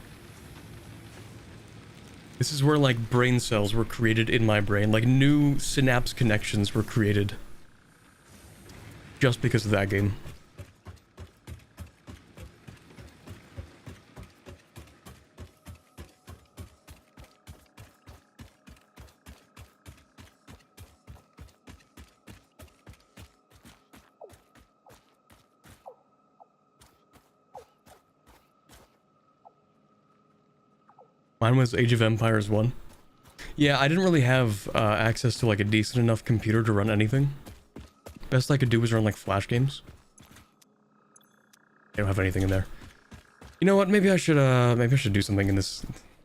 This is where like brain cells were created in my brain, like new synapse connections were created just because of that game. Mine was Age of Empires 1. Yeah, I didn't really have access to like a decent enough computer to run anything. Best I could do was run like Flash games. I don't have anything in there. You know what? Maybe I should do something in this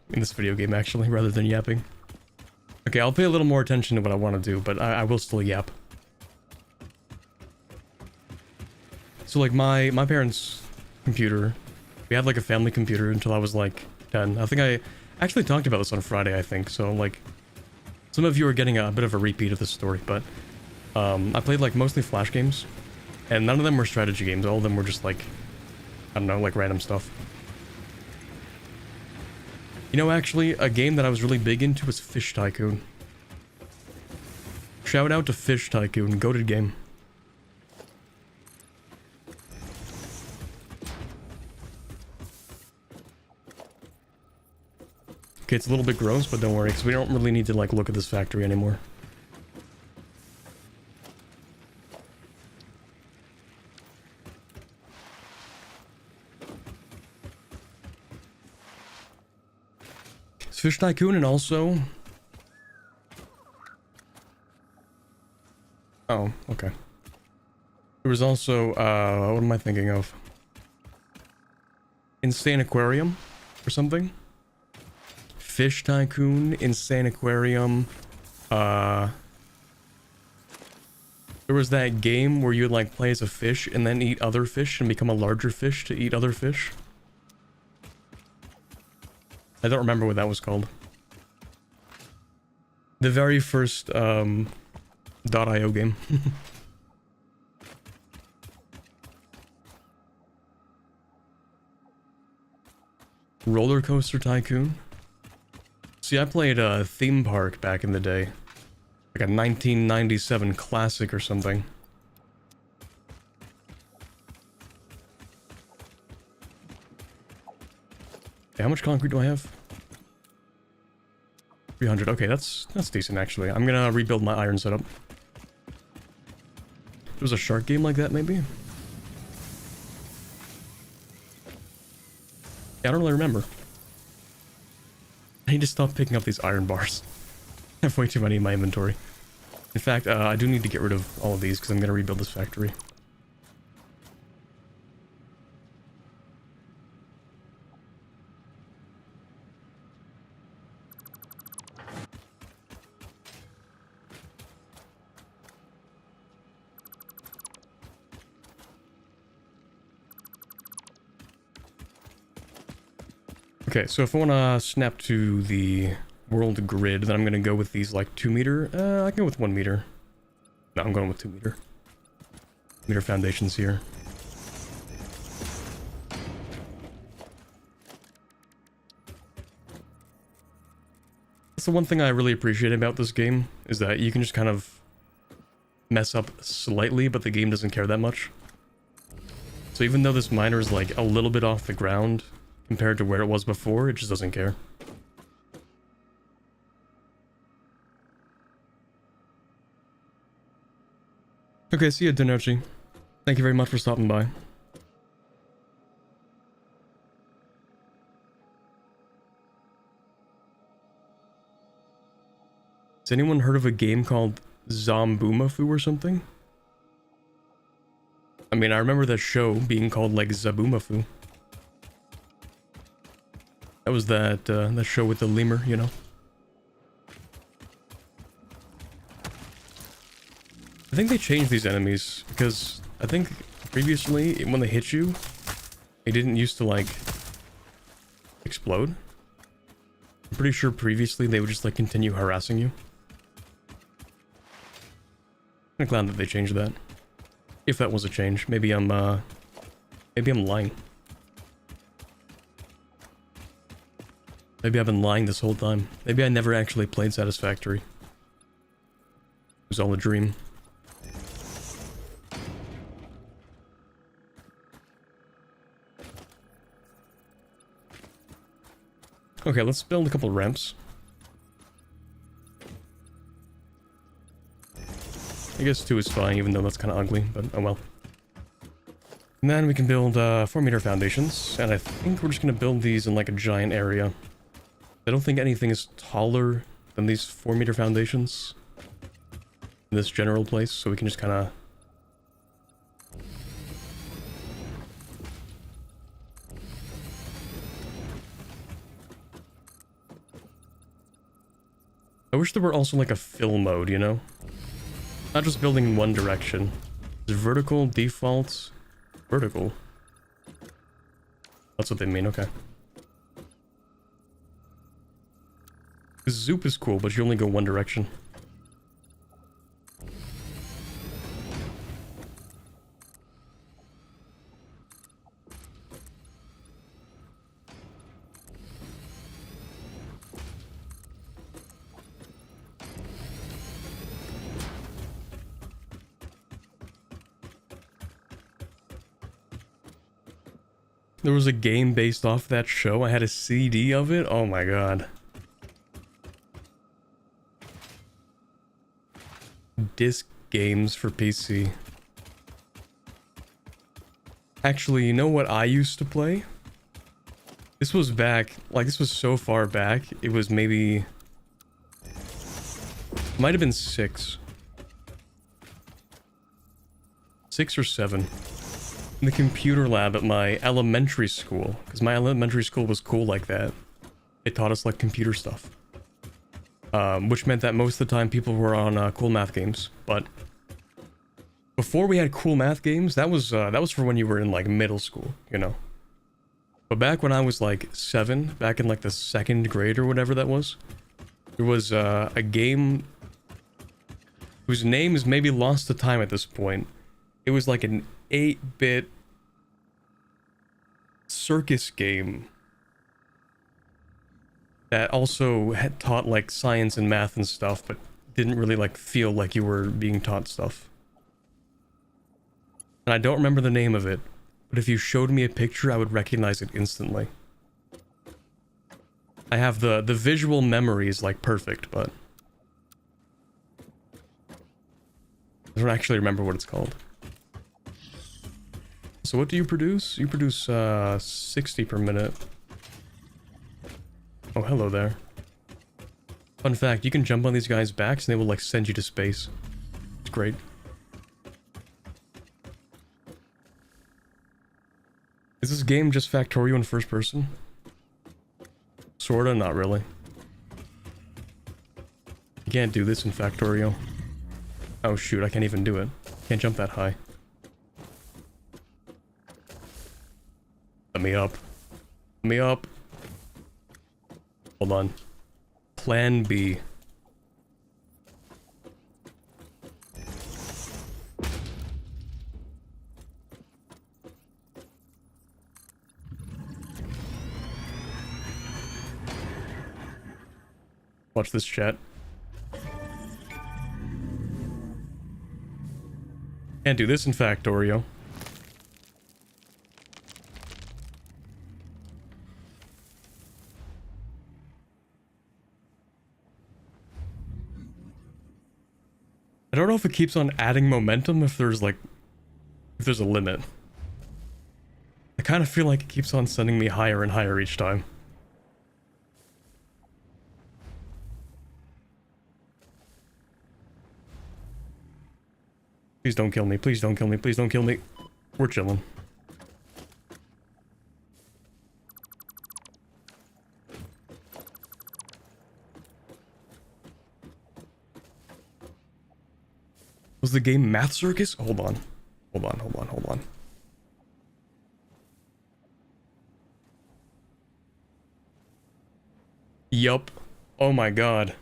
video game actually, rather than yapping. Okay, I'll pay a little more attention to what I want to do, but I will still yap. So like my parents' computer, we had like a family computer until I was like 10. I think I actually talked about this on Friday, I think, so like some of you are getting a bit of a repeat of this story, but I played like mostly Flash games, and none of them were strategy games. All of them were just like, I don't know, like random stuff. You know, actually, a game that I was really big into was Fish Tycoon. Shout out to Fish Tycoon, goated game. Okay, it's a little bit gross, but don't worry, because we don't really need to like look at this factory anymore. It's Fish Tycoon, and also... Oh, okay. There was also, what am I thinking of? Insane Aquarium, or something? Fish Tycoon, Insane Aquarium, there was that game where you would like play as a fish and then eat other fish and become a larger fish to eat other fish. I don't remember what that was called. The very first, .io game. Roller Coaster Tycoon. See, I played a Theme Park back in the day. Like a 1997 classic or something. Okay, how much concrete do I have? 300. Okay, that's decent actually. I'm gonna rebuild my iron setup. There was a shark game like that, maybe? Yeah, I don't really remember. I need to stop picking up these iron bars. I have way too many in my inventory. In fact, I do need to get rid of all of these because I'm going to rebuild this factory. Okay, so if I want to snap to the world grid, then I'm going to go with these like 2 meter. I can go with 1 meter. No, I'm going with 2 meter. Meter foundations here. That's the one thing I really appreciate about this game, is that you can just kind of mess up slightly, but the game doesn't care that much. So even though this miner is like a little bit off the ground compared to where it was before, it just doesn't care. Okay, see ya, Denochi. Thank you very much for stopping by. Has anyone heard of a game called Zomboomafu or something? I mean, I remember that show being called like Zaboomafu. That was that show with the lemur, you know? I think they changed these enemies because I think previously when they hit you, they didn't used to like explode. I'm pretty sure previously they would just like continue harassing you. I'm glad that they changed that. If that was a change, maybe I'm lying. Maybe I've been lying this whole time. Maybe I never actually played Satisfactory. It was all a dream. Okay, let's build a couple ramps. I guess 2 is fine, even though that's kind of ugly, but oh well. And then we can build 4 meter foundations, and I think we're just going to build these in like a giant area. I don't think anything is taller than these 4 meter foundations in this general place, so we can just kind of... I wish there were also like a fill mode, you know? Not just building in one direction. Is vertical, default, vertical. That's what they mean, okay. The zoop is cool, but you only go one direction. There was a game based off that show. I had a CD of it. Oh my god. Disc games for PC. Actually, you know what I used to play? This was back, like this was so far back, it was maybe... Might have been 6. 6 or 7. In the computer lab at my elementary school, because my elementary school was cool like that. It taught us like computer stuff. Which meant that most of the time people were on cool math games, but before we had cool math games, that was for when you were in like middle school, you know. But back when I was like 7, back in like the 2nd grade or whatever that was, there was a game whose name is maybe lost to time at this point. It was like an 8-bit circus game that also had taught like science and math and stuff, but didn't really like feel like you were being taught stuff. And I don't remember the name of it, but if you showed me a picture, I would recognize it instantly. I have the visual memory is like perfect, but I don't actually remember what it's called. So what do you produce? You produce 60 per minute. Oh, hello there. Fun fact, you can jump on these guys' backs and they will like send you to space. It's great. Is this game just Factorio in first person? Sorta, not really. You can't do this in Factorio. Oh shoot, I can't even do it. Can't jump that high. Let me up. Let me up. Hold on. Plan B. Watch this chat. Can't do this in Factorio. I don't know if it keeps on adding momentum if there's like, if there's a limit. I kind of feel like it keeps on sending me higher and higher each time. Please don't kill me, please don't kill me, please don't kill me. We're chilling. Was the game Math Circus? Hold on. Hold on, hold on, hold on. Yup. Oh my god.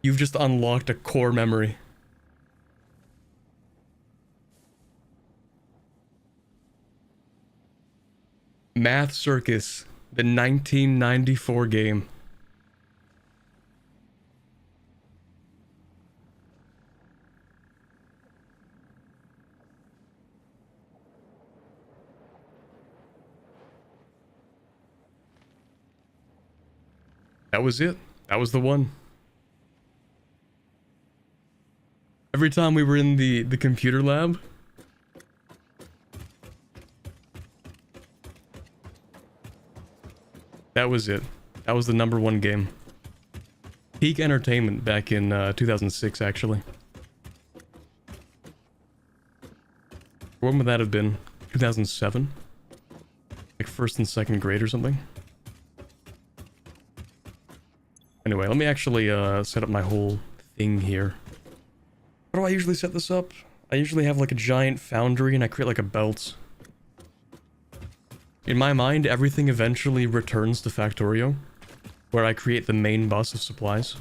You've just unlocked a core memory. Math Circus, the 1994 game. That was it. That was the one. Every time we were in the computer lab, that was it. That was the #1 game. Peak entertainment back in 2006, actually. When would that have been? 2007? Like 1st and 2nd grade or something? Anyway, let me actually set up my whole thing here. How do I usually set this up? I usually have like a giant foundry and I create like a belt. In my mind, everything eventually returns to Factorio, where I create the main bus of supplies.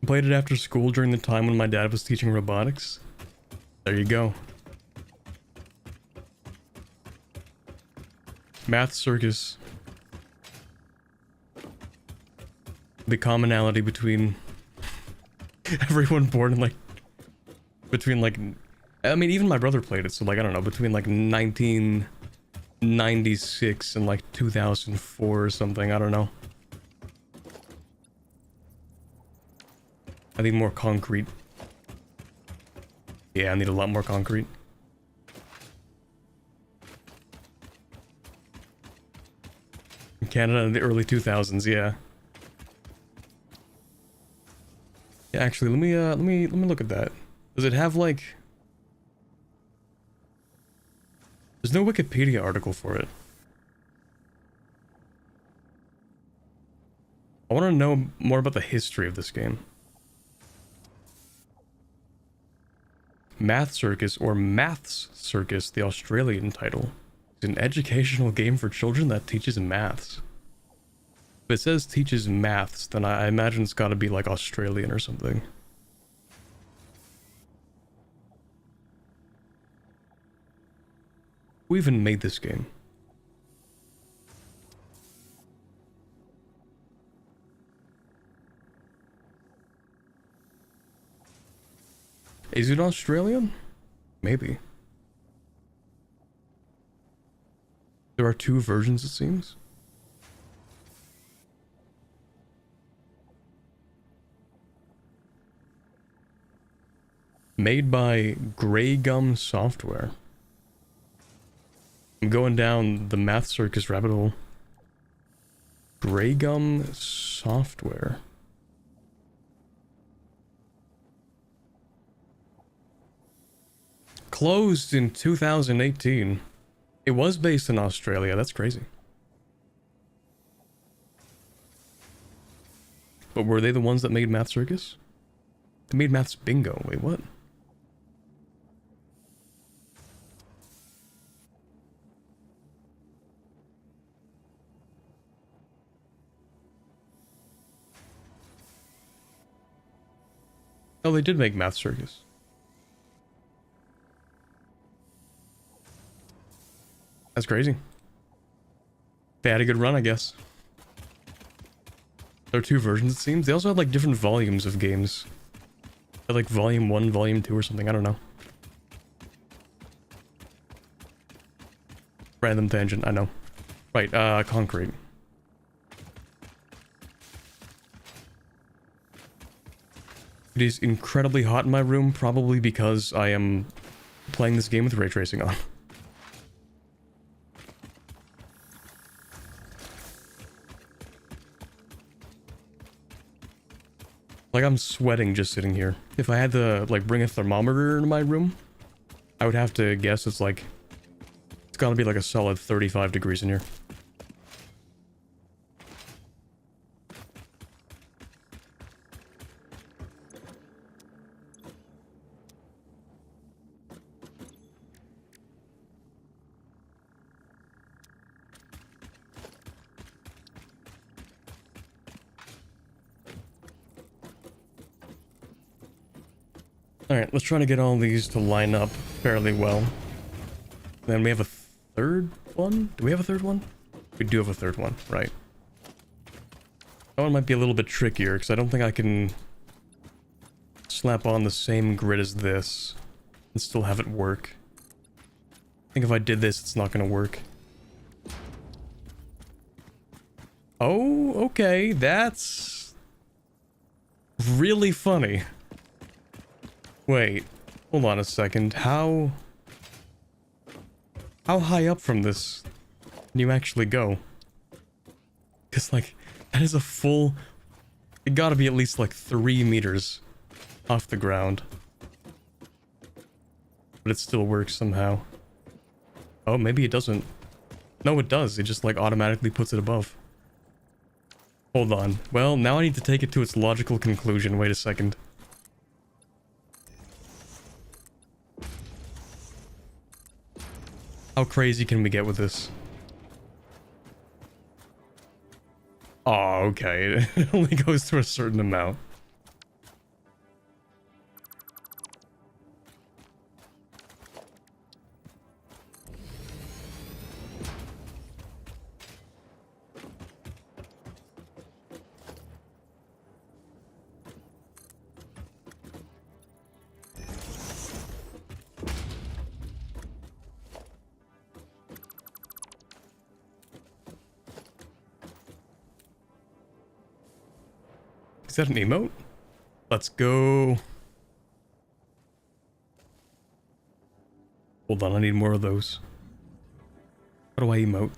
Played it after school during the time when my dad was teaching robotics. There you go. Math Circus. The commonality between everyone born in like, between like, I mean even my brother played it, so like I don't know, between like 1996 and like 2004 or something, I don't know. I need more concrete. Yeah, I need a lot more concrete. In Canada in the early 2000s, yeah. Yeah, actually, let me look at that. Does it have like? There's no Wikipedia article for it. I want to know more about the history of this game. Math Circus, or Maths Circus, the Australian title, is an educational game for children that teaches maths. If it says teaches maths, then I imagine it's gotta be like Australian or something. Who even made this game? Is it Australian? Maybe. There are 2 versions, it seems. Made by Grey Gum Software. I'm going down the Math Circus rabbit hole. Grey Gum Software. Closed in 2018. It was based in Australia, that's crazy. But were they the ones that made Math Circus? They made Maths Bingo, wait, what? Oh, they did make Math Circus. That's crazy. They had a good run, I guess. There are 2 versions, it seems. They also had, like, different volumes of games. Had, like, Volume 1, Volume 2 or something, I don't know. Random tangent, I know. Right, concrete. It is incredibly hot in my room, probably because I am playing this game with ray tracing on. Like, I'm sweating just sitting here. If I had to, like, bring a thermometer into my room, I would have to guess it's like... It's gotta be like a solid 35 degrees in here. Alright, let's try to get all these to line up fairly well. Then we have a third one? Do we have a third one? We do have a third one, right. That one might be a little bit trickier, because I don't think I can slap on the same grid as this and still have it work. I think if I did this, it's not going to work. Oh, okay, that's really funny. Wait, hold on a second. How high up from this can you actually go? Because, like, that is a full... It gotta be at least, like, 3 meters off the ground. But it still works somehow. Oh, maybe it doesn't. No, it does. It just, like, automatically puts it above. Hold on. Well, now I need to take it to its logical conclusion. Wait a second. How crazy can we get with this? Oh, okay. It only goes to a certain amount. Is that an emote? Let's go. Hold on, I need more of those. How do I emote?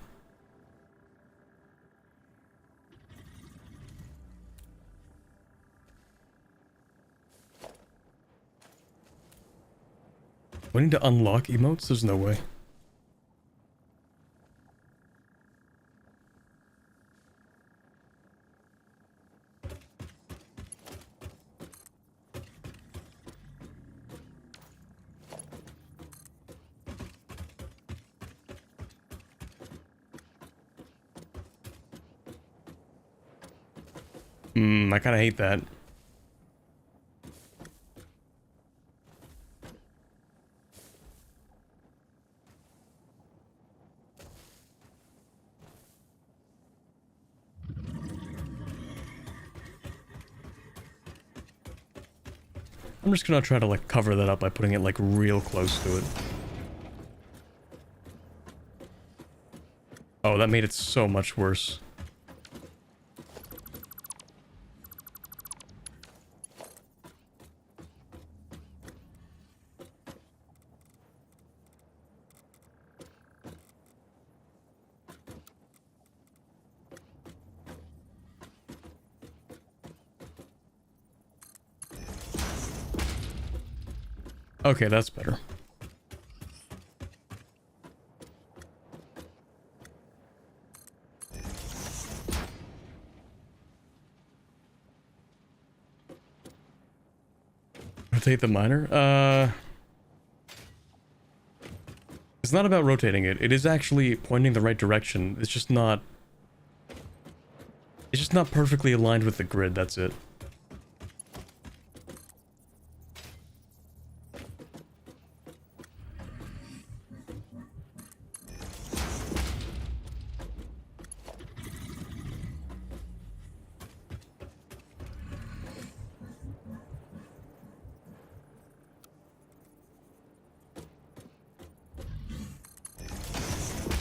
Do I need to unlock emotes? There's no way. I kind of hate that. I'm just gonna try to, like, cover that up by putting it, like, real close to it. Oh, that made it so much worse. Okay, that's better. Rotate the miner? It's not about rotating it. It is actually pointing the right direction. It's just not perfectly aligned with the grid, that's it.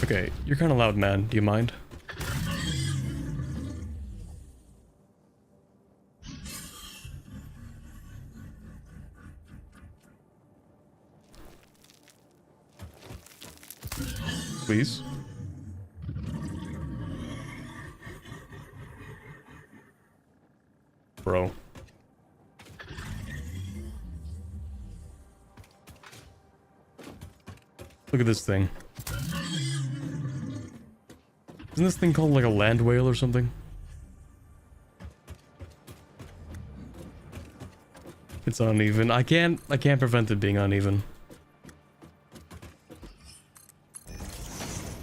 Okay, you're kind of loud, man. Do you mind? Please? Bro. Look at this thing. Isn't this thing called like a land whale or something? It's uneven. I can't prevent it being uneven.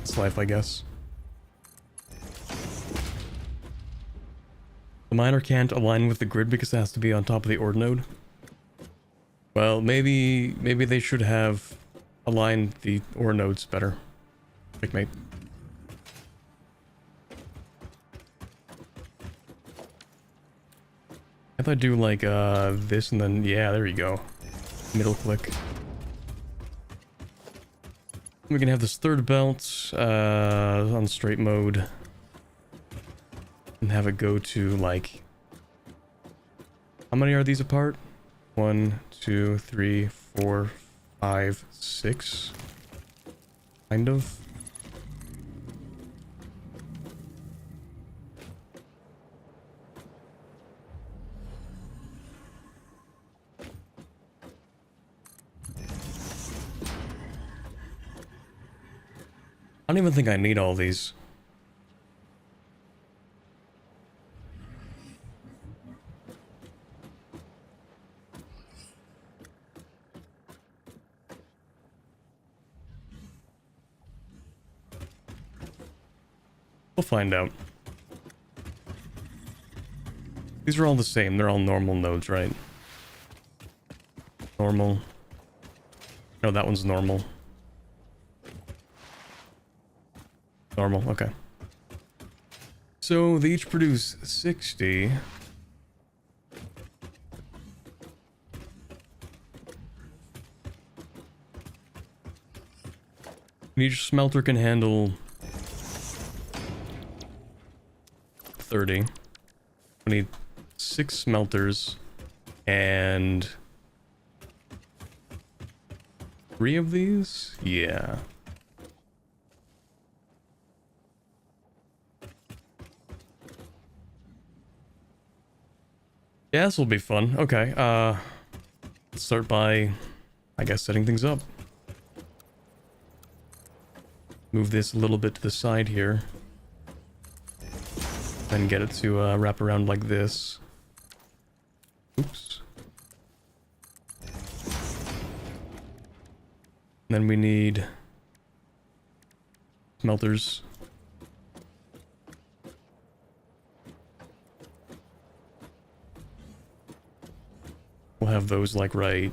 It's life, I guess. The miner can't align with the grid because it has to be on top of the ord node. Well, maybe they should have aligned the ore nodes better. Checkmate. I thought I'd do like this and then yeah, there you go. Middle click. We can have this third belt on straight mode and have it go to like, how many are these apart? 1, 2, 3, 4, 5, 6. Kind of. I don't even think I need all these. We'll find out. These are all the same. They're all normal nodes, right? Normal. No, that one's normal. Normal, okay. So they each produce 60. And each smelter can handle 30. We need 6 smelters and 3 of these? Yeah. Yeah, this will be fun. Okay, let's start by, I guess, setting things up. Move this a little bit to the side here. And get it to wrap around like this. Oops. Then we need smelters. We'll have those like right.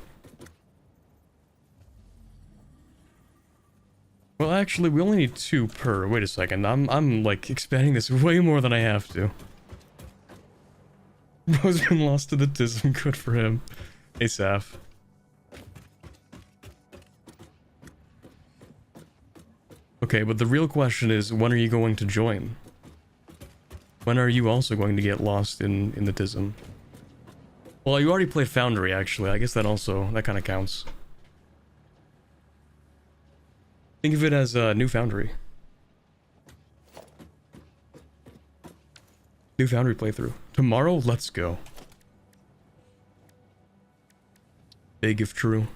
Well, actually, we only need 2 per. Wait a second. I'm like expanding this way more than I have to. Bro's been lost to the tism. Good for him. Hey, Saf. Okay, but the real question is, when are you going to join? When are you also going to get lost in the tism? Well, you already played Foundry, actually. I guess that kind of counts. Think of it as a new Foundry. New Foundry playthrough. Tomorrow, let's go. Big if true.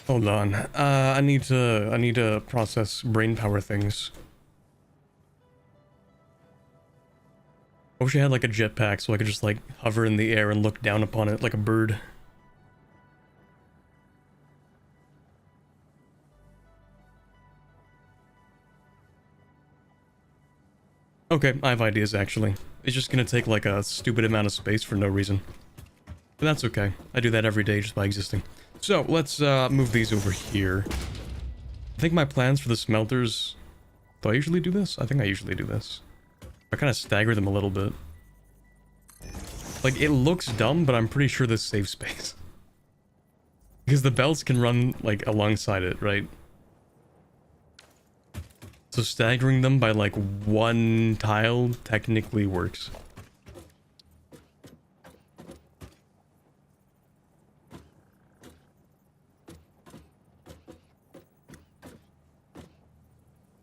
Hold on. I need to process brain power things. I wish I had like a jetpack so I could just like hover in the air and look down upon it like a bird. Okay, I have ideas actually. It's just gonna take like a stupid amount of space for no reason. But that's okay. I do that every day just by existing. So, let's move these over here. I think my plans for the smelters... Do I usually do this? I think I usually do this. I kind of stagger them a little bit. Like, it looks dumb, but I'm pretty sure this saves space. Because the belts can run, like, alongside it, right? So staggering them by, like, one tile technically works.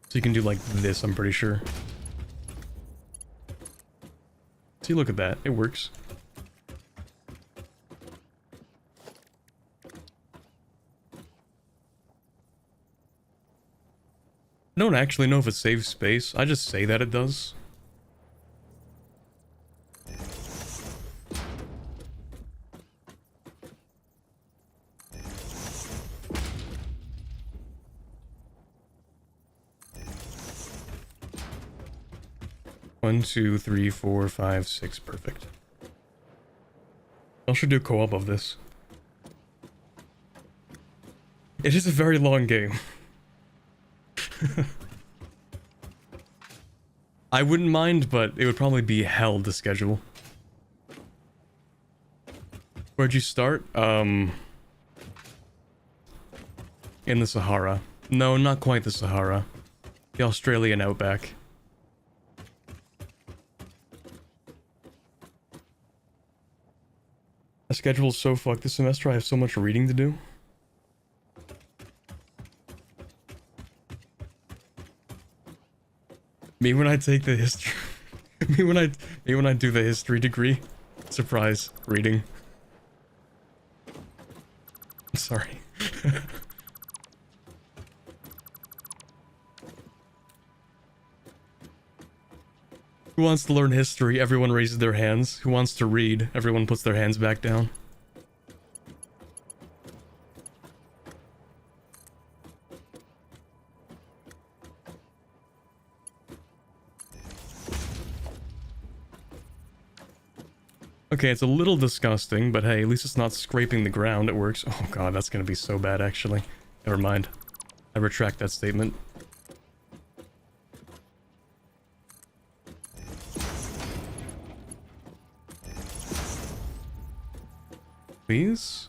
So you can do like this, I'm pretty sure. See, look at that. It works. I don't actually know if it saves space. I just say that it does. One, two, three, four, five, six. Perfect. I should do co-op of this. It is a very long game. I wouldn't mind, but it would probably be hell to schedule. Where'd you start? In the Sahara. No, not quite the Sahara. The Australian outback. My schedule's so fucked this semester, I have so much reading to do. Me when I take the history... me when I do the history degree. Surprise, reading. Sorry. Who wants to learn history? Everyone raises their hands. Who wants to read? Everyone puts their hands back down. Okay, it's a little disgusting, but hey, at least it's not scraping the ground. It works. Oh god, that's gonna be so bad, actually. Never mind. I retract that statement. Please?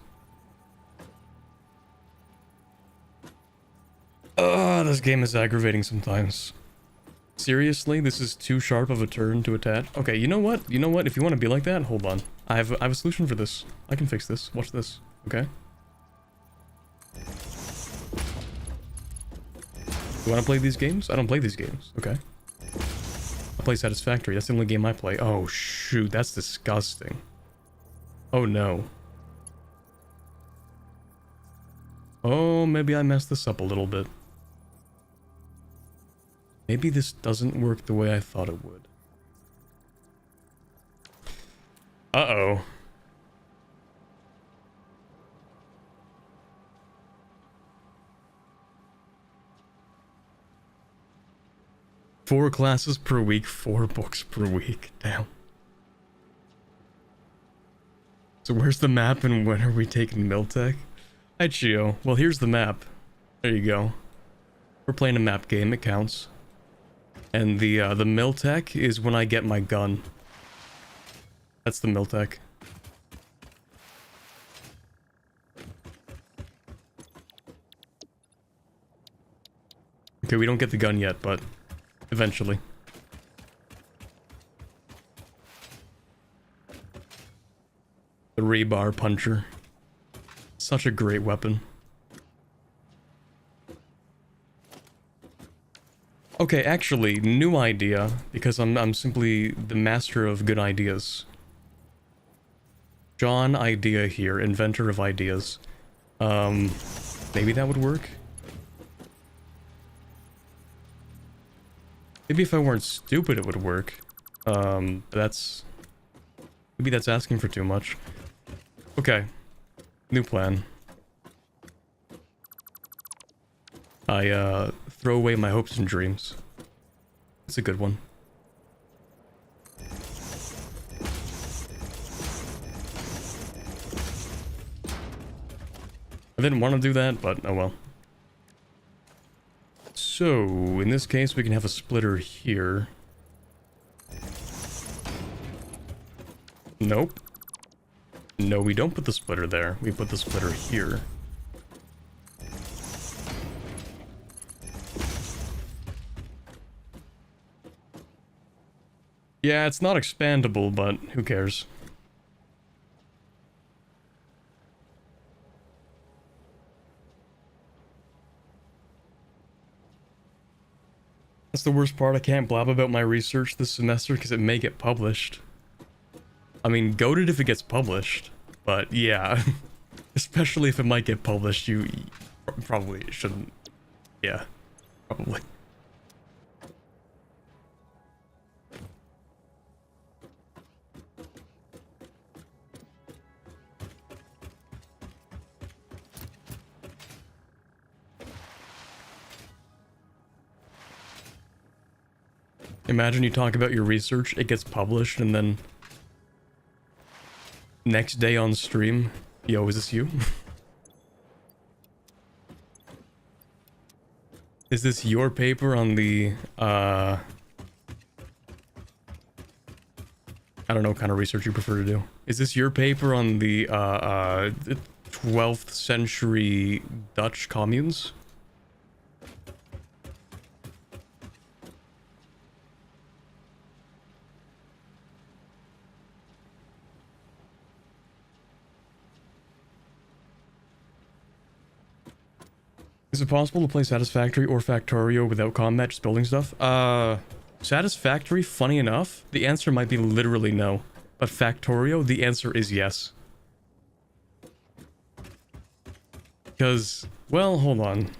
This game is aggravating sometimes. Seriously? This is too sharp of a turn to attack? Okay, you know what? You know what? If you want to be like that, hold on. I have a solution for this. I can fix this. Watch this. Okay? You want to play these games? I don't play these games. Okay. I play Satisfactory. That's the only game I play. Oh, shoot. That's disgusting. Oh, no. Oh, maybe I messed this up a little bit. Maybe this doesn't work the way I thought it would. Uh-oh. Four classes per week, 4 books per week. Damn. So where's the map and when are we taking Miltech? Hi, Chio. Well, here's the map. There you go. We're playing a map game. It counts. And the Miltech is when I get my gun. That's the Miltech. Okay, we don't get the gun yet, but eventually. The rebar puncher. Such a great weapon. Okay, actually, new idea, because I'm simply the master of good ideas. John Idea here, inventor of ideas. Maybe that would work. Maybe if I weren't stupid it would work. That's... Maybe that's asking for too much. Okay. New plan. I, throw away my hopes and dreams. It's a good one. I didn't want to do that, but oh well. So, in this case, we can have a splitter here. Nope. No, we don't put the splitter there. We put the splitter here. Yeah, it's not expandable, but who cares? That's the worst part. I can't blab about my research this semester because it may get published. I mean, goated if it gets published, but yeah. Especially if it might get published, you probably shouldn't. Yeah, probably. Imagine you talk about your research, it gets published, and then next day on stream, yo, is this you? Is this your paper on the, I don't know what kind of research you prefer to do. Is this your paper on the 12th century Dutch communes? Is it possible to play Satisfactory or Factorio without combat, just building stuff? Satisfactory, funny enough, the answer might be literally no. But Factorio, the answer is yes. Because, well, hold on.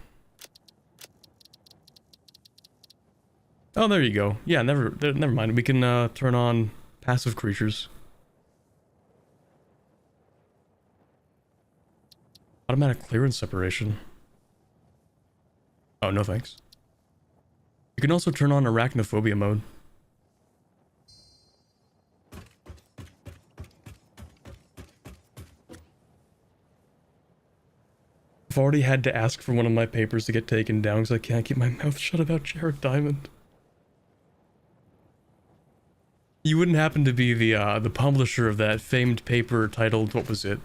Oh, there you go. Yeah, never mind. We can, turn on passive creatures. Automatic clearance separation. Oh, no thanks. You can also turn on arachnophobia mode. I've already had to ask for one of my papers to get taken down because I can't keep my mouth shut about Jared Diamond. You wouldn't happen to be the publisher of that famed paper titled, what was it?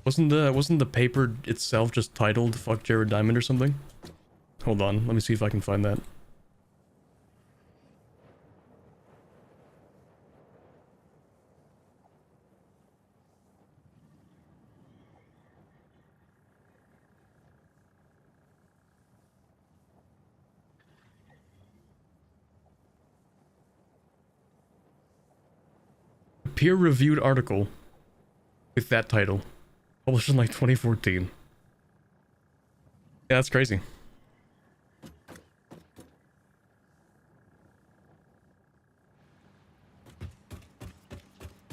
Wasn't the paper itself just titled "Fuck Jared Diamond" or something? Hold on, let me see if I can find that. A peer-reviewed article with that title, published in like 2014. Yeah, that's crazy.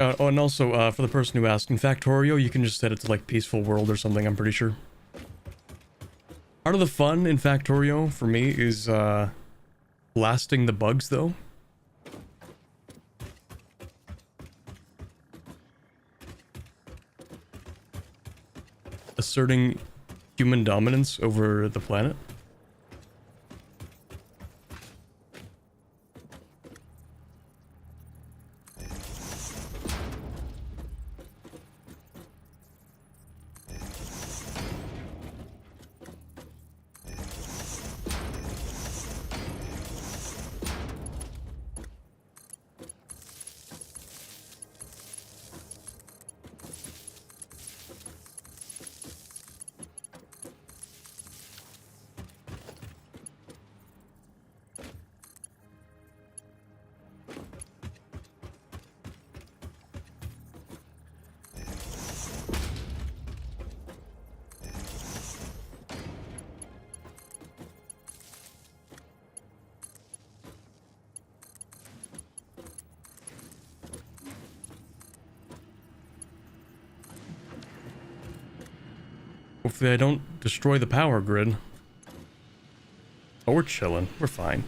Oh, and also, for the person who asked, in Factorio, you can just set it to, like, Peaceful World or something, I'm pretty sure. Part of the fun in Factorio, for me, is, blasting the bugs, though. Asserting human dominance over the planet. Hopefully I don't destroy the power grid. Oh, we're chilling. We're fine.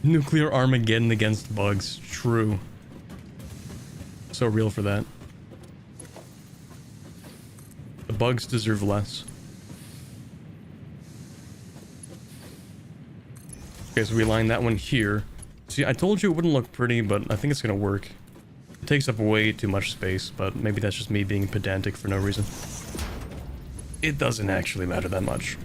Nuclear Armageddon against bugs. True. So real for that. The bugs deserve less. Okay, so we line that one here. See, I told you it wouldn't look pretty, but I think it's gonna work. It takes up way too much space, but maybe that's just me being pedantic for no reason. It doesn't actually matter that much.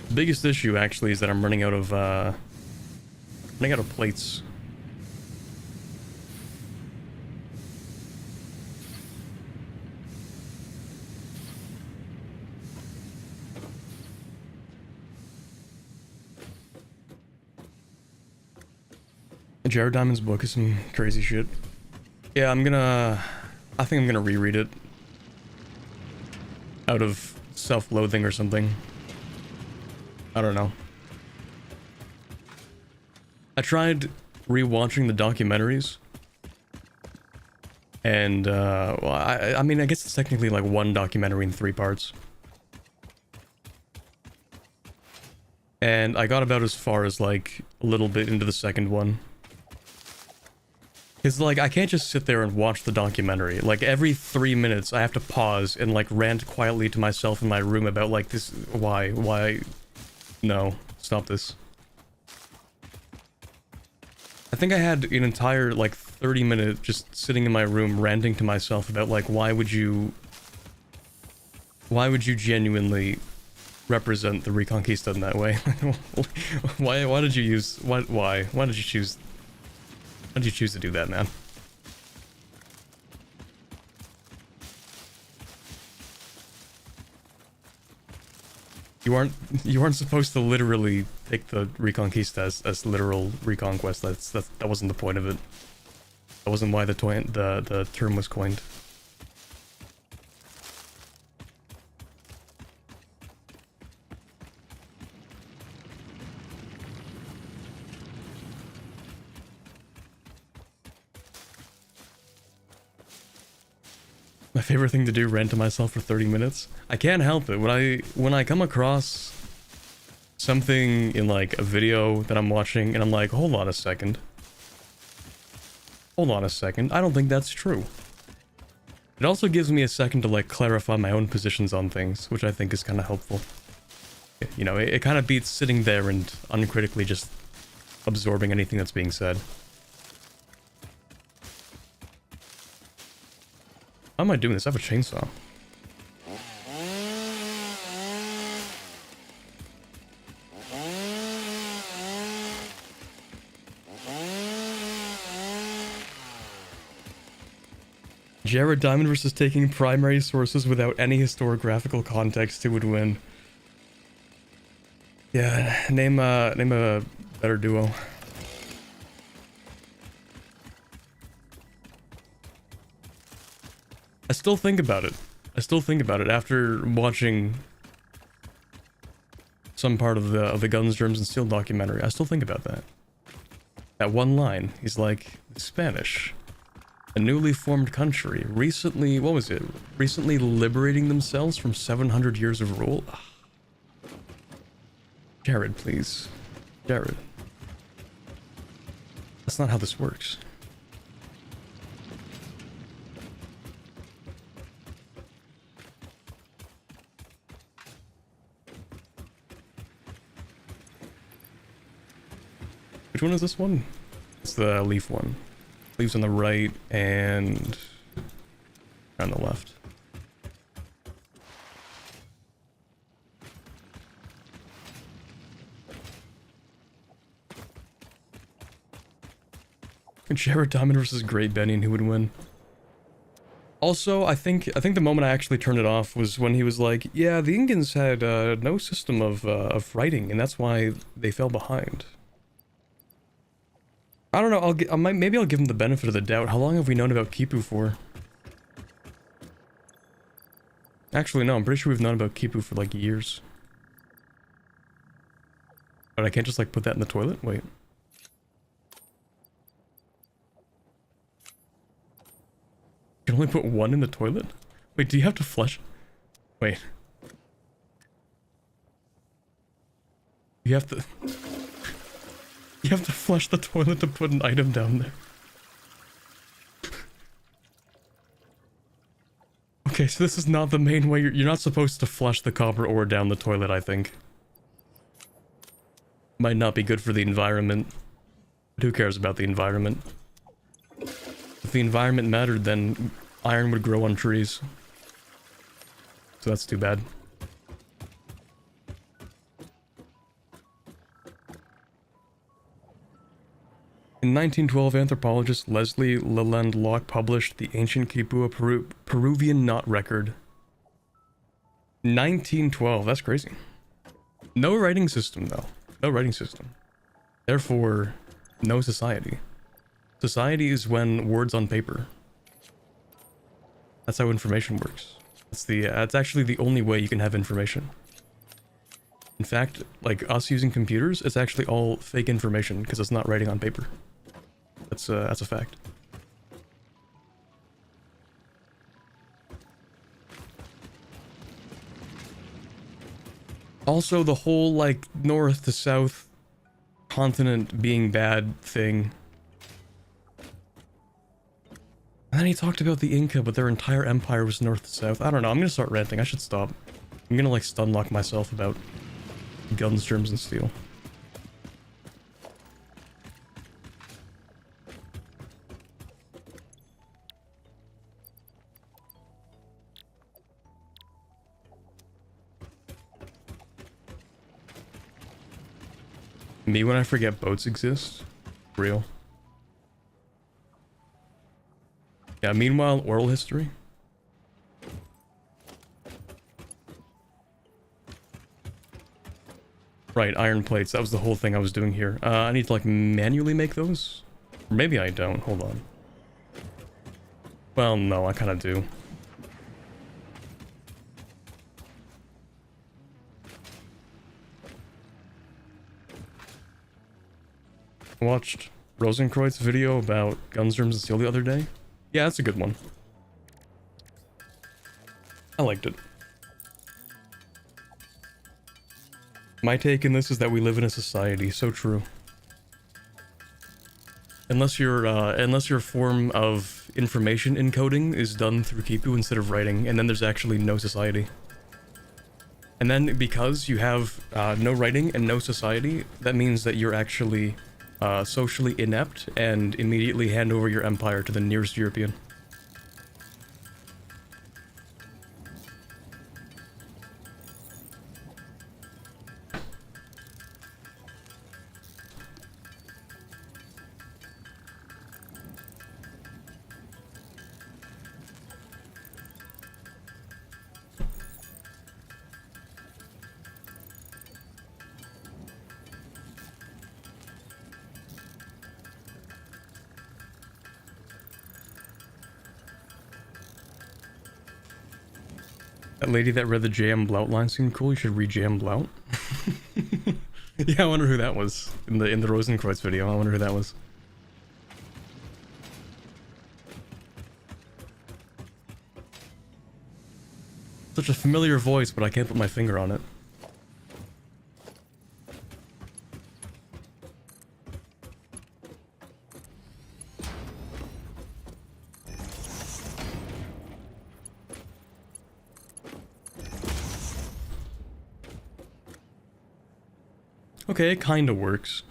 The biggest issue actually is that I'm running out of plates. Jared Diamond's book is some crazy shit. Yeah, I think I'm gonna reread it. Out of self-loathing or something. I don't know. I tried rewatching the documentaries. And, well, I mean, I guess it's technically like one documentary in 3 parts. And I got about as far as like a little bit into the second one. Because, like, I can't just sit there and watch the documentary. Like, every 3 minutes, I have to pause and, like, rant quietly to myself in my room about, like, this... Why? No. Stop this. I think I had an entire, like, 30-minute just sitting in my room ranting to myself about, like, why would you genuinely represent the Reconquista in that way? Why did you use... Why did you choose... Why did you choose to do that, man? You aren't supposed to literally take the Reconquista as literal reconquest. That wasn't the point of it. That wasn't why the term was coined. My favorite thing to do, rant to myself for 30 minutes. I can't help it. When I come across something in like a video that I'm watching and I'm like, hold on a second. Hold on a second. I don't think that's true. It also gives me a second to like clarify my own positions on things, which I think is kind of helpful. You know, it kind of beats sitting there and uncritically just absorbing anything that's being said. How am I doing this? I have a chainsaw. Jared Diamond versus taking primary sources without any historiographical context, who would win? Yeah, name a better duo. I still think about it. After watching some part of the Guns, Germs, and Steel documentary. I still think about that. That one line. He's like, Spanish. A newly formed country. Recently, what was it? Recently liberating themselves from 700 years of rule? Jared, please. Jared. That's not how this works. Which one is this one? It's the leaf one. Leaves on the right and on the left. Jared Diamond versus Great Benny, and who would win? Also, I think the moment I actually turned it off was when he was like, "Yeah, the Incans had no system of writing, and that's why they fell behind." I don't know. Maybe I'll give him the benefit of the doubt. How long have we known about Kipu for? Actually, no, I'm pretty sure we've known about Kipu for like years. But I can't just like put that in the toilet? Wait. You can only put one in the toilet? Wait, do you have to flush? Wait. You have to... You have to flush the toilet to put an item down there. Okay, so this is not the main way. You're not supposed to flush the copper ore down the toilet, I think. Might not be good for the environment. But who cares about the environment? If the environment mattered, then iron would grow on trees. So that's too bad. In 1912, anthropologist Leslie Leland Locke published the ancient Quipua Peruvian knot record. 1912, that's crazy. No writing system, though. No writing system. Therefore, no society. Society is when words on paper. That's how information works. That's actually the only way you can have information. In fact, like us using computers, it's actually all fake information because it's not writing on paper. That's a fact. Also, the whole, like, north to south continent being bad thing. And then he talked about the Inca, but their entire empire was north to south. I don't know, I'm gonna start ranting, I should stop. I'm gonna, like, stunlock myself about guns, germs, and steel. Me when I forget boats exist? Real. Yeah, meanwhile, oral history. Right, iron plates. That was the whole thing I was doing here. I need to, like, manually make those? Or maybe I don't. Hold on. Well, no, I kind of do. I watched Rosenkreuz's video about guns, germs, and steel the other day. Yeah, that's a good one. I liked it. My take in this is that we live in a society. So true. Unless your form of information encoding is done through Kipu instead of writing, and then there's actually no society. And then because you have no writing and no society, that means that you're actually socially inept and immediately hand over your empire to the nearest European. That lady that read the J.M. Blount line seemed cool. You should read J.M. Blount. Yeah, I wonder who that was in the Rosenkreuz video. I wonder who that was. Such a familiar voice, but I can't put my finger on it. Okay, it kinda works.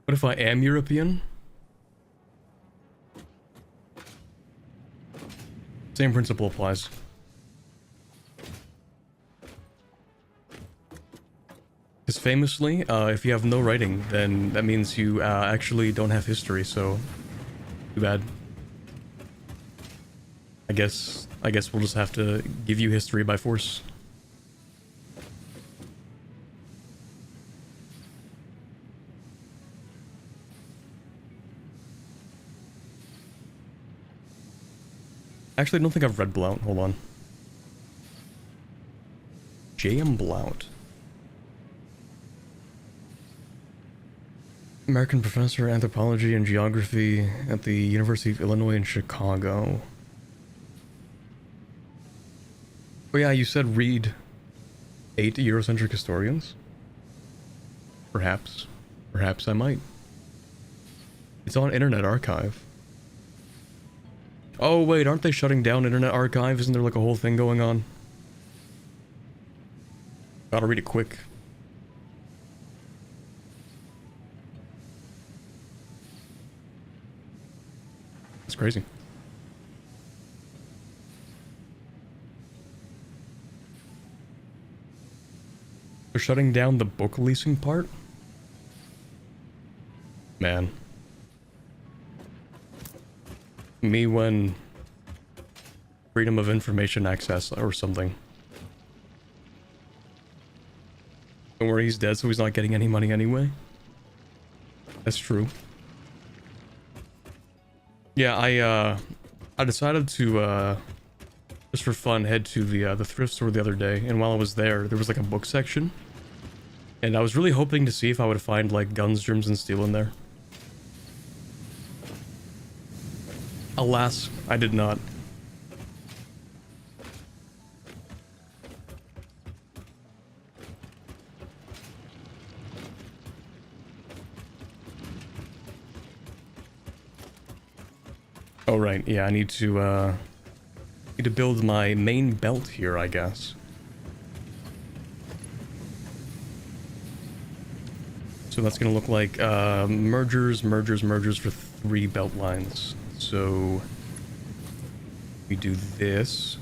What if I am European? Same principle applies. Because famously, if you have no writing, then that means you actually don't have history, so too bad. I guess we'll just have to give you history by force. Actually, I don't think I've read Blount. Hold on. J.M. Blount. American professor of anthropology and geography at the University of Illinois in Chicago. Oh yeah, you said read 8 Eurocentric historians? Perhaps. Perhaps I might. It's on Internet Archive. Oh wait, aren't they shutting down Internet Archive? Isn't there like a whole thing going on? Gotta read it quick. It's crazy. They're shutting down the book leasing part? Man. Me when freedom of information access or something. Don't worry, he's dead, so he's not getting any money anyway. That's true. Yeah, I decided to just for fun head to the thrift store the other day, and while I was there was like a book section, and I was really hoping to see if I would find like Guns, Germs, and Steel in there. Alas, I did not. Oh right, yeah, I need to build my main belt here, I guess. So that's gonna look like mergers for 3 belt lines. So we do this.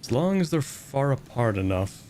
As long as they're far apart enough.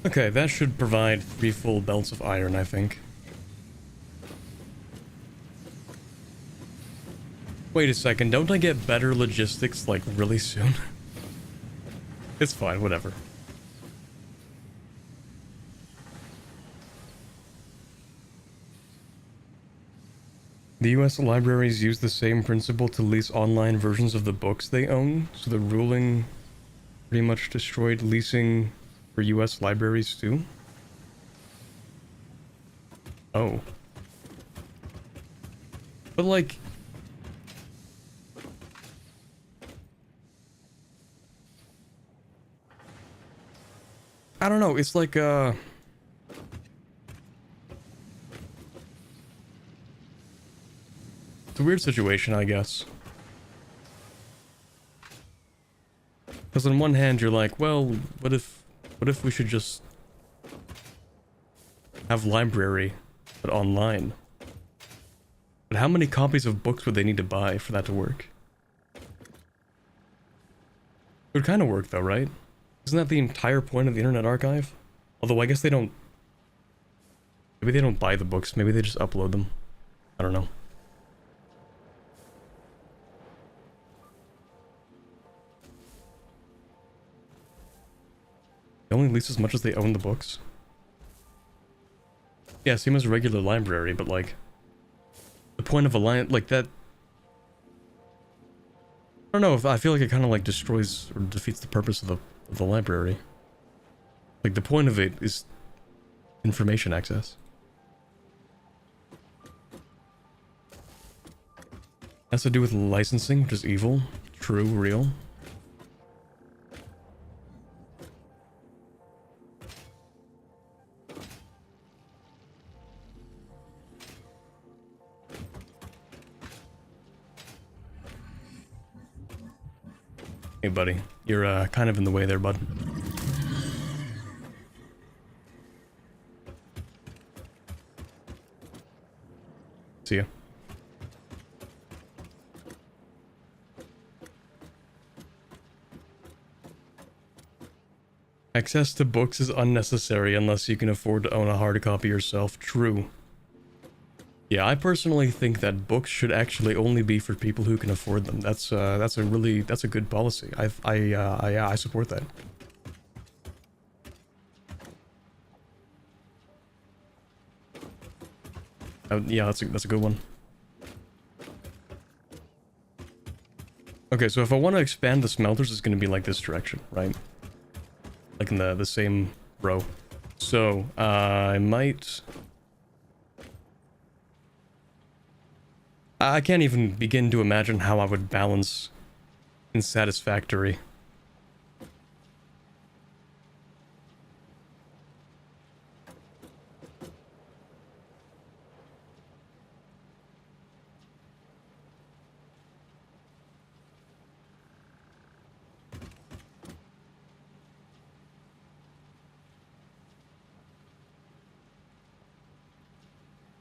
Okay, that should provide 3 full belts of iron, I think. Wait a second, don't I get better logistics, like, really soon? It's fine, whatever. The US libraries use the same principle to lease online versions of the books they own, so the ruling pretty much destroyed leasing for US libraries too? Oh. But like... I don't know, it's like it's a weird situation, I guess. Because on one hand you're like, well, what if we should just have library, but online? But how many copies of books would they need to buy for that to work? It would kind of work though, right? Isn't that the entire point of the Internet Archive? Although I guess they don't... Maybe they don't buy the books, maybe they just upload them. I don't know. They only lease as much as they own the books. Yeah, same as a regular library, but like... The point of a like that... I don't know, if I feel like it kind of like destroys or defeats the purpose of the library. Like the point of it is information access. Has to do with licensing, which is evil. True, real. Hey, buddy. You're, kind of in the way there, bud. See ya. Access to books is unnecessary unless you can afford to own a hard copy yourself. True. Yeah, I personally think that books should actually only be for people who can afford them. That's a good policy. I support that. Yeah, that's a good one. Okay, so if I want to expand the smelters, it's going to be like this direction, right? Like in the same row. So, I might... I can't even begin to imagine how I would balance in Satisfactory.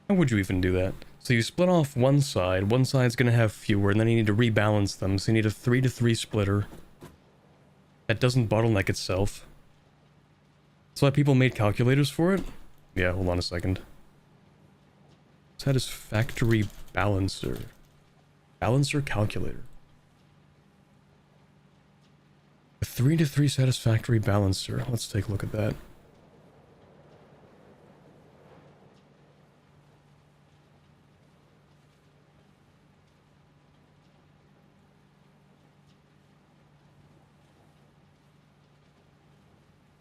How would you even do that? So you split off one side's gonna have fewer, and then you need to rebalance them, so you need a 3-to-3 splitter that doesn't bottleneck itself. That's why people made calculators for it? Yeah, hold on a second. Satisfactory balancer. Balancer calculator. A 3-to-3 satisfactory balancer. Let's take a look at that.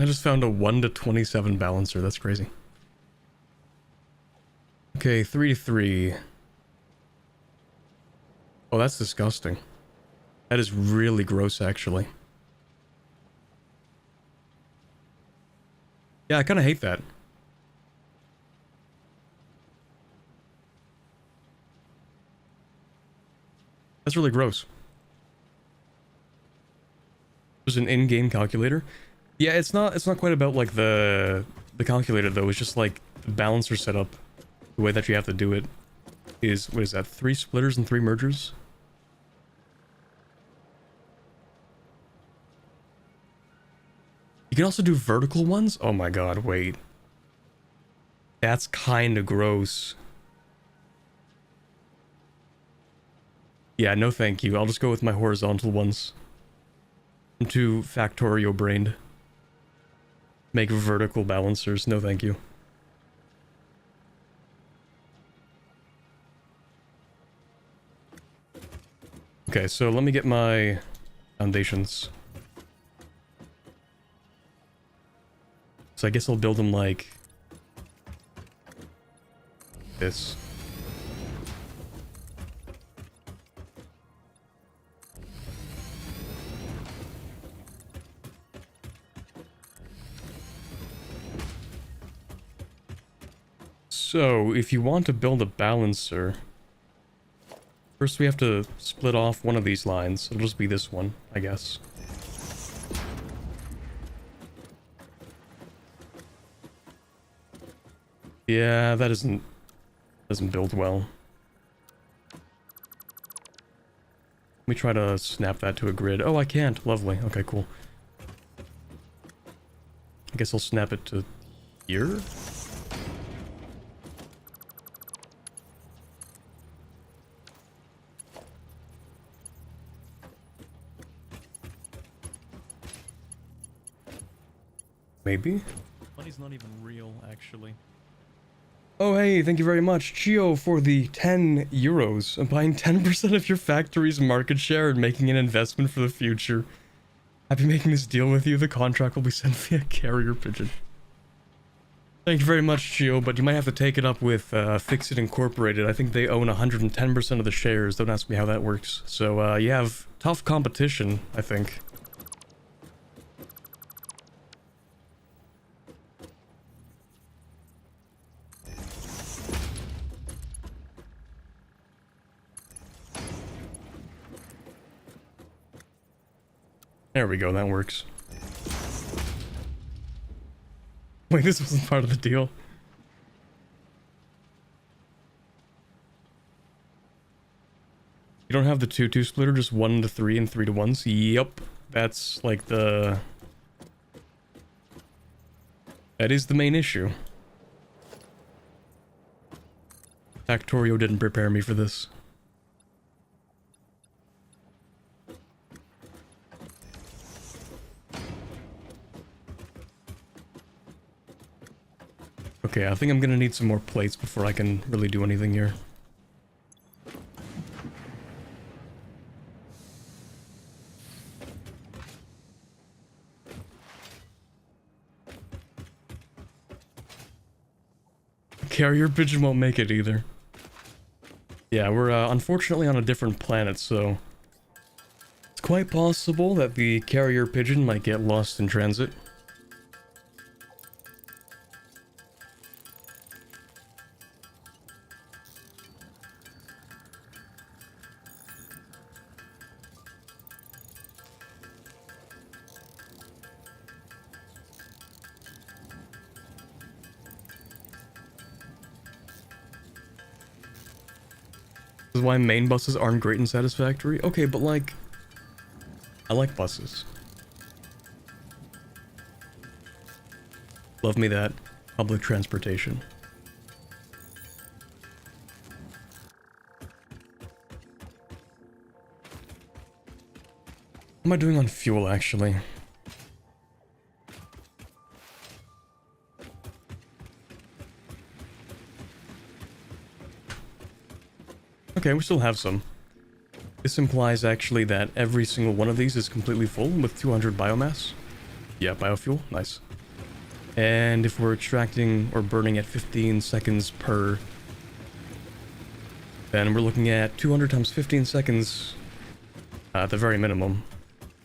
I just found a 1-to-27 balancer. That's crazy. Okay, 3-to-3. Oh, that's disgusting. That is really gross, actually. Yeah, I kind of hate that. That's really gross. There's an in-game calculator. Yeah, it's not quite about like the calculator though. It's just like the balancer setup. The way that you have to do it is, what is that? 3 splitters and 3 mergers? You can also do vertical ones? Oh my god, wait. That's kind of gross. Yeah, no thank you. I'll just go with my horizontal ones. I'm too factorio brained. Make vertical balancers. No thank you. Okay, so let me get my foundations. So I guess I'll build them like this. So, if you want to build a balancer, first we have to split off one of these lines. It'll just be this one, I guess. Yeah, that doesn't build well. Let me try to snap that to a grid. Oh, I can't. Lovely. Okay, cool. I guess I'll snap it to here? Maybe? Money's not even real, actually. Oh, hey, thank you very much, Chio, for the 10 euros. I'm buying 10% of your factory's market share and making an investment for the future. Happy making this deal with you. The contract will be sent via carrier pigeon. Thank you very much, Chio, but you might have to take it up with Fixit Incorporated. I think they own 110% of the shares. Don't ask me how that works. So, you have tough competition, I think. There we go, that works. Wait, this wasn't part of the deal. You don't have the 2-2 splitter, just 1 to 3 and 3 to 1s? Yup. That's like the... That is the main issue. Factorio didn't prepare me for this. Okay, I think I'm gonna need some more plates before I can really do anything here. Carrier pigeon won't make it either. Yeah, we're unfortunately on a different planet, so it's quite possible that the carrier pigeon might get lost in transit. This is why main buses aren't great and satisfactory. Okay, but like, I like buses. Love me that public transportation. What am I doing on fuel, actually? Okay, we still have some. This implies actually that every single one of these is completely full with 200 biomass. Yeah, biofuel, nice. And if we're extracting or burning at 15 seconds per, then we're looking at 200 times 15 seconds at the very minimum.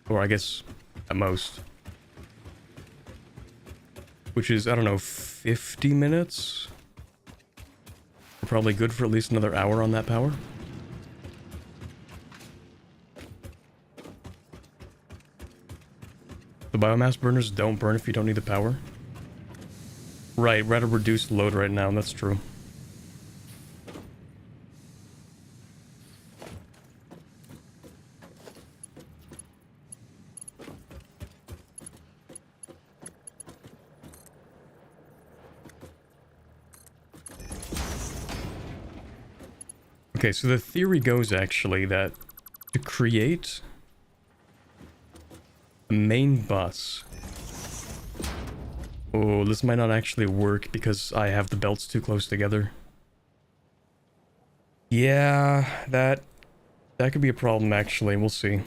Or I guess at most. Which is, I don't know, 50 minutes? We're probably good for at least another hour on that power. The biomass burners don't burn if you don't need the power. Right, we're at a reduced load right now, that's true. Okay, so the theory goes actually that to create a main bus... Oh, this might not actually work because I have the belts too close together. Yeah, that could be a problem actually, we'll see.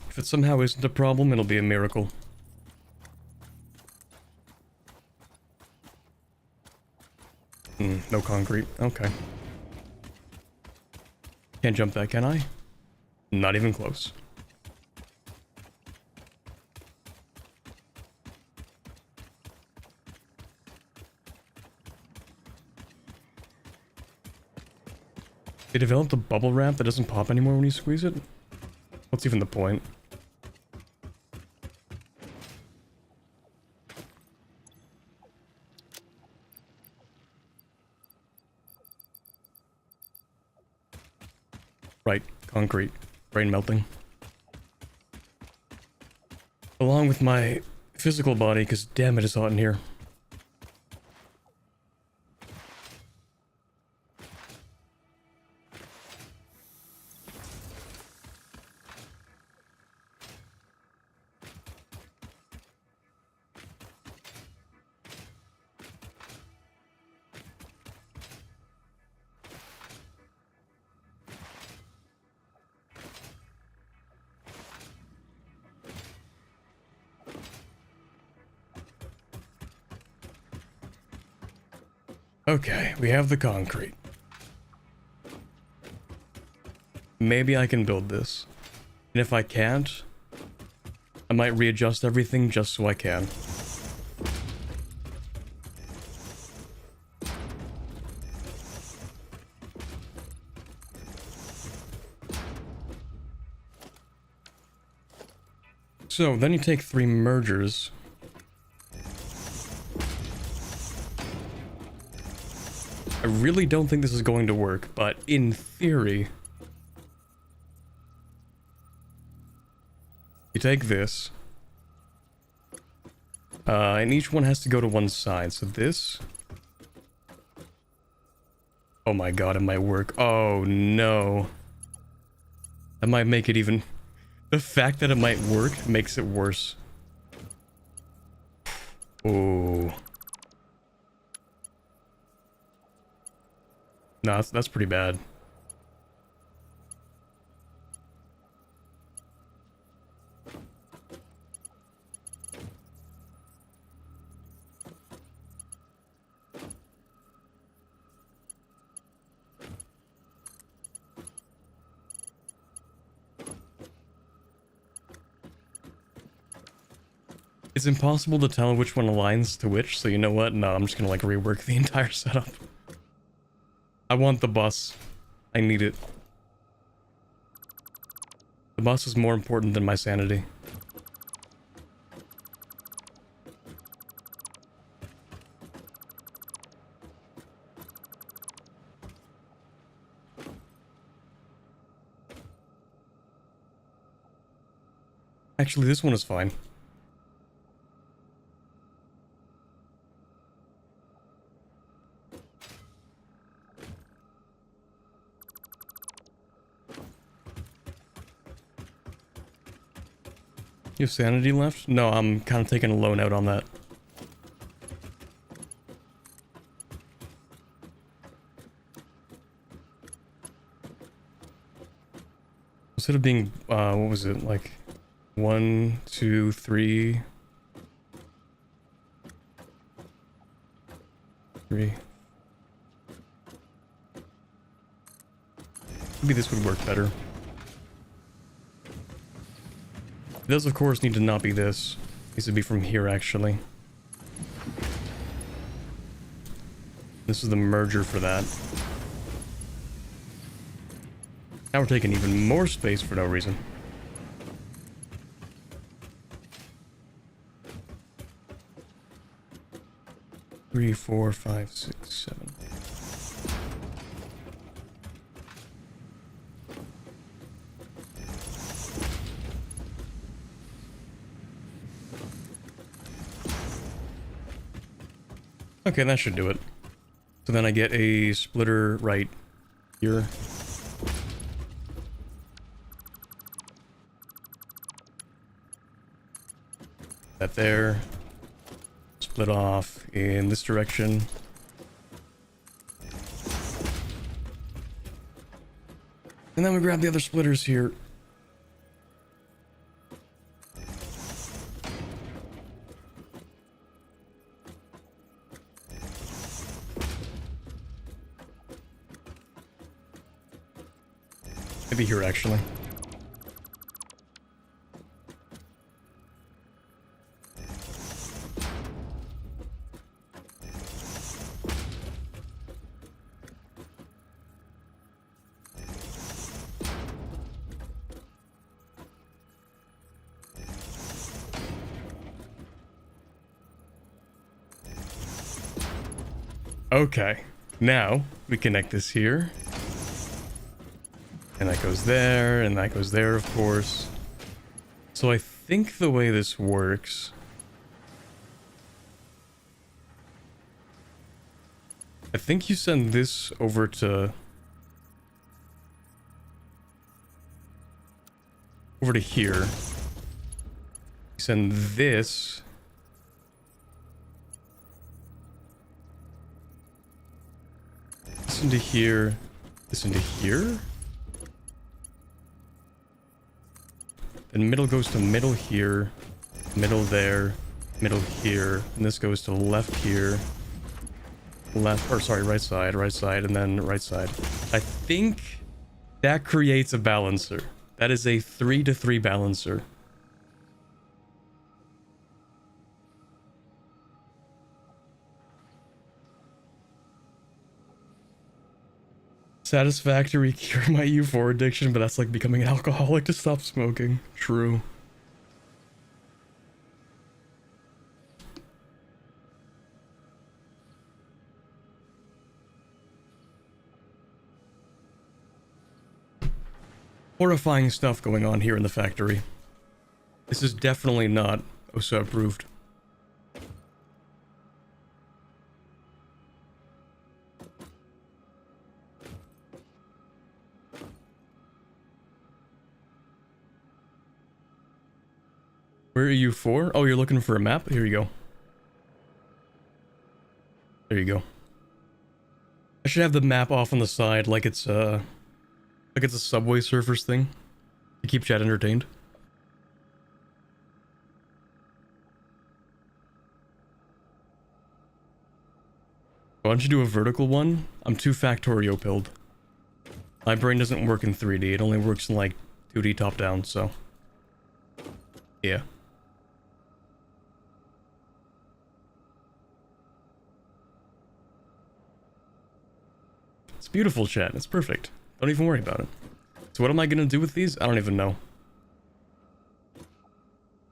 If it somehow isn't a problem, it'll be a miracle. No concrete. Okay. Can't jump that, can I? Not even close. They developed a bubble wrap that doesn't pop anymore when you squeeze it? What's even the point? Right, concrete. Brain melting. Along with my physical body, because damn it, it's hot in here. Okay, we have the concrete. Maybe I can build this. And if I can't, I might readjust everything just so I can. So then you take 3 mergers. I really don't think this is going to work, but in theory, you take this, and each one has to go to one side. So this, oh my god, it might work. Oh no, that might make it even. The fact that it might work makes it worse. Oh. No, that's pretty bad. It's impossible to tell which one aligns to which, so you know what? No, I'm just gonna like rework the entire setup. I want the bus. I need it. The bus is more important than my sanity. Actually, this one is fine. You have sanity left? No, I'm kind of taking a loan out on that. Instead of being, what was it, like 1, 2, 3... 3. Maybe this would work better. It does, of course, need to not be this. It needs to be from here, actually. This is the merger for that. Now we're taking even more space for no reason. Three, 4, 5, 6, 7. Okay, that should do it. So then I get a splitter right here. That there. Split off in this direction. And then we grab the other splitters here. Maybe here, actually. Okay, now we connect this here. And that goes there, and that goes there, of course. So I think the way this works... I think you send this over to... over to here. You send this... this into here. This into here? Then middle goes to middle here, middle there, middle here, and this goes to left here, left, or sorry, right side, and then right side. I think that creates a balancer. That is a 3-to-3 balancer. Satisfactory cure my U4 addiction, but that's like becoming an alcoholic to stop smoking. True. Horrifying stuff going on here in the factory. This is definitely not OSA approved. Where are you for? Oh, you're looking for a map? Here you go. There you go. I should have the map off on the side like it's a Subway Surfers thing to keep chat entertained. Why don't you do a vertical one? I'm too Factorio pilled. My brain doesn't work in 3D, it only works in like 2D top down, so yeah. It's beautiful, chat. It's perfect. Don't even worry about it. So what am I gonna do with these? I don't even know.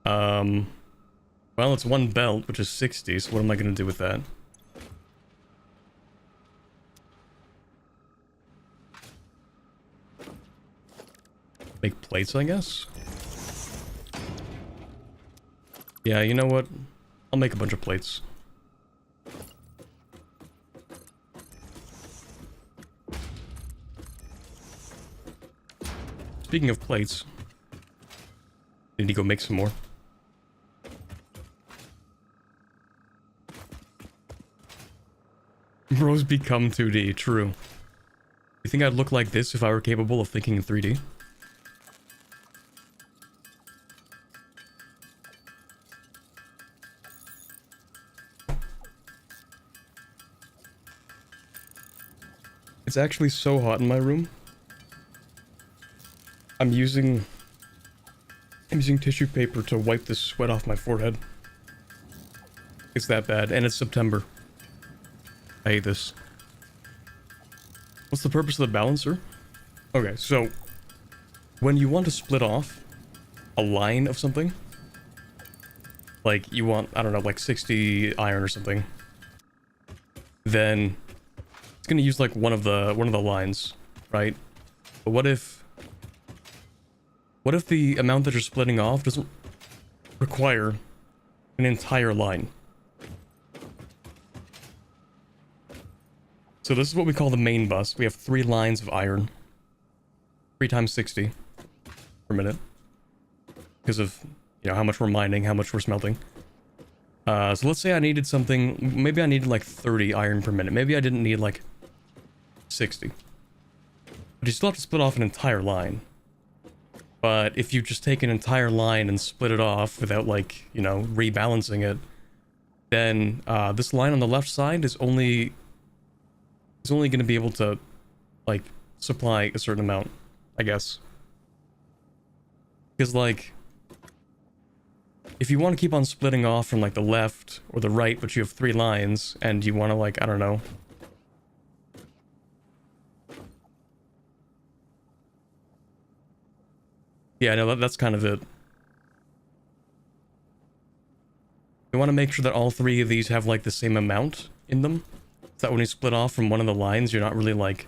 Well, it's one belt, which is 60, so what am I gonna do with that? Make plates, I guess? Yeah, you know what? I'll make a bunch of plates. Speaking of plates, need to go make some more. Bros become 2D, true. You think I'd look like this if I were capable of thinking in 3D? It's actually so hot in my room. I'm using tissue paper to wipe the sweat off my forehead. It's that bad, and it's September. I hate this. What's the purpose of the balancer? Okay, so when you want to split off a line of something, like you want, I don't know, like 60 iron or something, then it's gonna use like one of the lines, right? But what if the amount that you're splitting off doesn't require an entire line? So this is what we call the main bus. We have 3 lines of iron. 3 times 60 per minute. Because of, you know, how much we're mining, how much we're smelting. So let's say I needed something, maybe I needed like 30 iron per minute. Maybe I didn't need like 60. But you still have to split off an entire line. But if you just take an entire line and split it off without like, you know, rebalancing it, then this line on the left side is only going to be able to, like, supply a certain amount, I guess. Because, like, if you want to keep on splitting off from, like, the left or the right, but you have 3 lines, and you want to, like, I don't know. Yeah, no, that's kind of it. You want to make sure that all 3 of these have, like, the same amount in them. So that when you split off from one of the lines, you're not really, like,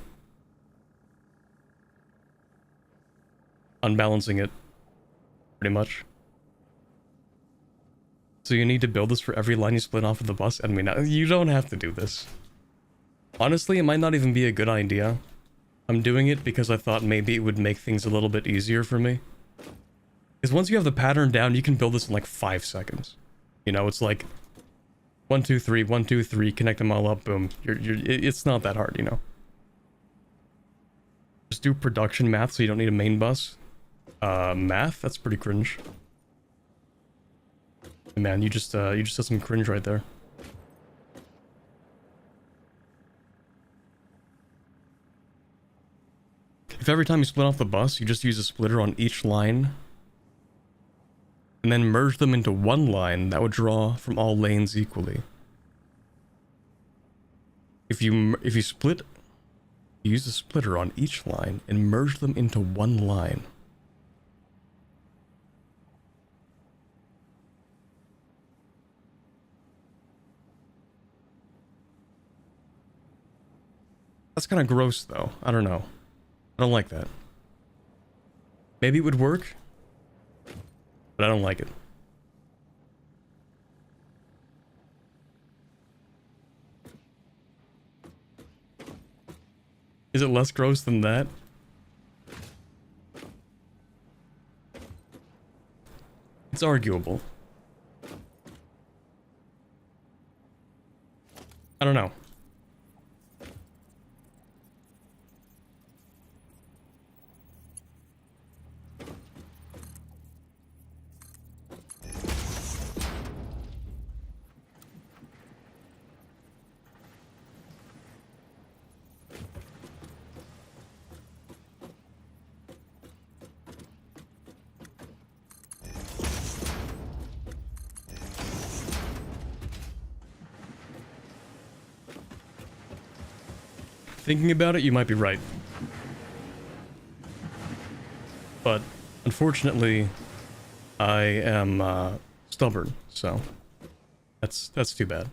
unbalancing it, pretty much. So you need to build this for every line you split off of the bus? I mean, you don't have to do this. Honestly, it might not even be a good idea. I'm doing it because I thought maybe it would make things a little bit easier for me. Because once you have the pattern down, you can build this in like 5 seconds. You know, it's like 1, 2, 3, 1, 2, 3, connect them all up, boom. It's not that hard, you know. Just do production math so you don't need a main bus. Math? That's pretty cringe. Man, you just said some cringe right there. If every time you split off the bus, you just use a splitter on each line, and then merge them into one line, that would draw from all lanes equally. If you split, you use a splitter on each line and merge them into one line. That's kind of gross, though. I don't know. I don't like that. Maybe it would work, but I don't like it. Is it less gross than that? It's arguable. I don't know. Thinking about it, you might be right. But unfortunately, I am stubborn, so that's too bad.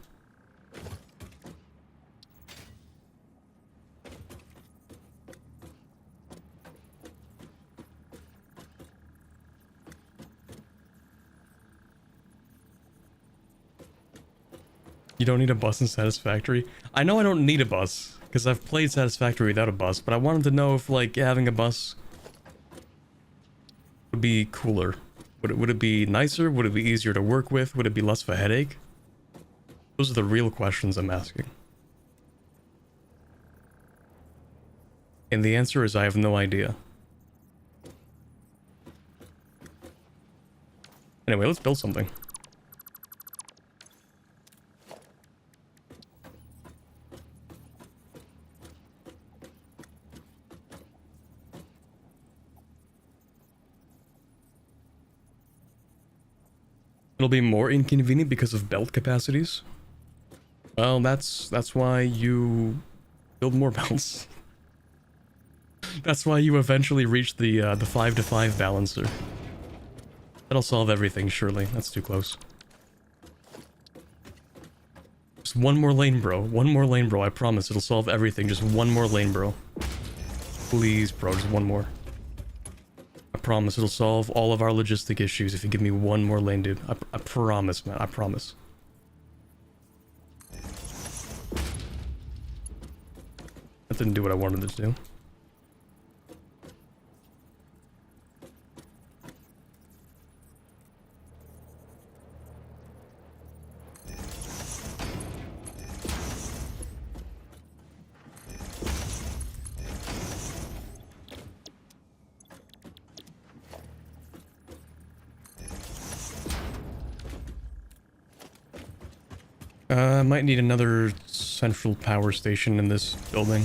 You don't need a bus in Satisfactory? I know I don't need a bus, because I've played Satisfactory without a bus, but I wanted to know if, like, having a bus would be cooler. Would it be nicer? Would it be easier to work with? Would it be less of a headache? Those are the real questions I'm asking. And the answer is I have no idea. Anyway, let's build something. It'll be more inconvenient because of belt capacities. Well, that's why you build more belts. That's why you eventually reach the 5-to-5 balancer. That'll solve everything, surely. That's too close. Just one more lane, bro. One more lane, bro. I promise it'll solve everything. Just one more lane, bro. Please, bro. Just one more. I promise it'll solve all of our logistic issues if you give me one more lane, dude. I promise, man. I promise. That didn't do what I wanted it to do. I might need another central power station in this building.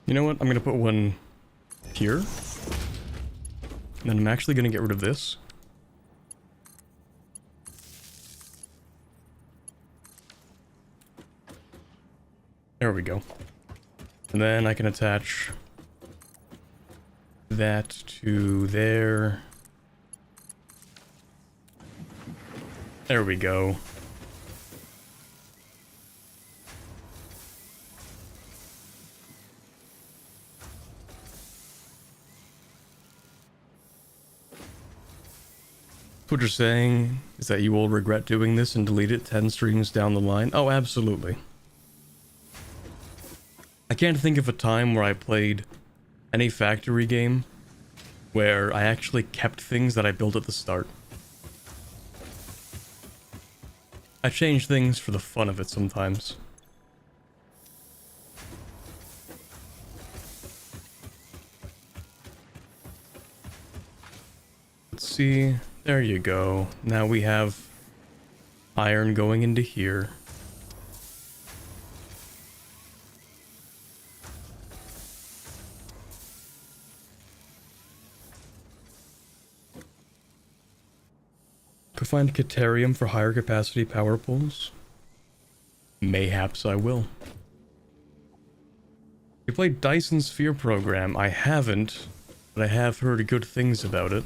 You know what? I'm gonna put one here. And then I'm actually gonna get rid of this. There we go. And then I can attach that to there. There we go. What you're saying is that you will regret doing this and delete it 10 streams down the line? Oh, absolutely. I can't think of a time where I played any factory game where I actually kept things that I built at the start. I change things for the fun of it sometimes. Let's see. There you go. Now we have iron going into here. Could find Caterium for higher capacity power pools. Mayhaps I will. You played Dyson Sphere Program? I haven't, but I have heard good things about it.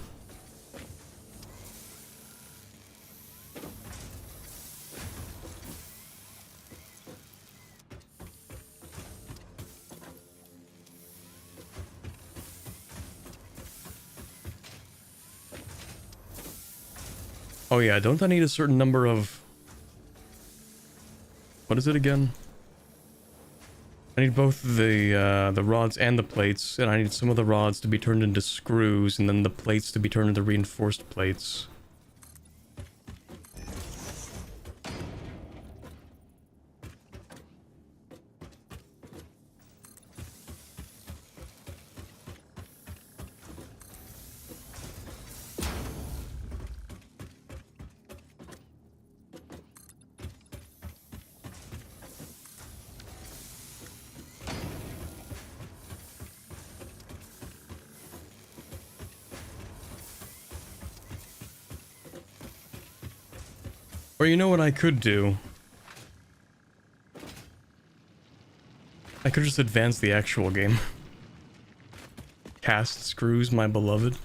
Oh yeah, don't I need a certain number of... What is it again? I need both the rods and the plates, and I need some of the rods to be turned into screws, and then the plates to be turned into reinforced plates. Or you know what I could do? I could just advance the actual game. Cast screws, my beloved.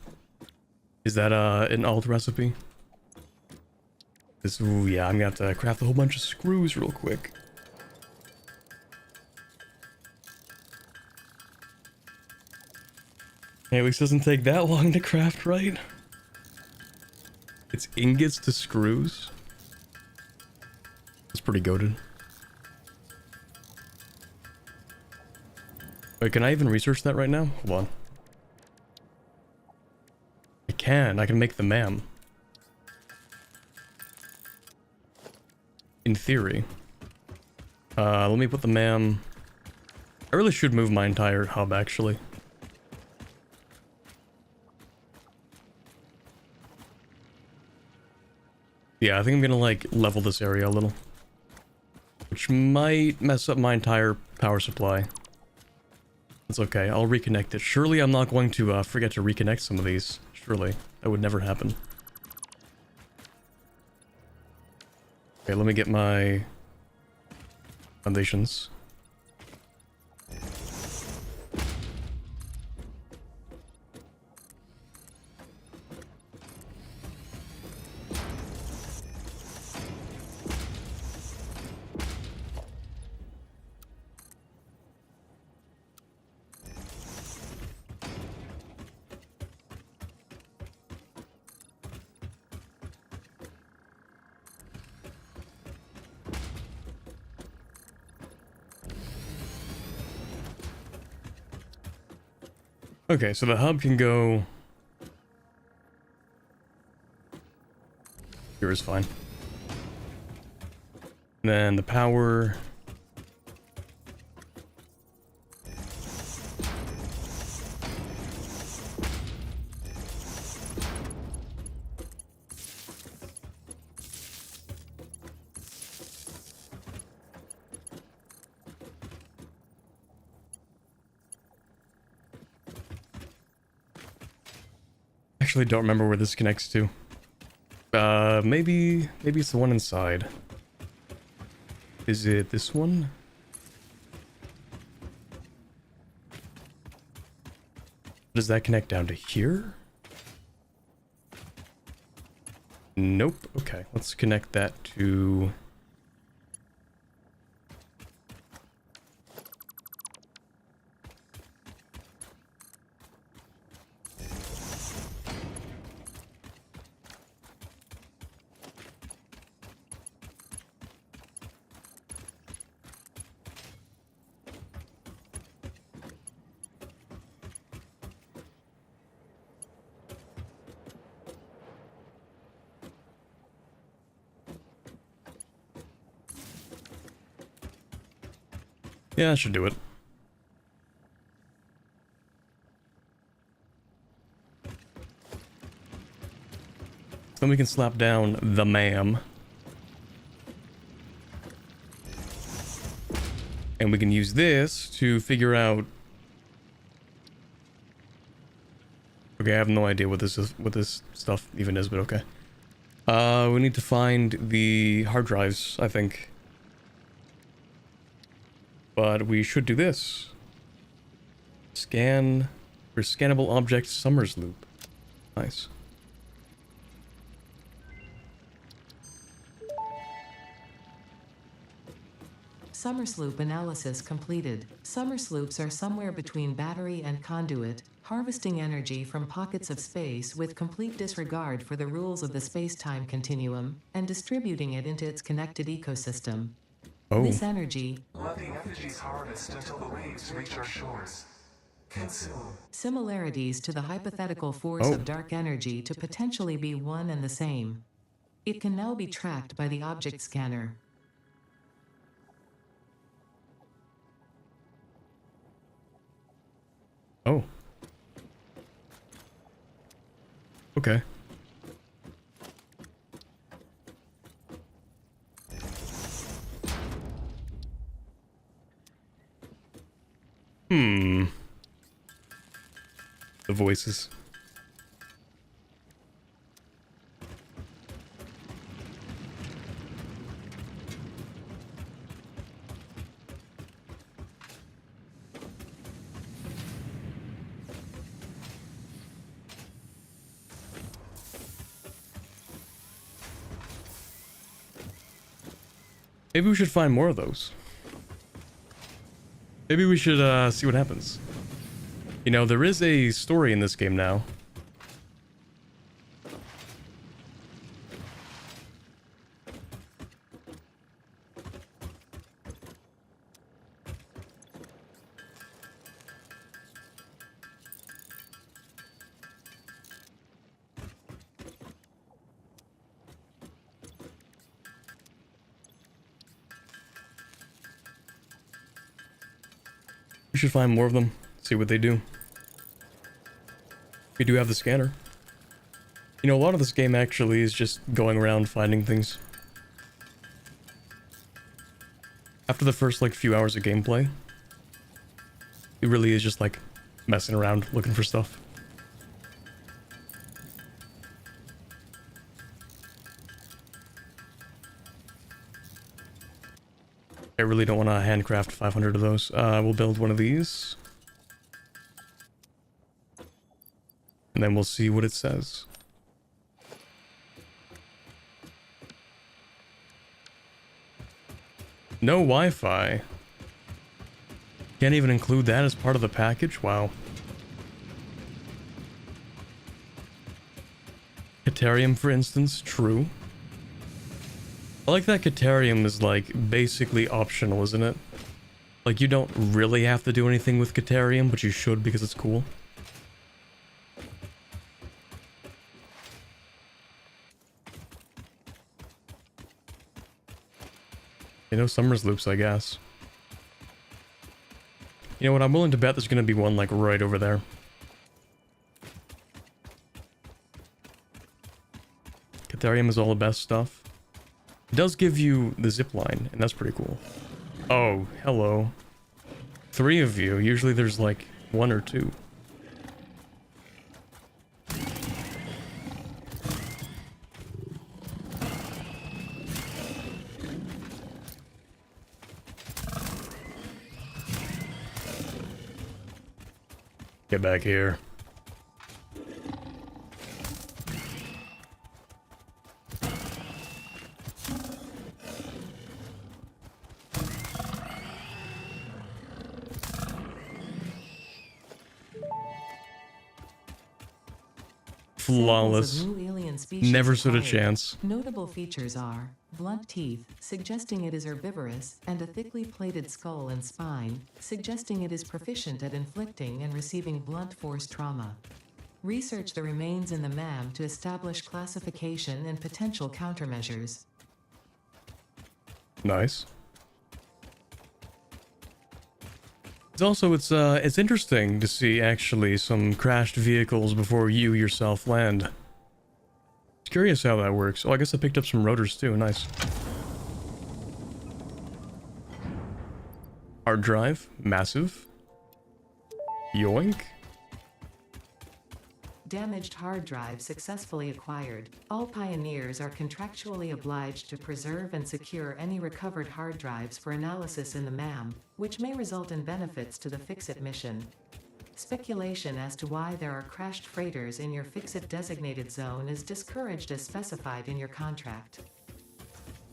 Is that an alt recipe? This, ooh, yeah, I'm gonna have to craft a whole bunch of screws real quick. Hey, at least it doesn't take that long to craft, right? It's ingots to screws. It's pretty goated. Wait, can I even research that right now? Hold on. I can make the MAM. In theory. Let me put the MAM... I really should move my entire hub, actually. Yeah, I think I'm gonna, like, level this area a little. Which might mess up my entire power supply. It's okay, I'll reconnect it. Surely I'm not going to forget to reconnect some of these. Surely. That would never happen. Okay, let me get my foundations. Okay, so the hub can go... Here is fine. And then the power... Actually don't remember where this connects to. Maybe it's the one inside. Is it this one? Does that connect down to here? Nope. Okay, let's connect that to... Yeah, that should do it. Then we can slap down the MAM. And we can use this to figure out... Okay, I have no idea what this is, what this stuff even is, but okay. We need to find the hard drives, I think. But we should do this. Scan for scannable object Summers loop. Nice. Summers loop analysis completed. Summers loops are somewhere between battery and conduit, harvesting energy from pockets of space with complete disregard for the rules of the space-time continuum, and distributing it into its connected ecosystem. Oh. This energy, Let the effigies harvest until the waves reach our shores. Consume. similarities to the hypothetical force Oh. of dark energy to potentially be one and the same. It can now be tracked by the object scanner. Oh. Okay. The voices. Maybe we should find more of those. Maybe we should see what happens. You know, there is a story in this game now. We should find more of them, see what they do. We do have the scanner. You know, a lot of this game actually is just going around finding things. After the first, like, few hours of gameplay, it really is just, like, messing around, looking for stuff. I really don't want to handcraft 500 of those. We'll build one of these. And then we'll see what it says. No Wi-Fi. Can't even include that as part of the package? Wow. Caterium, for instance, true. I like that Caterium is, like, basically optional, isn't it? Like, you don't really have to do anything with Caterium, but you should because it's cool. You know, Summers loops, I guess. You know what, I'm willing to bet there's gonna be one, like, right over there. Caterium is all the best stuff. It does give you the zip line, and that's pretty cool. Oh, hello. 3 of you. Usually there's like 1 or 2. Get back here. Flawless. Never stood a chance. Notable features are blunt teeth, suggesting it is herbivorous, and a thickly plated skull and spine, suggesting it is proficient at inflicting and receiving blunt force trauma. Research the remains in the MAM to establish classification and potential countermeasures. Nice. It's interesting to see actually some crashed vehicles before you yourself land. It's curious how that works. Oh, I guess I picked up some rotors too. Nice. Hard drive, massive. Yoink. damaged hard drive successfully acquired. All pioneers are contractually obliged to preserve and secure any recovered hard drives for analysis in the MAM, which may result in benefits to the Fix-It mission. Speculation as to why there are crashed freighters in your Fix-It designated zone is discouraged as specified in your contract.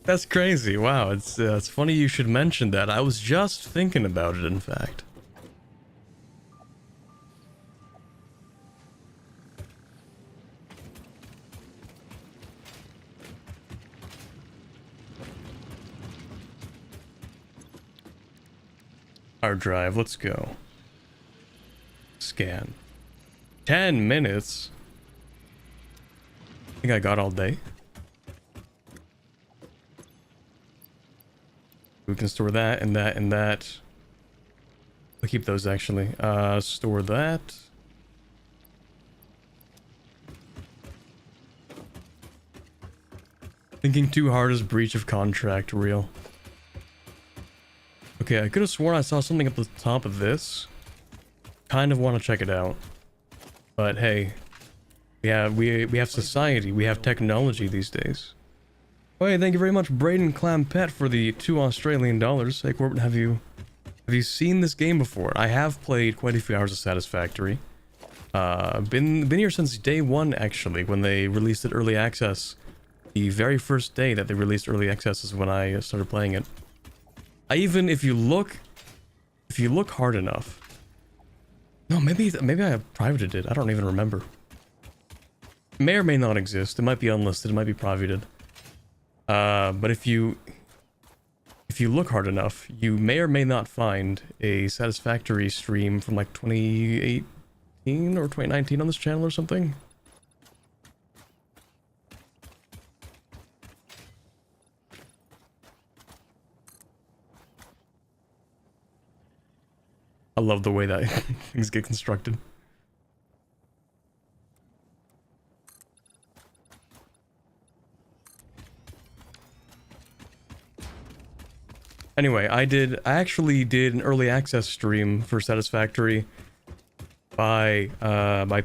That's crazy. Wow, it's funny you should mention that. I was just thinking about it, in fact. Hard drive, let's go. Scan. 10 minutes? I think I got all day. We can store that and that and that. I'll keep those actually. Store that. Thinking too hard is breach of contract, real. Okay, I could have sworn I saw something at the top of this. Kind of want to check it out. But hey, we have society, we have technology these days. Oh, hey, thank you very much, Braden Clampett, for the $2 Australian. Hey, Corbin, have you seen this game before? I have played quite a few hours of Satisfactory. Been here since day one, actually, when they released it early access. The very first day that they released early access is when I started playing it. If you look hard enough. No, maybe I have privated it. I don't even remember. It may or may not exist. It might be unlisted. It might be privated. But if you look hard enough, you may or may not find a Satisfactory stream from like 2018 or 2019 on this channel or something. I love the way that things get constructed. Anyway, I actually did an early access stream for Satisfactory by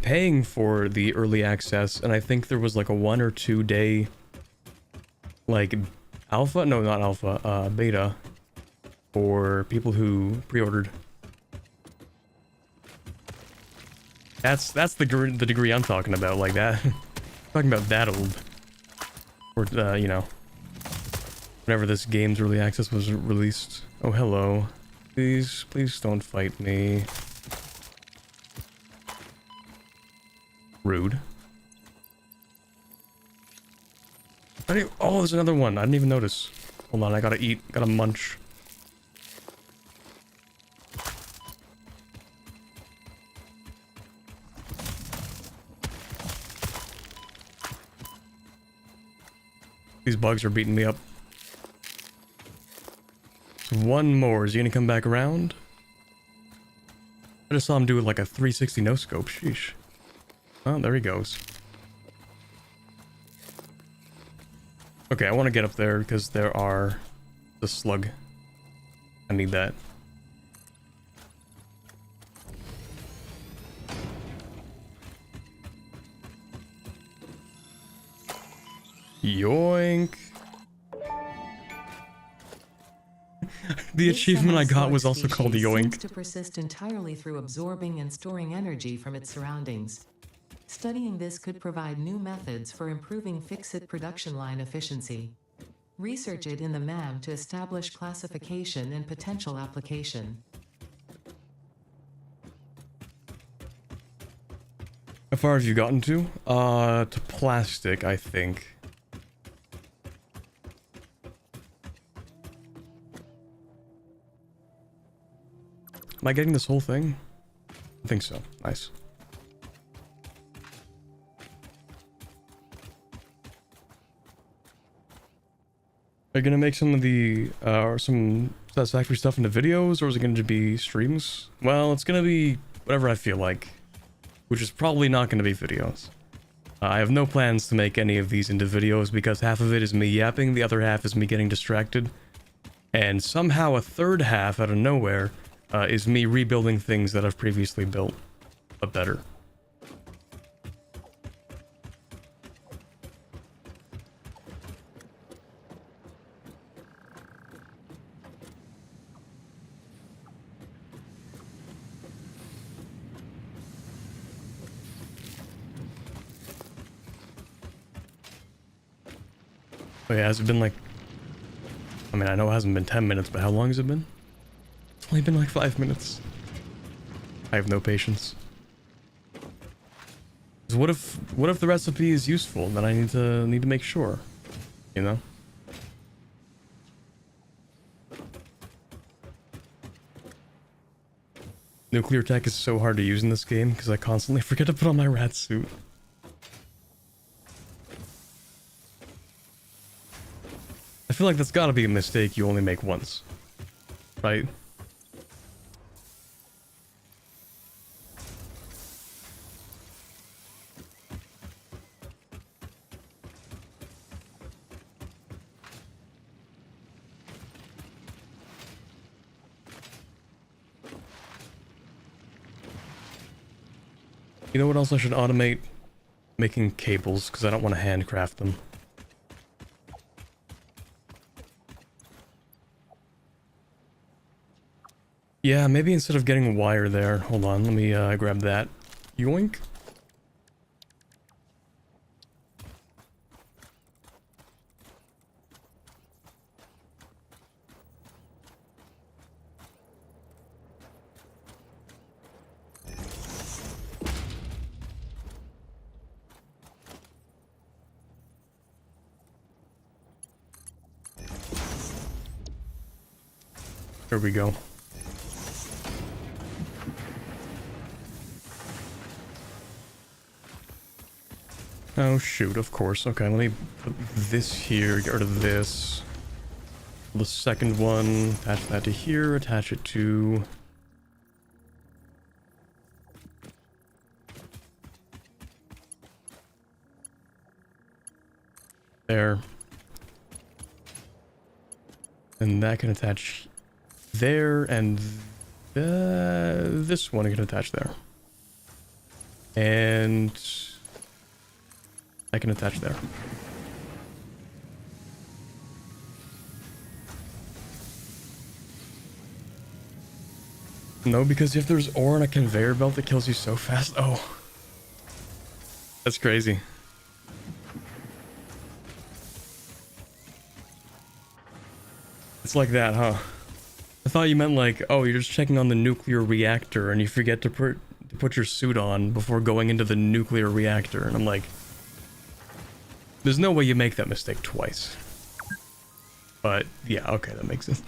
paying for the early access, and I think there was like a 1 or 2 day like alpha, no, not alpha, beta for people who pre-ordered. That's the degree I'm talking about, like that. I'm talking about that old, or you know, whenever this game's early access was released. Oh, hello. Please don't fight me. Rude. Oh, there's another one. I didn't even notice. Hold on, I gotta eat. Gotta munch. These bugs are beating me up. So one more. Is he gonna come back around? I just saw him do like a 360 no scope. Sheesh. Oh, there he goes. Okay, I want to get up there because there are the slug. I need that. Yoink. The achievement I got was also called Yoink. Seems to persist entirely through absorbing and storing energy from its surroundings. Studying this could provide new methods for improving Fix-It production line efficiency. Research it in the MAM to establish classification and potential application. How far have you gotten to? To plastic, I think. Am I getting this whole thing? I think so. Nice. Are you gonna make some of the some Satisfactory stuff into videos, or is it gonna be streams? Well, it's gonna be whatever I feel like, which is probably not gonna be videos. I have no plans to make any of these into videos because half of it is me yapping, the other half is me getting distracted, and somehow a third half out of nowhere is me rebuilding things that I've previously built, but better. Oh yeah, has it been like... I mean, I know it hasn't been 10 minutes, but how long has it been? It's only been like 5 minutes. I have no patience. 'Cause what if the recipe is useful? Then I need to make sure, you know? Nuclear tech is so hard to use in this game because I constantly forget to put on my rat suit. I feel like that's gotta be a mistake you only make once, right? You know what else I should automate? Making cables, because I don't want to handcraft them. Yeah, maybe instead of getting wire there, hold on, let me grab that. Yoink. There we go. Oh shoot, of course. Okay, let me put this here, get rid of this. The second one, attach that to here, attach it to... there. And that can attach there, and this one can attach there. And I can attach there. No, because if there's ore on a conveyor belt that kills you so fast, oh. That's crazy. It's like that, huh? I thought you meant like, oh, you're just checking on the nuclear reactor and you forget to put your suit on before going into the nuclear reactor. And I'm like, there's no way you make that mistake twice. But yeah, okay, that makes sense.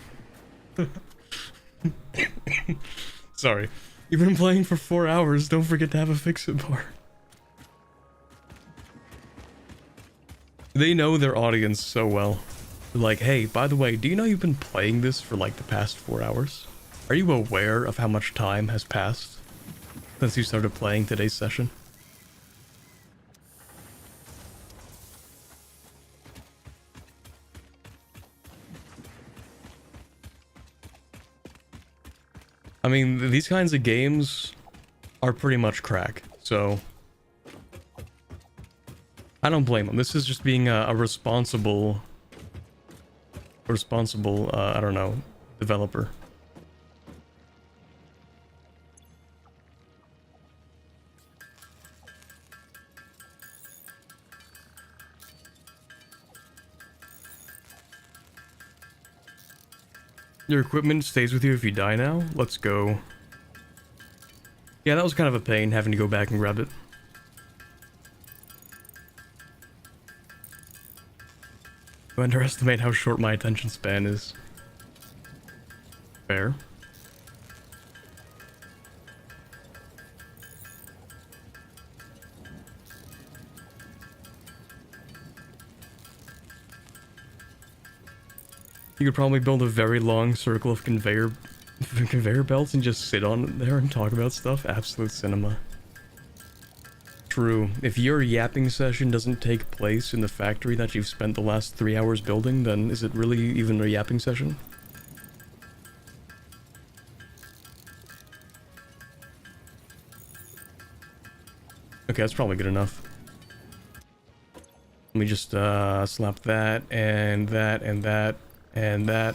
Sorry. You've been playing for 4 hours, don't forget to have a fix-it bar. They know their audience so well. They're like, hey, by the way, do you know you've been playing this for like the past 4 hours? Are you aware of how much time has passed since you started playing today's session? I mean, these kinds of games are pretty much crack, so I don't blame them. This is just being a responsible, I don't know, developer. Your equipment stays with you if you die now? Let's go. Yeah, that was kind of a pain, having to go back and grab it. You underestimate how short my attention span is. Fair. You could probably build a very long circle of conveyor belts and just sit on there and talk about stuff. Absolute cinema. True. If your yapping session doesn't take place in the factory that you've spent the last 3 hours building, then is it really even a yapping session? Okay, that's probably good enough. Let me just slap that and that and that and that.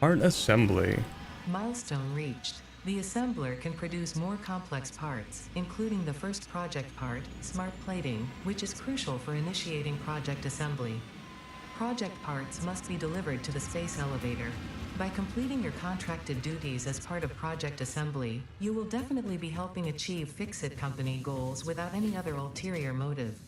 Art assembly. Milestone reached. The assembler can produce more complex parts, including the first project part, smart plating, which is crucial for initiating project assembly. Project parts must be delivered to the space elevator. By completing your contracted duties as part of project assembly, you will definitely be helping achieve Fix-It Company goals without any other ulterior motive.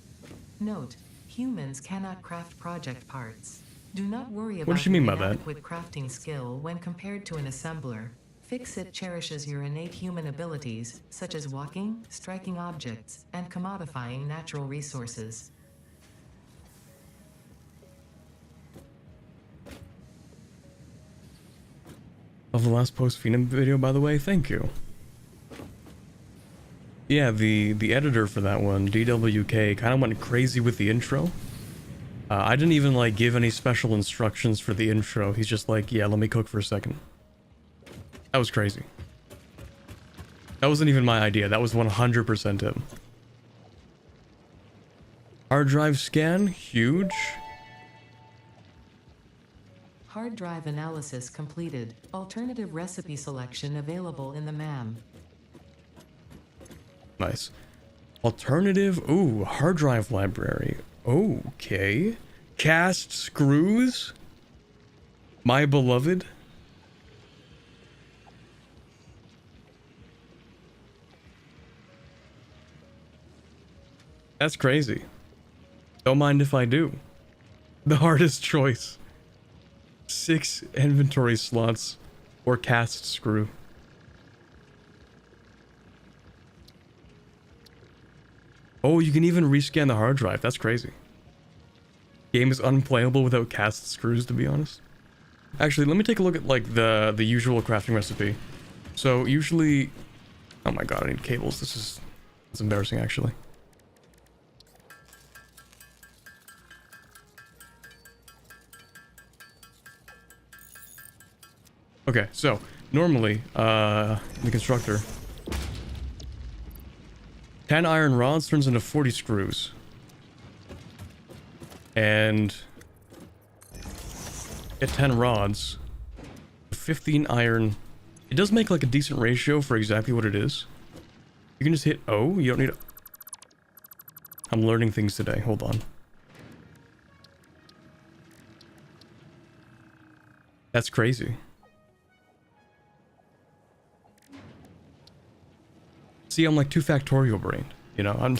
Note, humans cannot craft project parts. Do not worry What about does she mean your by that? inadequate crafting skill when compared to an assembler. Fix-It cherishes your innate human abilities, such as walking, striking objects, and commodifying natural resources. Of the last post Phenom video, by the way, thank you. Yeah, the editor for that one, DWK, kind of went crazy with the intro. I didn't even like give any special instructions for the intro. He's just like, yeah, let me cook for a second. That was crazy. That wasn't even my idea. That was 100% him. Hard drive scan, huge. Hard drive analysis completed. Alternative recipe selection available in the MAM. Nice. Alternative, ooh, hard drive library. Okay. Cast screws. My beloved. That's crazy. Don't mind if I do. The hardest choice. 6 inventory slots or cast screw. Oh, you can even rescan the hard drive. That's crazy. Game is unplayable without cast screws, to be honest. Actually, let me take a look at like the usual crafting recipe. So usually, oh my god, I need cables. It's embarrassing actually. Okay, so normally, in the constructor, 10 iron rods turns into 40 screws. And at 10 rods, 15 iron. It does make like a decent ratio for exactly what it is. You can just hit O, you don't need. I'm learning things today, hold on. That's crazy. See, I'm like 2 factorial brained, you know? I'm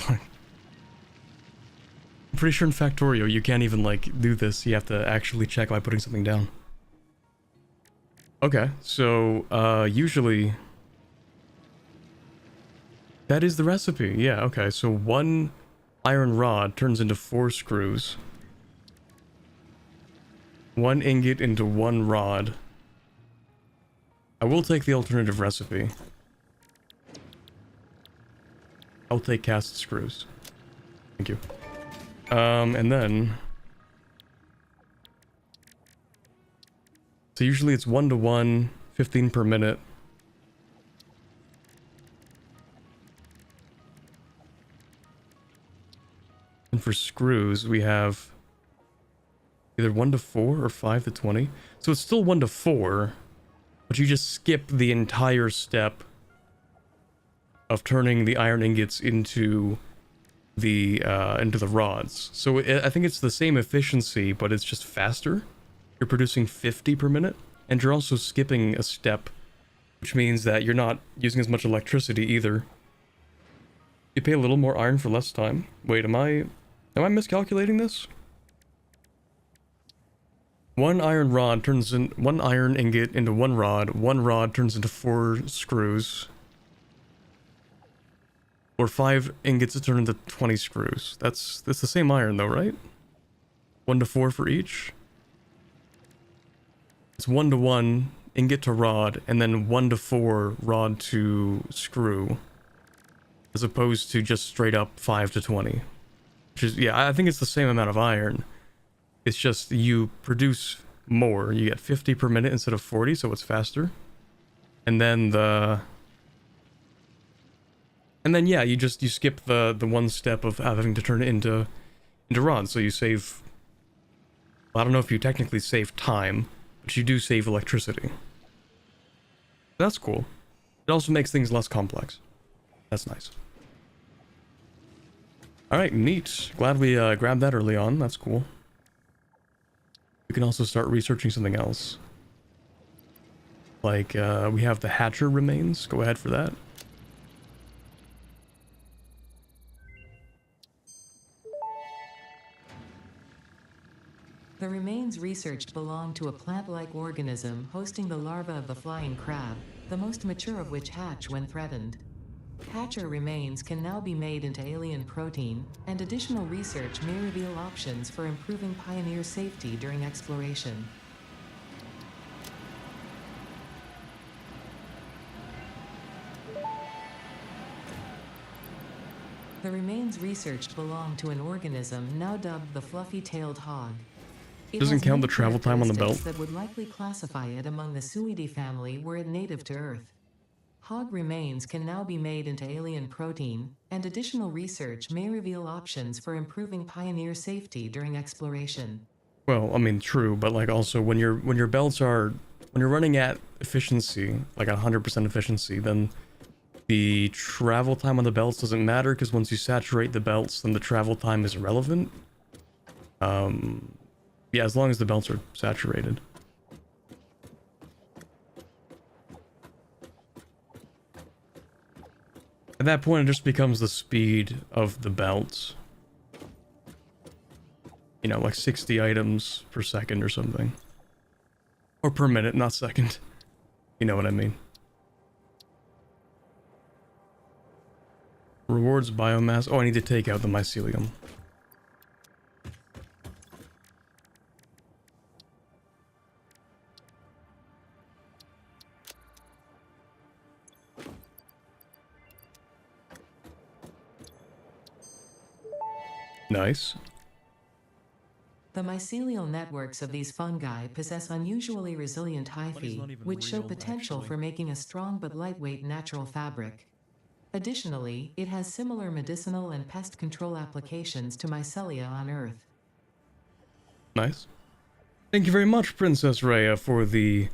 pretty sure in Factorio you can't even like do this. You have to actually check by putting something down. Okay, so usually that is the recipe. Yeah, okay. So 1 iron rod turns into 4 screws. 1 ingot into 1 rod. I will take the alternative recipe. I'll take cast screws. Thank you. And then... So usually it's 1 to 1, 15 per minute. And for screws, we have either 1 to 4 or 5 to 20. So it's still 1 to 4, but you just skip the entire step of turning the iron ingots into the rods. So I think it's the same efficiency, but it's just faster. You're producing 50 per minute, and you're also skipping a step, which means that you're not using as much electricity either. You pay a little more iron for less time. Wait, am I miscalculating this? 1 iron rod turns in 1 iron ingot into 1 rod. 1 rod turns into 4 screws. Or 5 ingots to turn into 20 screws. That's the same iron though, right? 1 to 4 for each. It's 1 to 1 ingot to rod, and then 1 to 4 rod to screw. As opposed to just straight up 5 to 20. Which is, yeah, I think it's the same amount of iron. It's just you produce more. You get 50 per minute instead of 40, so it's faster. And then yeah, you skip the one step of having to turn it into rods, so you save. Well, I don't know if you technically save time, but you do save electricity. That's cool. It also makes things less complex. That's nice. Alright, neat. Glad we grabbed that early on. That's cool. We can also start researching something else. Like, we have the Hatcher remains. Go ahead for that. The remains researched belong to a plant-like organism hosting the larva of the flying crab, the most mature of which hatch when threatened. Hatcher remains can now be made into alien protein, and additional research may reveal options for improving Pioneer safety during exploration. The remains researched belong to an organism now dubbed the fluffy-tailed hog. It Doesn't has count the many travel time on the belt. characteristics that would likely classify it among the Suidae family were it native to Earth. Hog remains can now be made into alien protein, and additional research may reveal options for improving Pioneer safety during exploration. Well, I mean, true, but like also when your belts are when you're running at efficiency, like 100% efficiency, then the travel time on the belts doesn't matter because once you saturate the belts, then the travel time is irrelevant. Yeah, as long as the belts are saturated. At that point, it just becomes the speed of the belts. You know, like 60 items per second or something. Or per minute, not second. You know what I mean. Rewards biomass. Oh, I need to take out the mycelium. Nice. The mycelial networks of these fungi possess unusually resilient hyphae, which show potential for making a strong but lightweight natural fabric. Additionally, it has similar medicinal and pest control applications to mycelia on Earth. Nice. Thank you very much, Princess Rhea, for the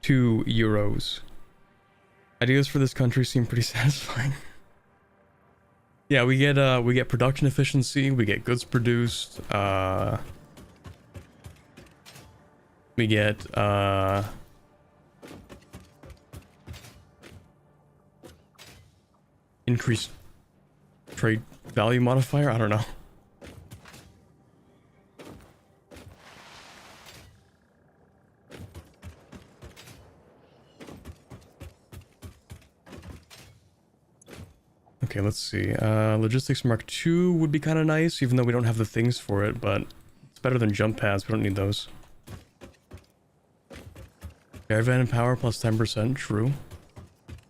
€2. Ideas for this country seem pretty satisfying. Yeah, we get production efficiency, we get goods produced, we get increased trade value modifier, I don't know. Okay, let's see. Logistics Mark II would be kind of nice, even though we don't have the things for it, but it's better than jump pads. We don't need those. Caravan and power plus 10%, true.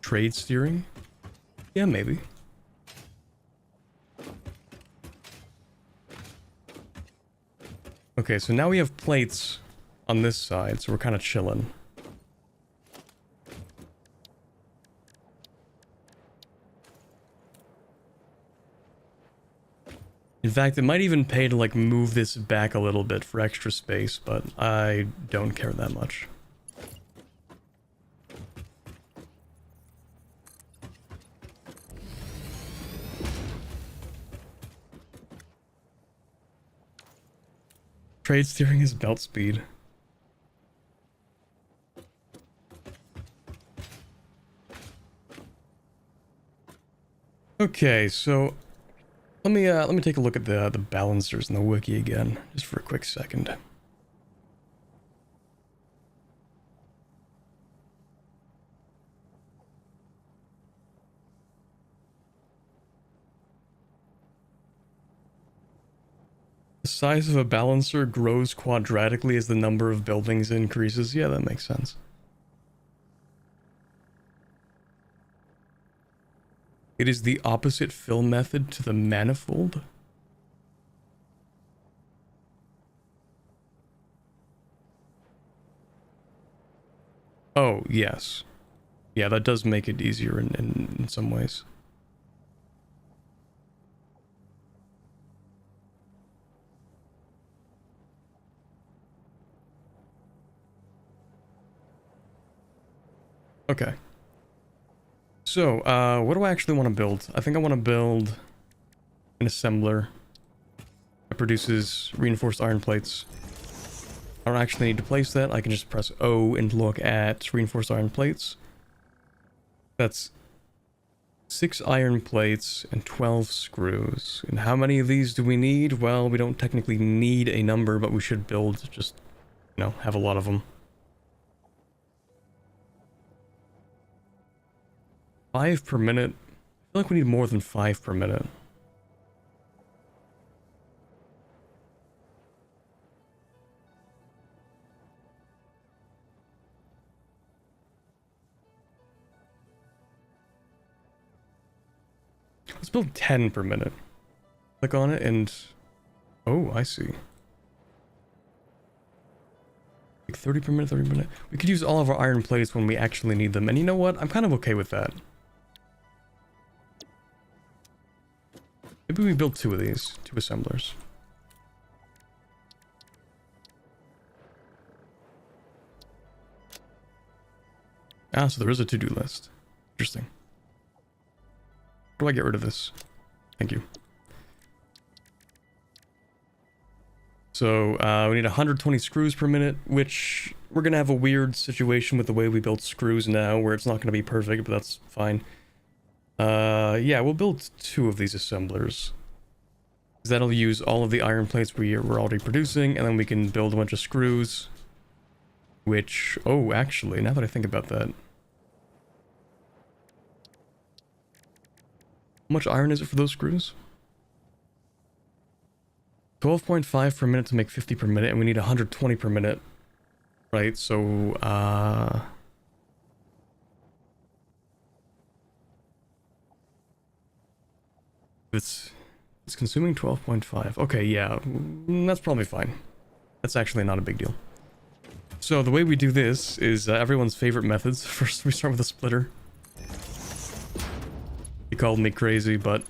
Trade steering? Yeah, maybe. Okay, so now we have plates on this side, so we're kind of chilling. In fact, it might even pay to like move this back a little bit for extra space, but I don't care that much. Trade steering is belt speed. Okay, so let me take a look at the balancers in the wiki again, just for a quick second. The size of a balancer grows quadratically as the number of buildings increases. Yeah, that makes sense. It is the opposite fill method to the manifold. Oh, yes. Yeah, that does make it easier in some ways. Okay. So, what do I actually want to build? I think I want to build an assembler that produces reinforced iron plates. I don't actually need to place that. I can just press O and look at reinforced iron plates. That's 6 iron plates and 12 screws. And how many of these do we need? Well, we don't technically need a number, but we should build, just, you know, have a lot of them. 5 per minute. I feel like we need more than 5 per minute. Let's build 10 per minute. Click on it and... Oh, I see. Like 30 per minute, 30 per minute. We could use all of our iron plates when we actually need them. And you know what? I'm kind of okay with that. Maybe we build 2 of these. 2 assemblers. Ah, so there is a to-do list. Interesting. How do I get rid of this? Thank you. So, we need 120 screws per minute, which we're going to have a weird situation with the way we build screws now, where it's not going to be perfect, but that's fine. Yeah, we'll build 2 of these assemblers. That'll use all of the iron plates we're already producing, and then we can build a bunch of screws. Which, oh, actually, now that I think about that. How much iron is it for those screws? 12.5 per minute to make 50 per minute, and we need 120 per minute. Right, so, It's consuming 12.5. Okay, yeah, that's probably fine. That's actually not a big deal. So the way we do this is everyone's favorite methods. First, we start with a splitter. He called me crazy, but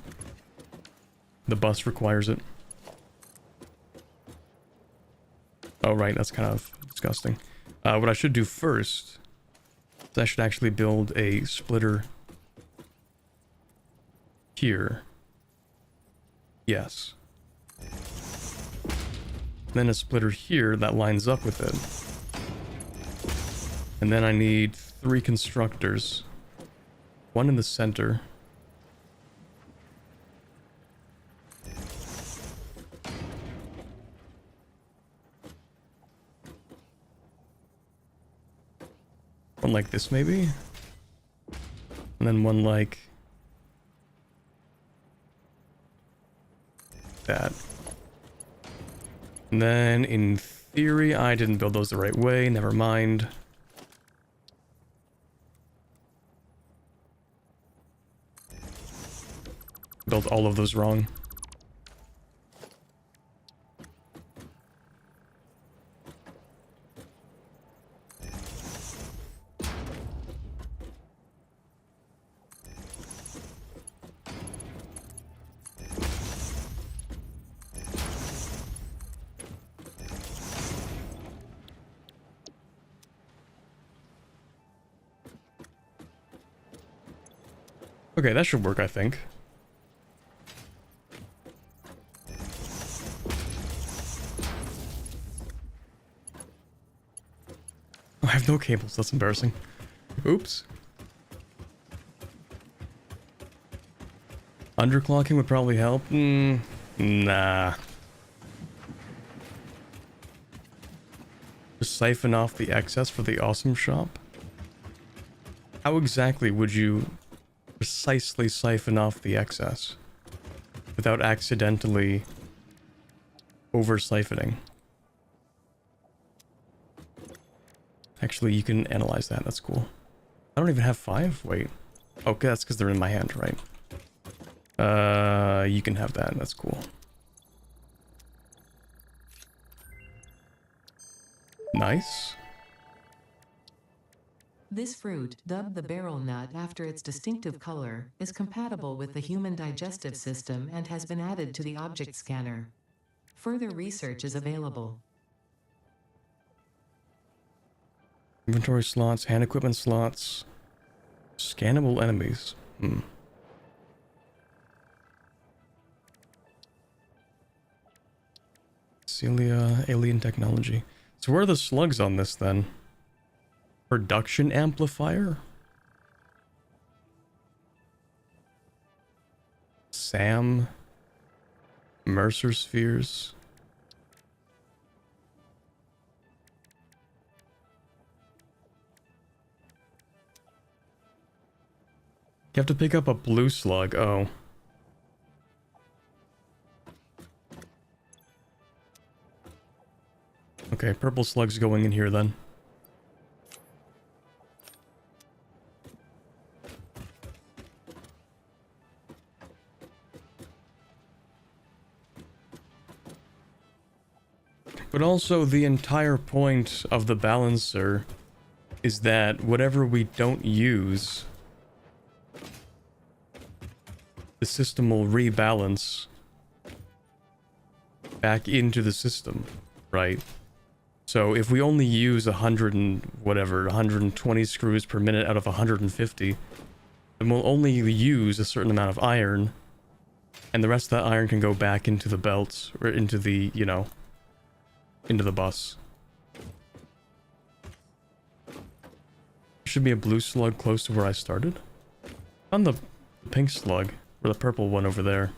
the bus requires it. Oh, right, that's kind of disgusting. What I should do first is I should actually build a splitter here. Yes. Then a splitter here that lines up with it. And then I need 3 constructors. 1 in the center. One like this, maybe? And then one like... that. And then, in theory, I didn't build those the right way. Never mind. Built all of those wrong. Okay, that should work, I think. Oh, I have no cables, that's embarrassing. Oops. Underclocking would probably help. Nah. Just siphon off the excess for the awesome shop? How exactly would you precisely siphon off the excess without accidentally over-siphoning? Actually, you can analyze that. That's cool. I don't even have 5. Wait. Okay, that's because they're in my hand, right? You can have that. That's cool. Nice. This fruit, dubbed the barrel nut after its distinctive color, is compatible with the human digestive system and has been added to the object scanner. Further research is available. Inventory slots, hand equipment slots. Scannable enemies. Celia, alien technology. So where are the slugs on this then? Production amplifier? Sam? Mercer spheres? You have to pick up a blue slug. Oh. Okay, purple slug's going in here then. But also the entire point of the balancer is that whatever we don't use, the system will rebalance back into the system, right? So if we only use 100 and whatever, 120 screws per minute out of 150, then we'll only use a certain amount of iron, and the rest of that iron can go back into the belts, or into the, you know, into the bus. Should be a blue slug close to where I started. On the pink slug, or the purple one over there.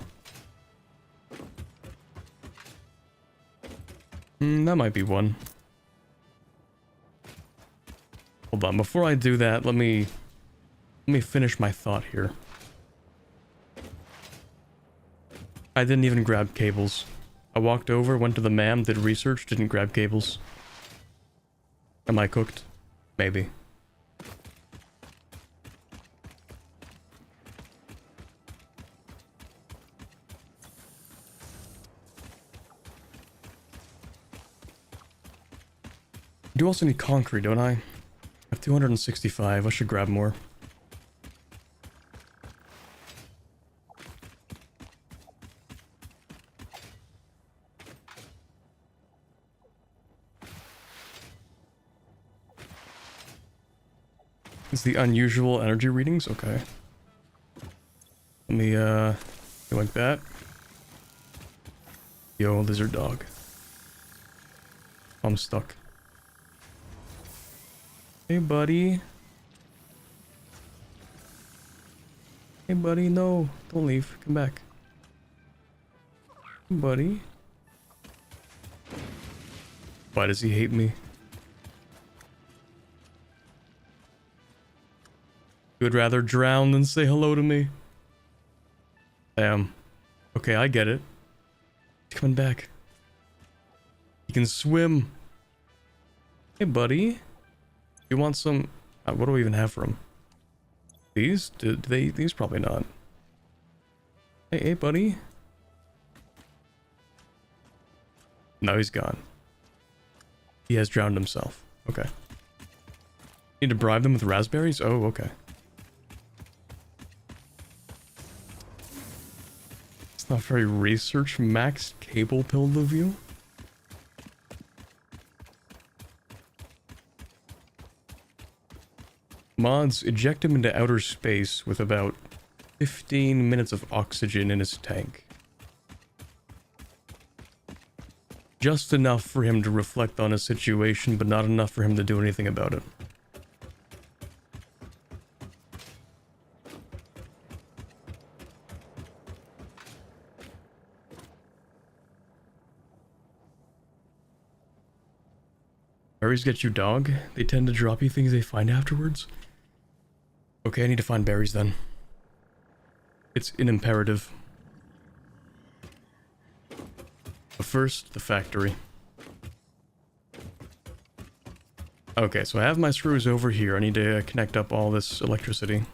That might be one. Hold on, before I do that, let me finish my thought here. I didn't even grab cables. I walked over, went to the MAM, did research, didn't grab cables. Am I cooked? Maybe. I do also need concrete, don't I? I have 265, I should grab more. It's the unusual energy readings? Okay. Let me, go like that. Yo, lizard dog. I'm stuck. Hey, buddy. Hey, buddy, no. Don't leave. Come back. Buddy. Why does he hate me? You would rather drown than say hello to me? Damn. Okay, I get it. He's coming back. He can swim. Hey, buddy. You want some... what do we even have for him? These? Do they... These probably not. Hey, buddy. No, he's gone. He has drowned himself. Okay. Need to bribe them with raspberries? Oh, okay. It's not very research max cable pill of you. Mods, eject him into outer space with about 15 minutes of oxygen in his tank. Just enough for him to reflect on his situation, but not enough for him to do anything about it. Berries get you, dog? They tend to drop you things they find afterwards? Okay, I need to find berries then. It's an imperative. But first, the factory. Okay, so I have my screws over here. I need to connect up all this electricity.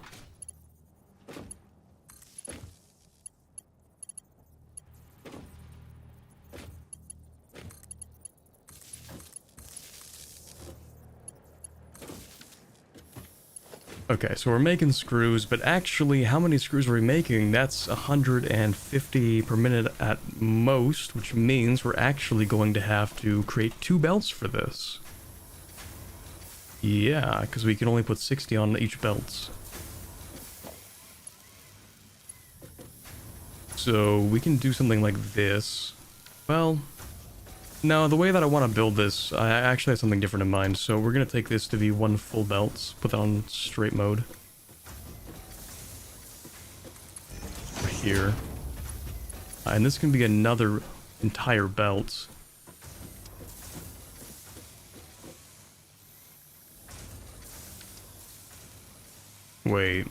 Okay, so we're making screws, but actually, how many screws are we making? That's 150 per minute at most, which means we're actually going to have to create 2 belts for this. Yeah, because we can only put 60 on each belt. So we can do something like this. Well, no, the way that I want to build this, I actually have something different in mind. So we're going to take this to be one full belt, put that on straight mode. Over here. And this can be another entire belt. Wait.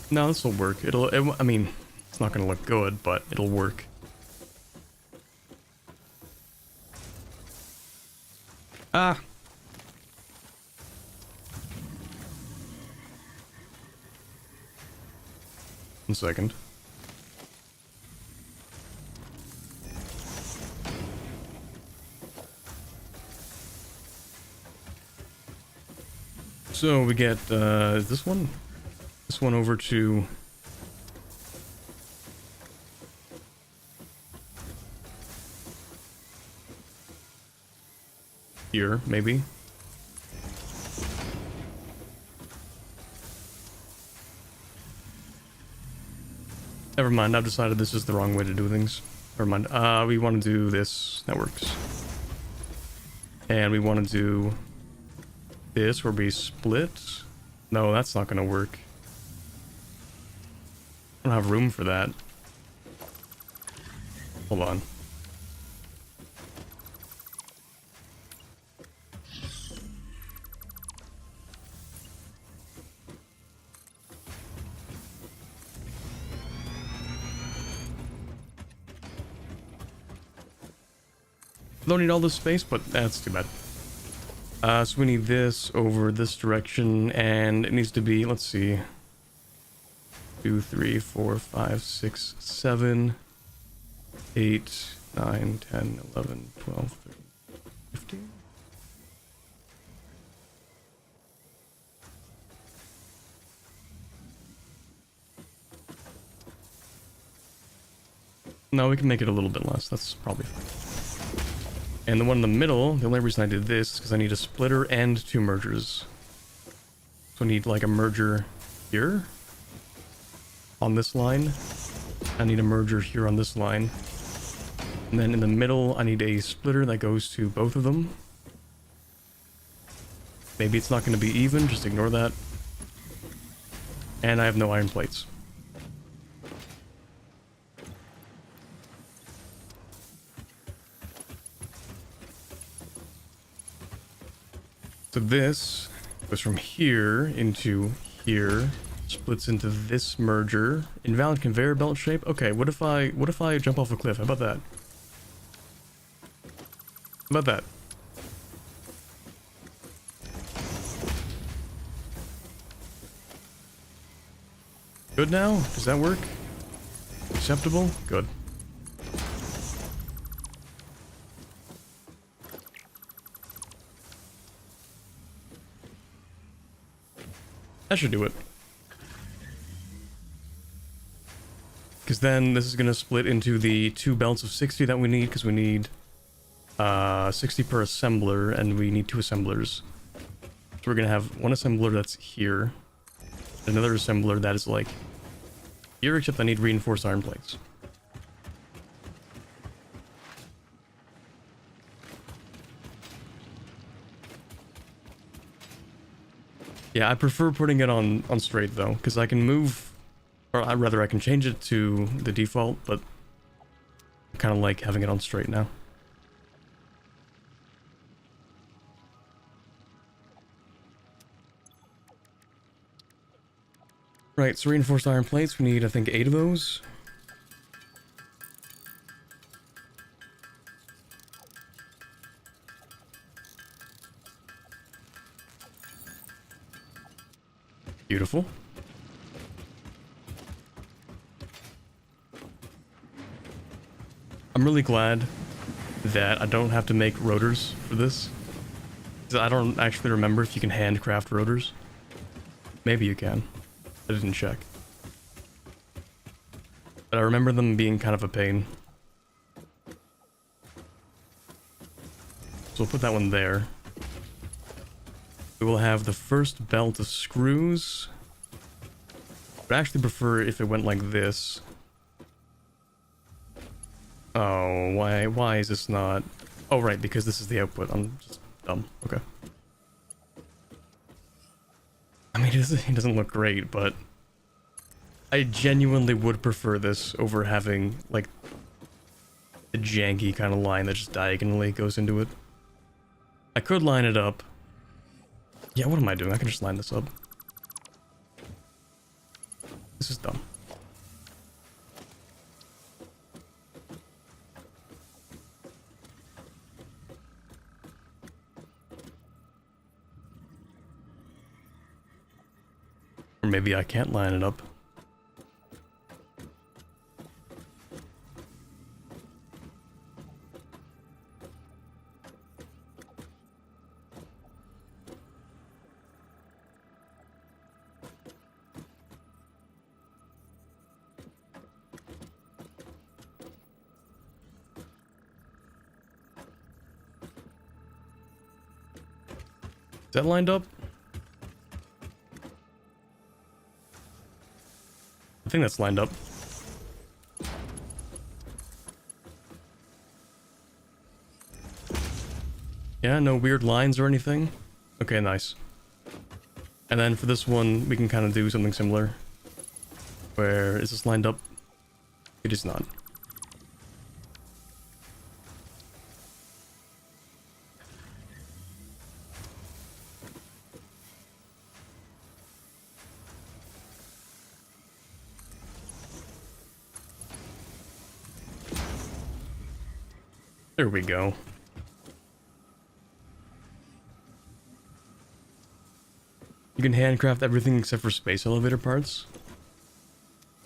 No, this will work. I mean, it's not gonna look good, but it'll work. Ah! 1 second. So we get this one over to here, maybe. Never mind, I've decided this is the wrong way to do things. Never mind. We want to do this. That works. And we want to do this where we split. No, that's not going to work. I don't have room for that. Hold on. Don't need all this space, but that's too bad. So we need this over this direction, and it needs to be, let's see, 2, 3, 4, 5, 6, 7, 8, 9, 10, 11, 12, 13, 15. No, we can make it a little bit less. That's probably fine. And the one in the middle, the only reason I did this is because I need a splitter and 2 mergers. So I need like a merger here on this line. I need a merger here on this line. And then in the middle, I need a splitter that goes to both of them. Maybe it's not going to be even, just ignore that. And I have no iron plates. So this goes from here into here, splits into this merger. Invalid conveyor belt shape. Okay, what if I jump off a cliff? How about that? How about that? Good now? Does that work? Acceptable? Good. That should do it. Because then this is going to split into the 2 belts of 60 that we need, because we need 60 per assembler, and we need 2 assemblers. So we're going to have one assembler that's here, another assembler that is like here, except I need reinforced iron plates. Yeah, I prefer putting it on straight though, because I can move, or rather I can change it to the default, but I kind of like having it on straight now. Right, so reinforced iron plates, we need I think 8 of those. Beautiful. I'm really glad that I don't have to make rotors for this. 'Cause I don't actually remember if you can handcraft rotors. Maybe you can. I didn't check. But I remember them being kind of a pain. So we'll put that one there. We will have the first belt of screws. I'd actually prefer if it went like this. Oh, why is this not... Oh, right, because this is the output. I'm just dumb. Okay. I mean, it doesn't look great, but... I genuinely would prefer this over having, like, the janky kind of line that just diagonally goes into it. I could line it up. Yeah, what am I doing? I can just line this up. This is dumb. Or maybe I can't line it up. Is that lined up? I think that's lined up. Yeah, no weird lines or anything? Okay, nice. And then for this one, we can kind of do something similar. Where, is this lined up? It is not. There we go. You can handcraft everything except for space elevator parts?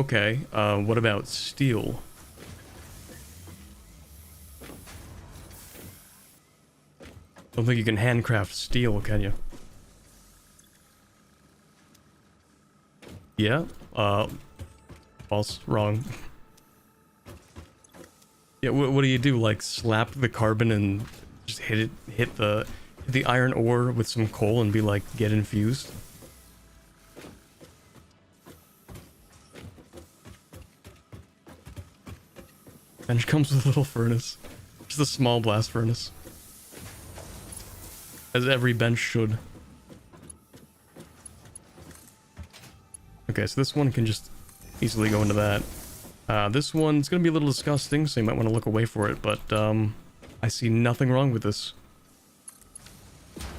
Okay, what about steel? Don't think you can handcraft steel, can you? Yeah, false, wrong. Yeah, what do you do? Like slap the carbon and just hit the iron ore with some coal and be like, get infused? Bench comes with a little furnace. Just a small blast furnace. As every bench should. Okay, so this one can just easily go into that. This one's gonna be a little disgusting, so you might want to look away for it, but I see nothing wrong with this.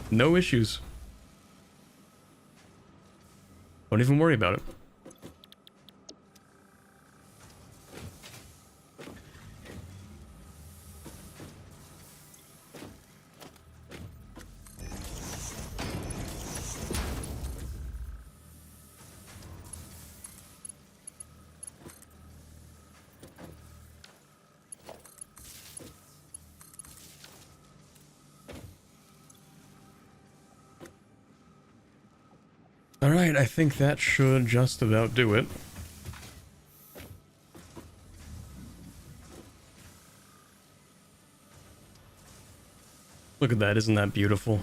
No issues. Don't even worry about it. Alright, I think that should just about do it. Look at that, isn't that beautiful?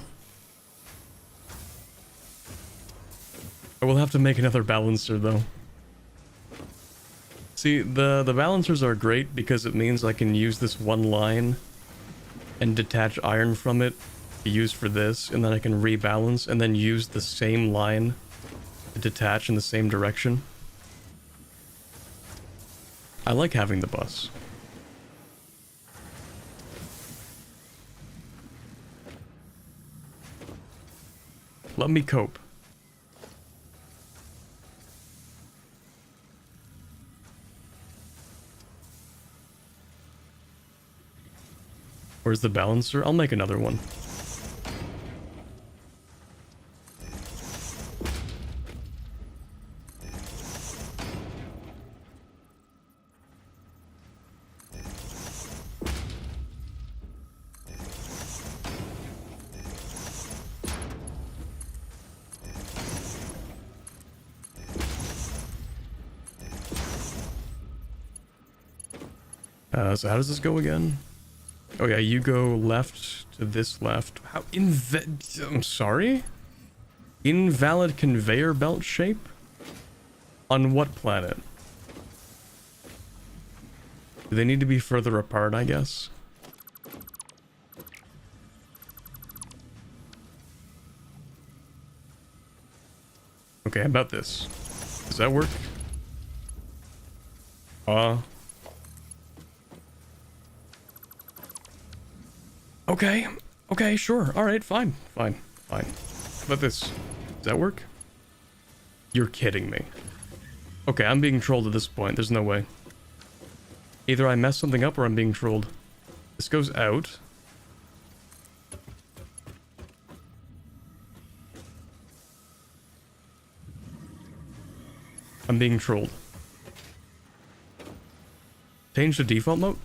I will have to make another balancer though. See, the balancers are great because it means I can use this one line and detach iron from it to use for this, and then I can rebalance and then use the same line to detach in the same direction. I like having the bus. Let me cope. Where's the balancer? I'll make another one. So how does this go again? Oh yeah, you go left to this left. How I'm sorry? Invalid conveyor belt shape? On what planet? Do they need to be further apart, I guess? Okay, how about this? Does that work? Okay. Okay, sure. Alright, fine. Fine. Fine. How about this? Does that work? You're kidding me. Okay, I'm being trolled at this point. There's no way. Either I mess something up or I'm being trolled. This goes out. I'm being trolled. Change the default mode?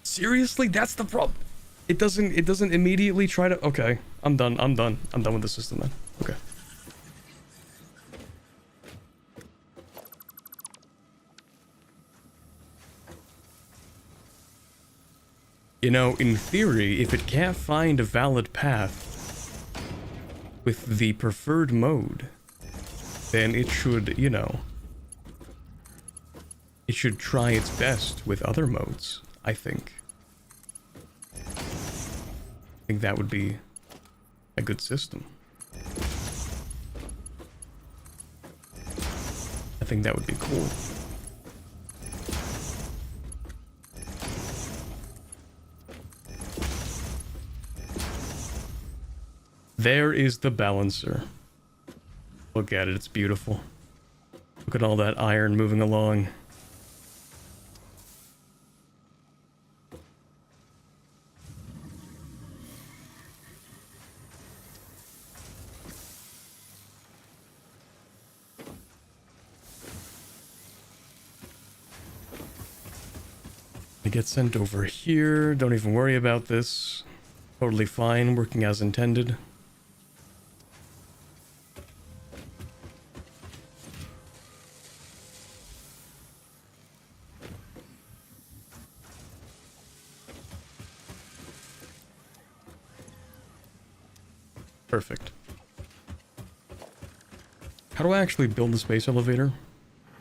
Seriously? That's the problem. It doesn't immediately try to... Okay. I'm done with the system then. Okay. You know, in theory, if it can't find a valid path with the preferred mode, then it should, you know, it should try its best with other modes, I think. I think that would be a good system. I think that would be cool. There is the balancer. Look at it, it's beautiful. Look at all that iron moving along. It gets sent over here. Don't even worry about this. Totally fine, working as intended. Perfect. How do I actually build the space elevator?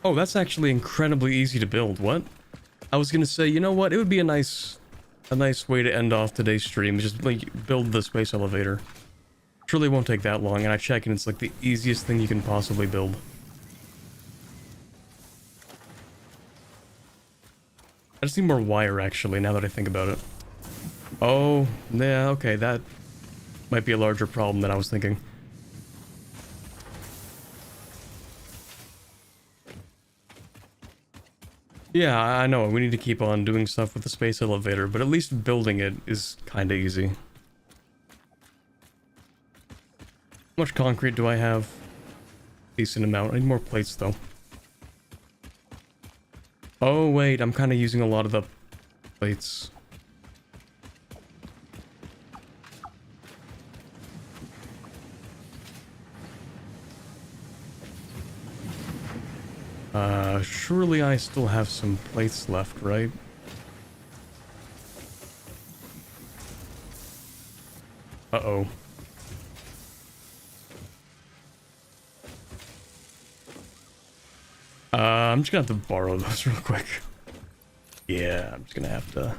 Oh, that's actually incredibly easy to build. What? I was gonna say, you know what? It would be a nice way to end off today's stream. Just like build the space elevator. Surely won't take that long, and I check and it's like the easiest thing you can possibly build. I just need more wire actually, now that I think about it. Oh, yeah, okay, that might be a larger problem than I was thinking. Yeah, I know, we need to keep on doing stuff with the space elevator, but at least building it is kinda easy. How much concrete do I have? Decent amount. I need more plates though. Oh wait, I'm kinda using a lot of the plates. Surely I still have some plates left, right? Uh-oh. I'm just gonna have to borrow those real quick. Yeah, I'm just gonna have to...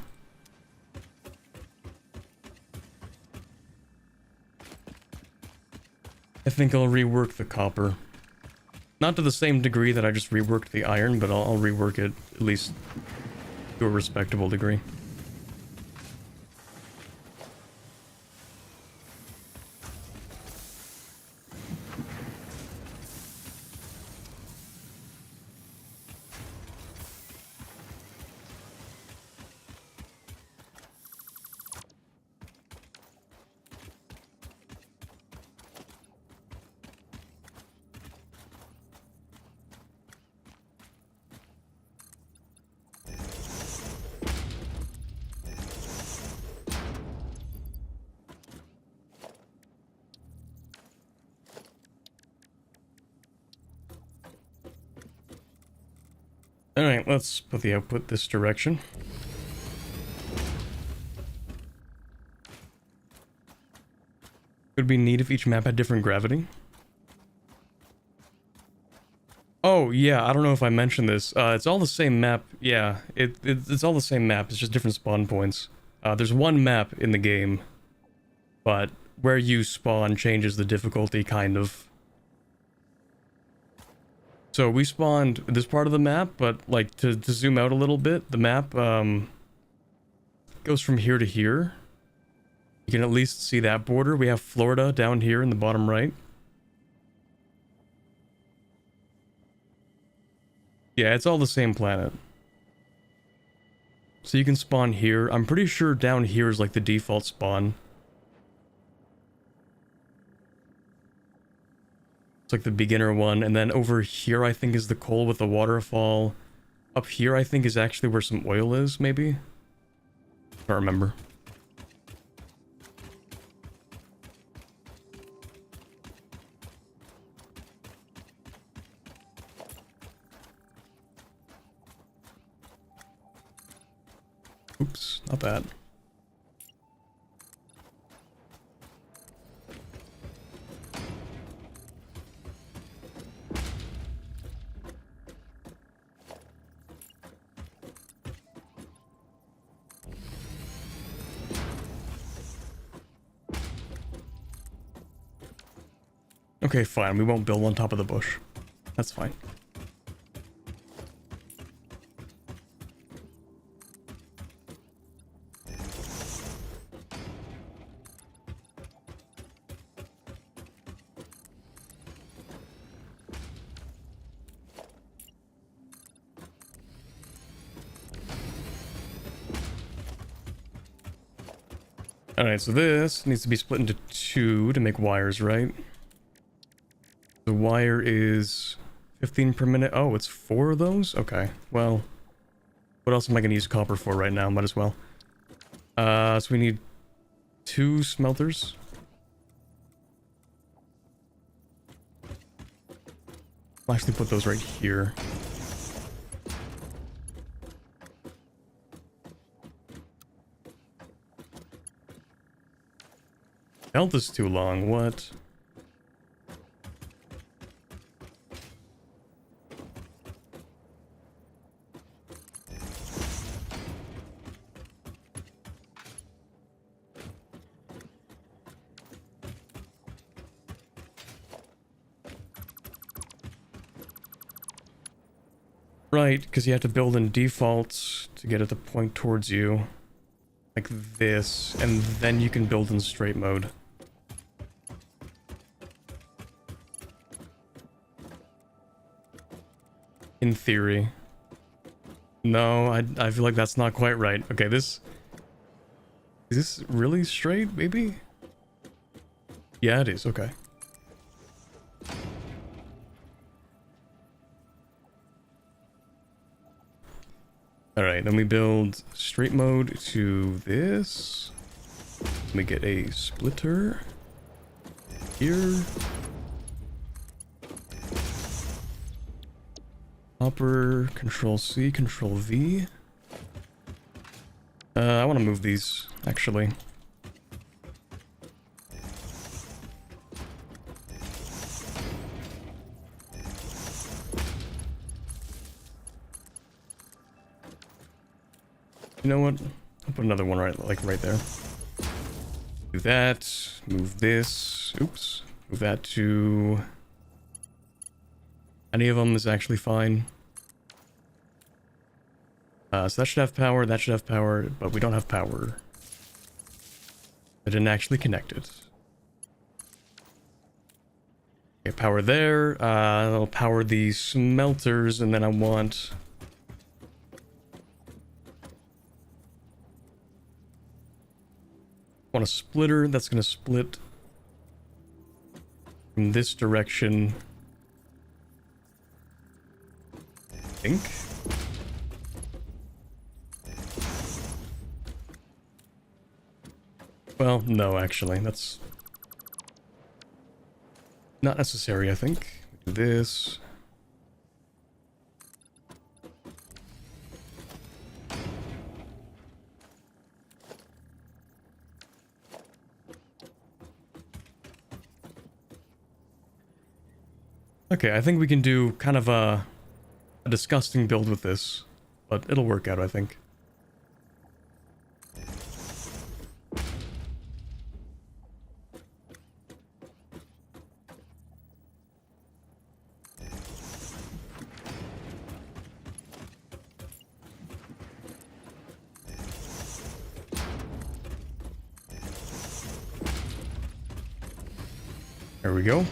I think I'll rework the copper. Not to the same degree that I just reworked the iron, but I'll rework it at least to a respectable degree. Alright, let's put the output this direction. Would be neat if each map had different gravity. Oh, yeah, I don't know if I mentioned this. It's all the same map. Yeah, it's all the same map. It's just different spawn points. There's one map in the game, but where you spawn changes the difficulty, kind of. So we spawned this part of the map, but, like, to zoom out a little bit, the map, goes from here to here. You can at least see that border. We have Florida down here in the bottom right. Yeah, it's all the same planet. So you can spawn here. I'm pretty sure down here is like the default spawn. It's like the beginner one. And then over here I think is the coal with the waterfall. Up here I think is actually where some oil is, maybe? Can't remember. Oops, not bad. Okay, fine. We won't build on top of the bush. That's fine. Alright, so this needs to be split into two to make wires, right? The wire is 15 per minute. Oh, it's 4 of those? Okay, well, what else am I going to use copper for right now? Might as well. So we need 2 smelters. I'll actually put those right here. Health is too long, what? Right, because you have to build in defaults to get it to point towards you. Like this, and then you can build in straight mode. In theory. No, I feel like that's not quite right. Okay, this... Is this really straight, maybe? Yeah, it is, okay. Alright, then we build straight mode to this. We get a splitter. Here. Copper, Control C, Control V. I want to move these, actually. You know what? I'll put another one right there. Do that. Move this. Oops. Move that to... Any of them is actually fine. So that should have power, that should have power, but we don't have power. I didn't actually connect it. Okay, power there. I'll power the smelters, and then I want a splitter that's going to split from this direction. I think. Well, no, actually, that's not necessary, I think. Do this. Okay, I think we can do kind of a disgusting build with this, but it'll work out, I think. There we go.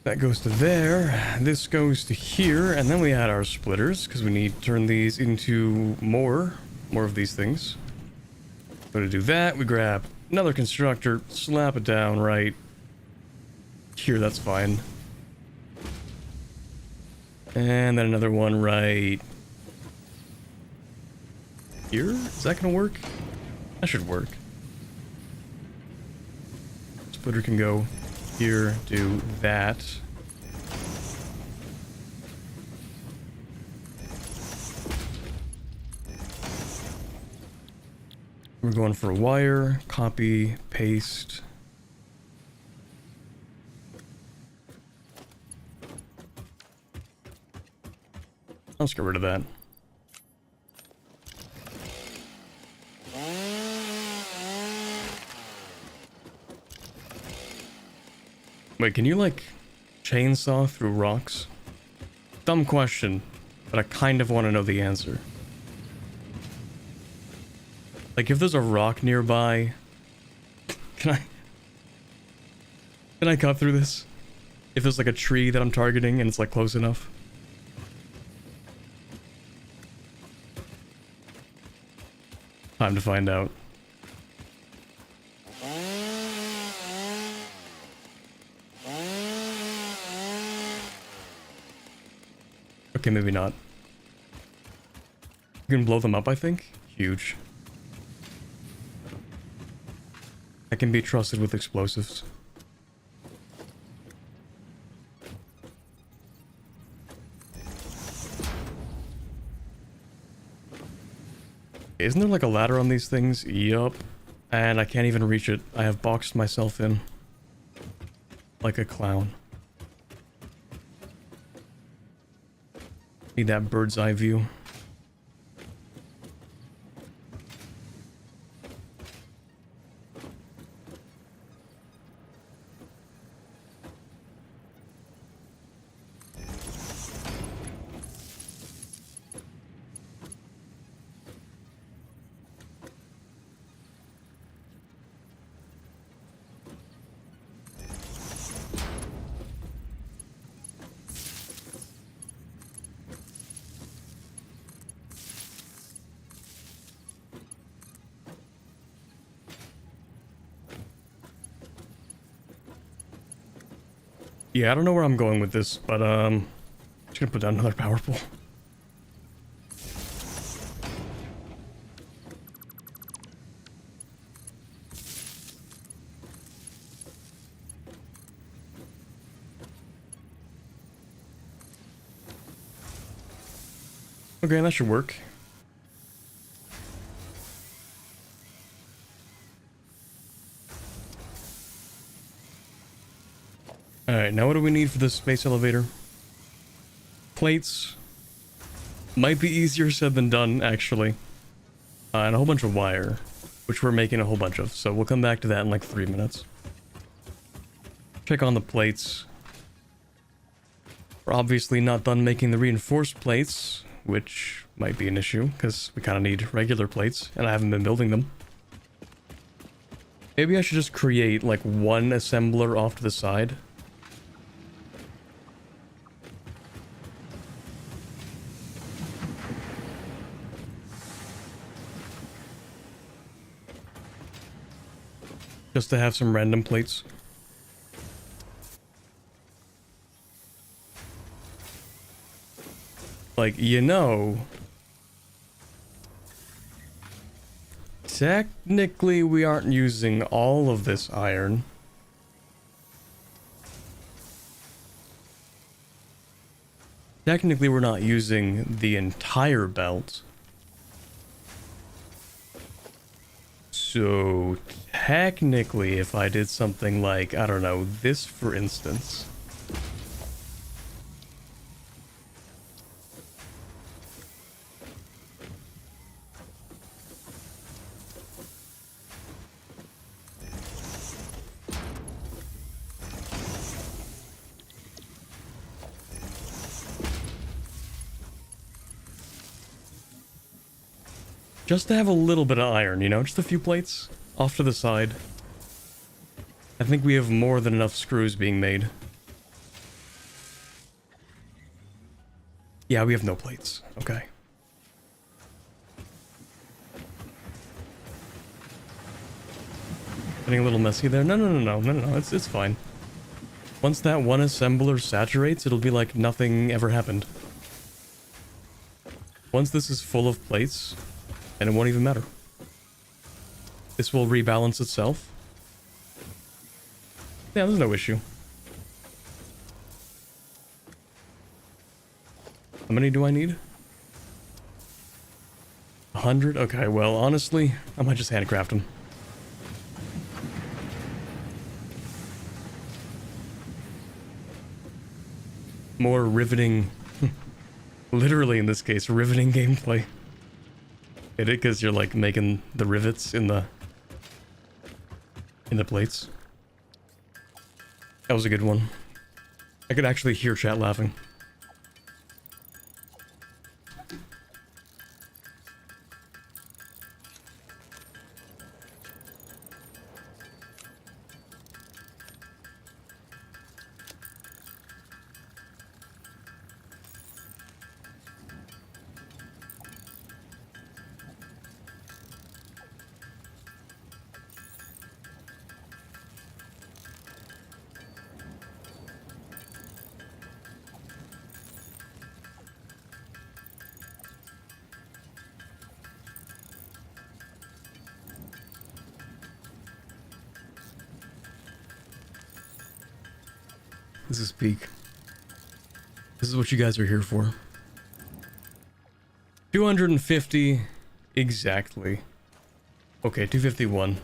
That goes to there, this goes to here, and then we add our splitters, because we need to turn these into more of these things. So to do that, we grab another constructor, slap it down right here, that's fine. And then another one right here? Is that gonna work? That should work. Splitter can go here, do that. We're going for a wire, copy, paste. Let's get rid of that. Wait, can you, like, chainsaw through rocks? Dumb question, but I kind of want to know the answer. Like, if there's a rock nearby, can I cut through this? If there's, like, a tree that I'm targeting and it's, like, close enough? Time to find out. Okay, maybe not. You can blow them up, I think. Huge. I can be trusted with explosives. Isn't there like a ladder on these things? Yup. And I can't even reach it. I have boxed myself in. Like a clown. Need that bird's eye view. Yeah, I don't know where I'm going with this, but I'm just gonna put down another power pole. Okay, that should work. Alright, now what do we need for this space elevator? Plates. Might be easier said than done, actually. And a whole bunch of wire, which we're making a whole bunch of, so we'll come back to that in like 3 minutes. Check on the plates. We're obviously not done making the reinforced plates, which might be an issue, because we kind of need regular plates, and I haven't been building them. Maybe I should just create like one assembler off to the side. Just to have some random plates. Like, you know, technically we aren't using all of this iron. Technically we're not using the entire belt. So technically, if I did something like, I don't know, this for instance. Just to have a little bit of iron, you know, just a few plates off to the side. I think we have more than enough screws being made. Yeah, we have no plates. Okay. Getting a little messy there. No. It's fine. Once that one assembler saturates, it'll be like nothing ever happened. Once this is full of plates, and it won't even matter. This will rebalance itself. Yeah, there's no issue. How many do I need? 100? Okay, well, honestly, I might just handcraft them. More riveting, literally in this case, riveting gameplay. Get it? Because you're like making the rivets in the plates. That was a good one. I could actually hear chat laughing. This is peak. This is what you guys are here for. 250 exactly. Okay, 251.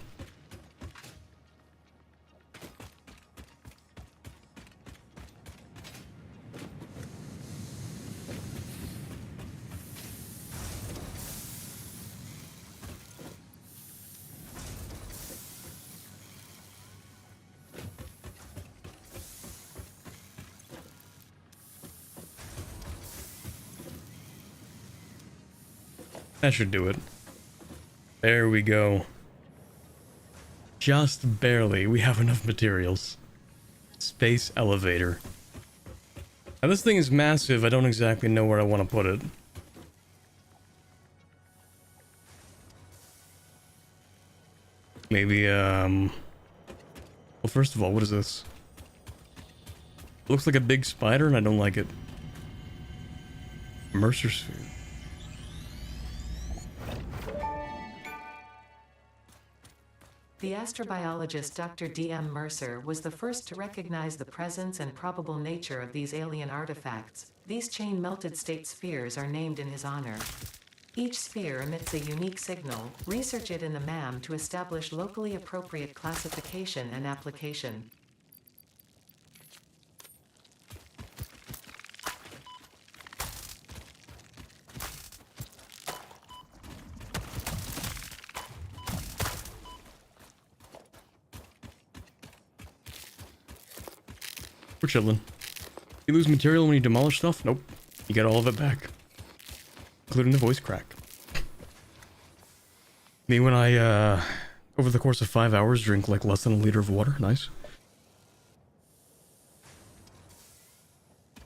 That should do it. There we go. Just barely. We have enough materials. Space elevator. Now this thing is massive. I don't exactly know where I want to put it. Maybe, well, first of all, what is this? It looks like a big spider and I don't like it. Mercer sphere. The astrobiologist Dr. D.M. Mercer was the first to recognize the presence and probable nature of these alien artifacts. These chain-melted state spheres are named in his honor. Each sphere emits a unique signal. Research it in the MAM to establish locally appropriate classification and application. We're chilling. You lose material when you demolish stuff? Nope. You get all of it back. Including the voice crack. Me when I, over the course of 5 hours, drink like less than a liter of water. Nice.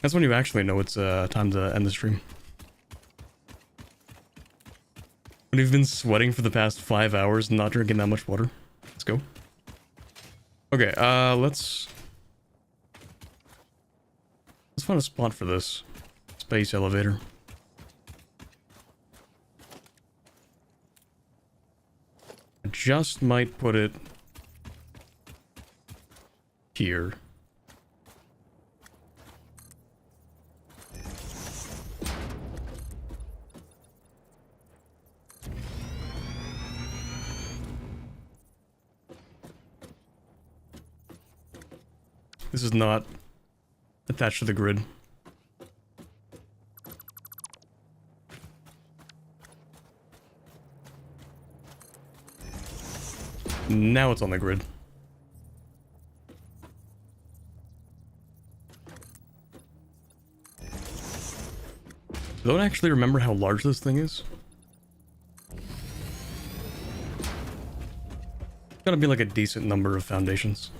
That's when you actually know it's, time to end the stream. When you've been sweating for the past 5 hours and not drinking that much water. Let's go. Okay, let's find a spot for this space elevator. I just might put it here. This is not attached to the grid. Now it's on the grid. I don't actually remember how large this thing is. Gotta be like a decent number of foundations.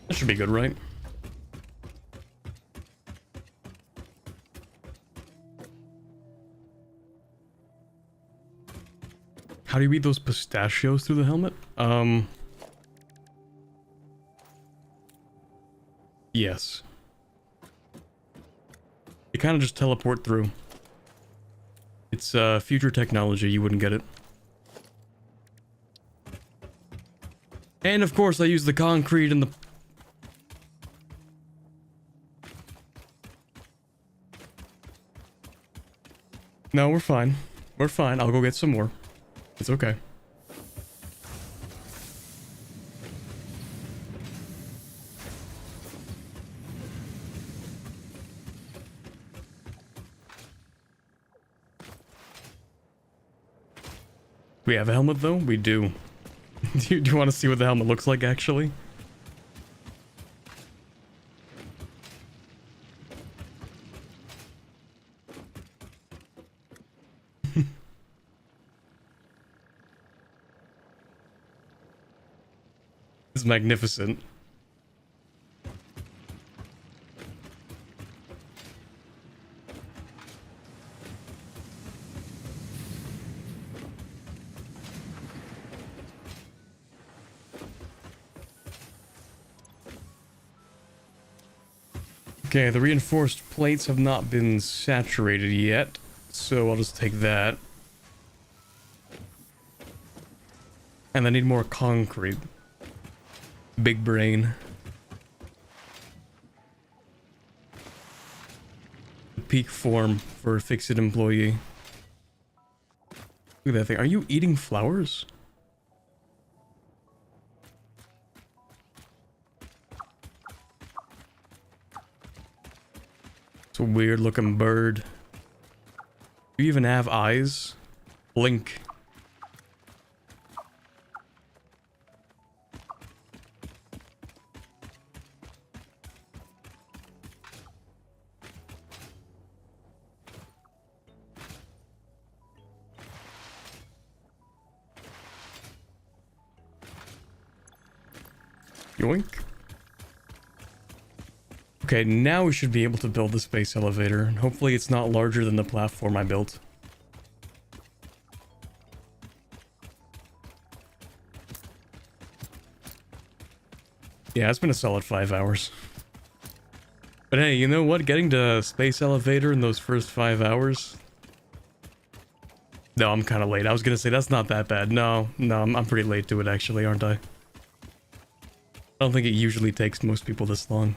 That should be good, right? How do you eat those pistachios through the helmet? Yes. You kind of just teleport through. It's future technology, you wouldn't get it. And of course I use the concrete and the... No, we're fine. We're fine, I'll go get some more. It's okay. We have a helmet though? We do. Do you want to see what the helmet looks like actually? It's magnificent. Okay, the reinforced plates have not been saturated yet, so I'll just take that. And I need more concrete. Big brain. Peak form for a fix-it employee. Look at that thing. Are you eating flowers? It's a weird looking bird. Do you even have eyes? Blink. Yoink. Okay, now we should be able to build the space elevator. Hopefully it's not larger than the platform I built. Yeah, it's been a solid 5 hours. But hey, you know what? Getting to space elevator in those first 5 hours... No, I'm kind of late. I was gonna say, that's not that bad. No, I'm pretty late to it actually, aren't I? I don't think it usually takes most people this long.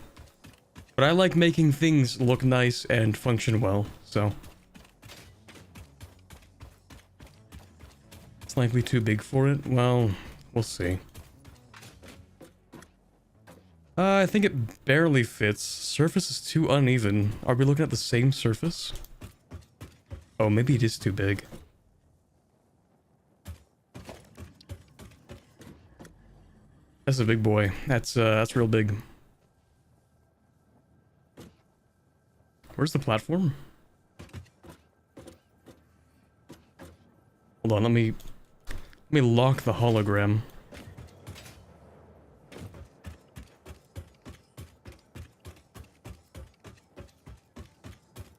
But I like making things look nice and function well, so... Slightly too big for it? Well, we'll see. I think it barely fits. Surface is too uneven. Are we looking at the same surface? Oh, maybe it is too big. That's a big boy. That's real big. Where's the platform? Hold on, let me lock the hologram.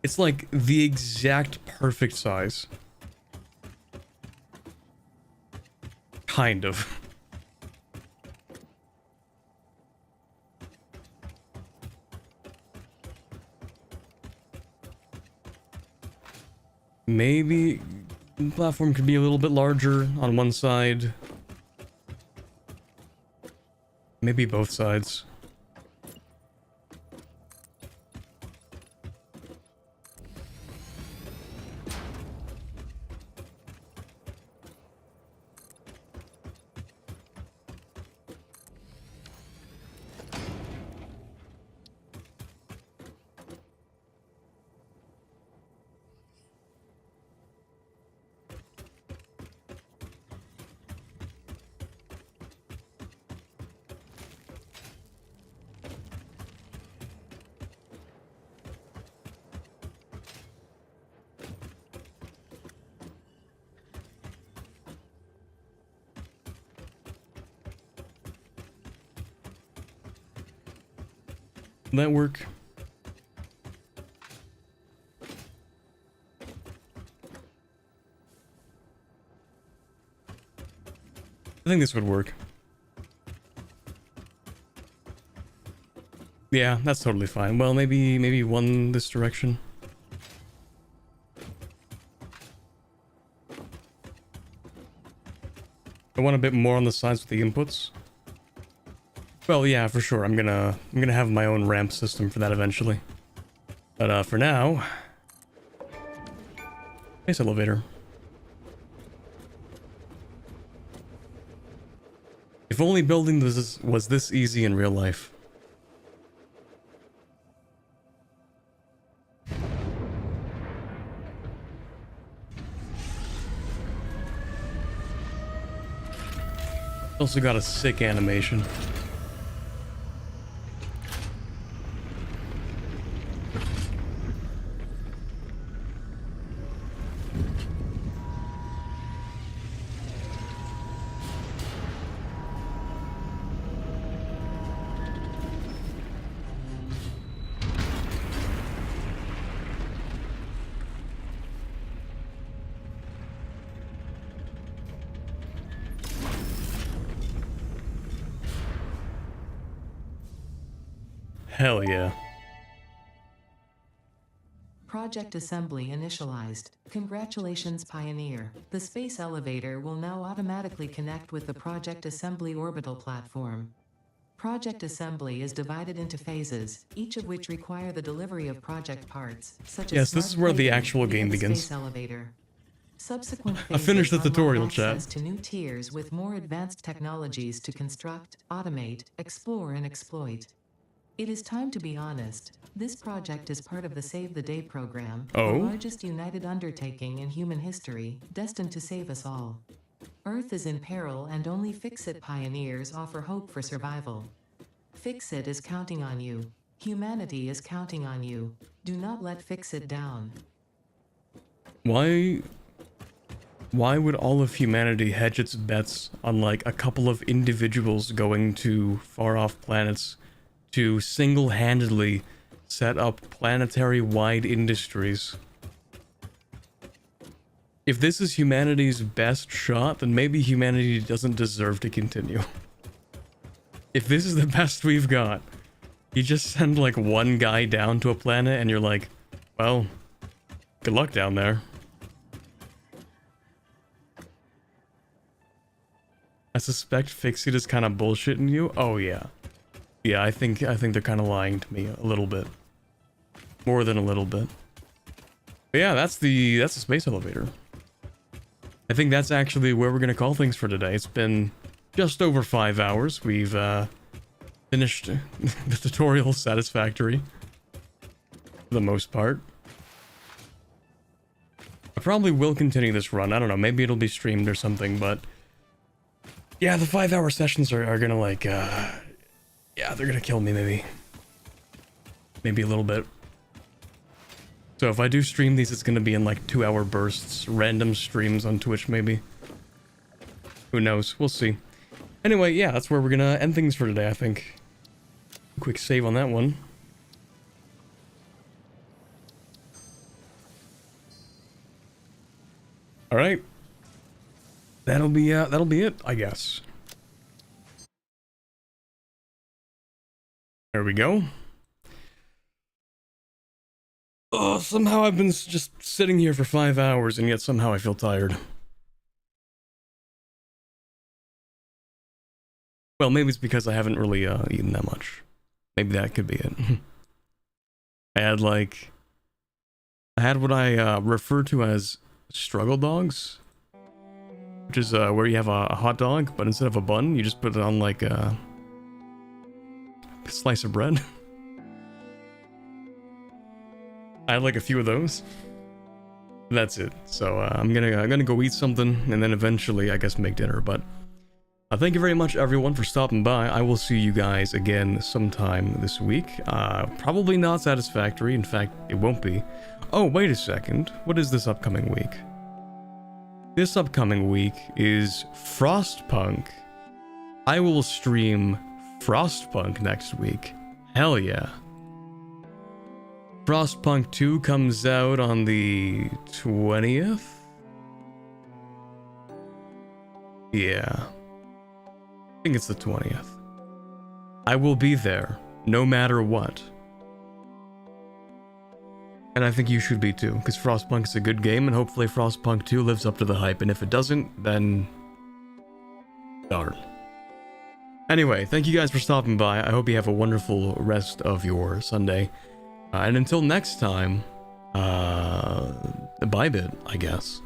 It's like the exact perfect size. Kind of. Maybe The platform could be a little bit larger on one side. Maybe both sides. Will that work? I think this would work. Yeah, that's totally fine. Well, maybe one this direction. I want a bit more on the sides with the inputs. Well, yeah, for sure. I'm gonna have my own ramp system for that eventually. But for now, space elevator. If only building this was this easy in real life. Also got a sick animation. Hell yeah. Project assembly initialized. Congratulations, Pioneer. The space elevator will now automatically connect with the Project Assembly orbital platform. Project assembly is divided into phases, each of which require the delivery of project parts, such as Yes, this is where the actual game begins. Space elevator. Subsequent I finished the phases tutorial, unlock chat. access to new tiers with more advanced technologies to construct, automate, explore, and exploit. It is time to be honest. This project is part of the Save the Day program, the largest united undertaking in human history, destined to save us all. Earth is in peril and only Fix-It pioneers offer hope for survival. Fix-It is counting on you. Humanity is counting on you. Do not let Fix-It down. Why would all of humanity hedge its bets on like a couple of individuals going to far off planets to single-handedly set up planetary-wide industries? If this is humanity's best shot, then maybe humanity doesn't deserve to continue. If this is the best we've got, you just send like one guy down to a planet and you're like, well, good luck down there. I suspect Fix-It is kind of bullshitting you. Oh yeah. Yeah, I think they're kind of lying to me a little bit. More than a little bit. But yeah, that's the space elevator. I think that's actually where we're gonna call things for today. It's been just over 5 hours. We've finished the tutorial satisfactory for the most part. I probably will continue this run. I don't know, maybe it'll be streamed or something, but yeah, the 5-hour sessions are gonna like yeah, they're gonna kill me maybe a little bit. So if I do stream these, it's gonna be in like 2-hour bursts, random streams on Twitch maybe. Who knows? We'll see. Anyway, yeah, that's where we're gonna end things for today, I think. Quick save on that one. All right. That'll be it, I guess. There we go. Oh, somehow I've been just sitting here for 5 hours, and yet somehow I feel tired. Well, maybe it's because I haven't really eaten that much. Maybe that could be it. I had what I refer to as struggle dogs, which is where you have a hot dog, but instead of a bun, you just put it on like a slice of bread. I had like a few of those. That's it. So I'm gonna go eat something, and then eventually, I guess, make dinner. But thank you very much, everyone, for stopping by. I will see you guys again sometime this week. Probably not Satisfactory. In fact, it won't be. Oh, wait a second. What is this upcoming week? This upcoming week is Frostpunk. I will stream Frostpunk next week. Hell yeah. Frostpunk 2 comes out on the 20th? Yeah. I think it's the 20th. I will be there, no matter what. And I think you should be too, because Frostpunk is a good game, and hopefully Frostpunk 2 lives up to the hype, and if it doesn't, then... darn. Anyway, thank you guys for stopping by. I hope you have a wonderful rest of your Sunday. And until next time, bye bit, I guess.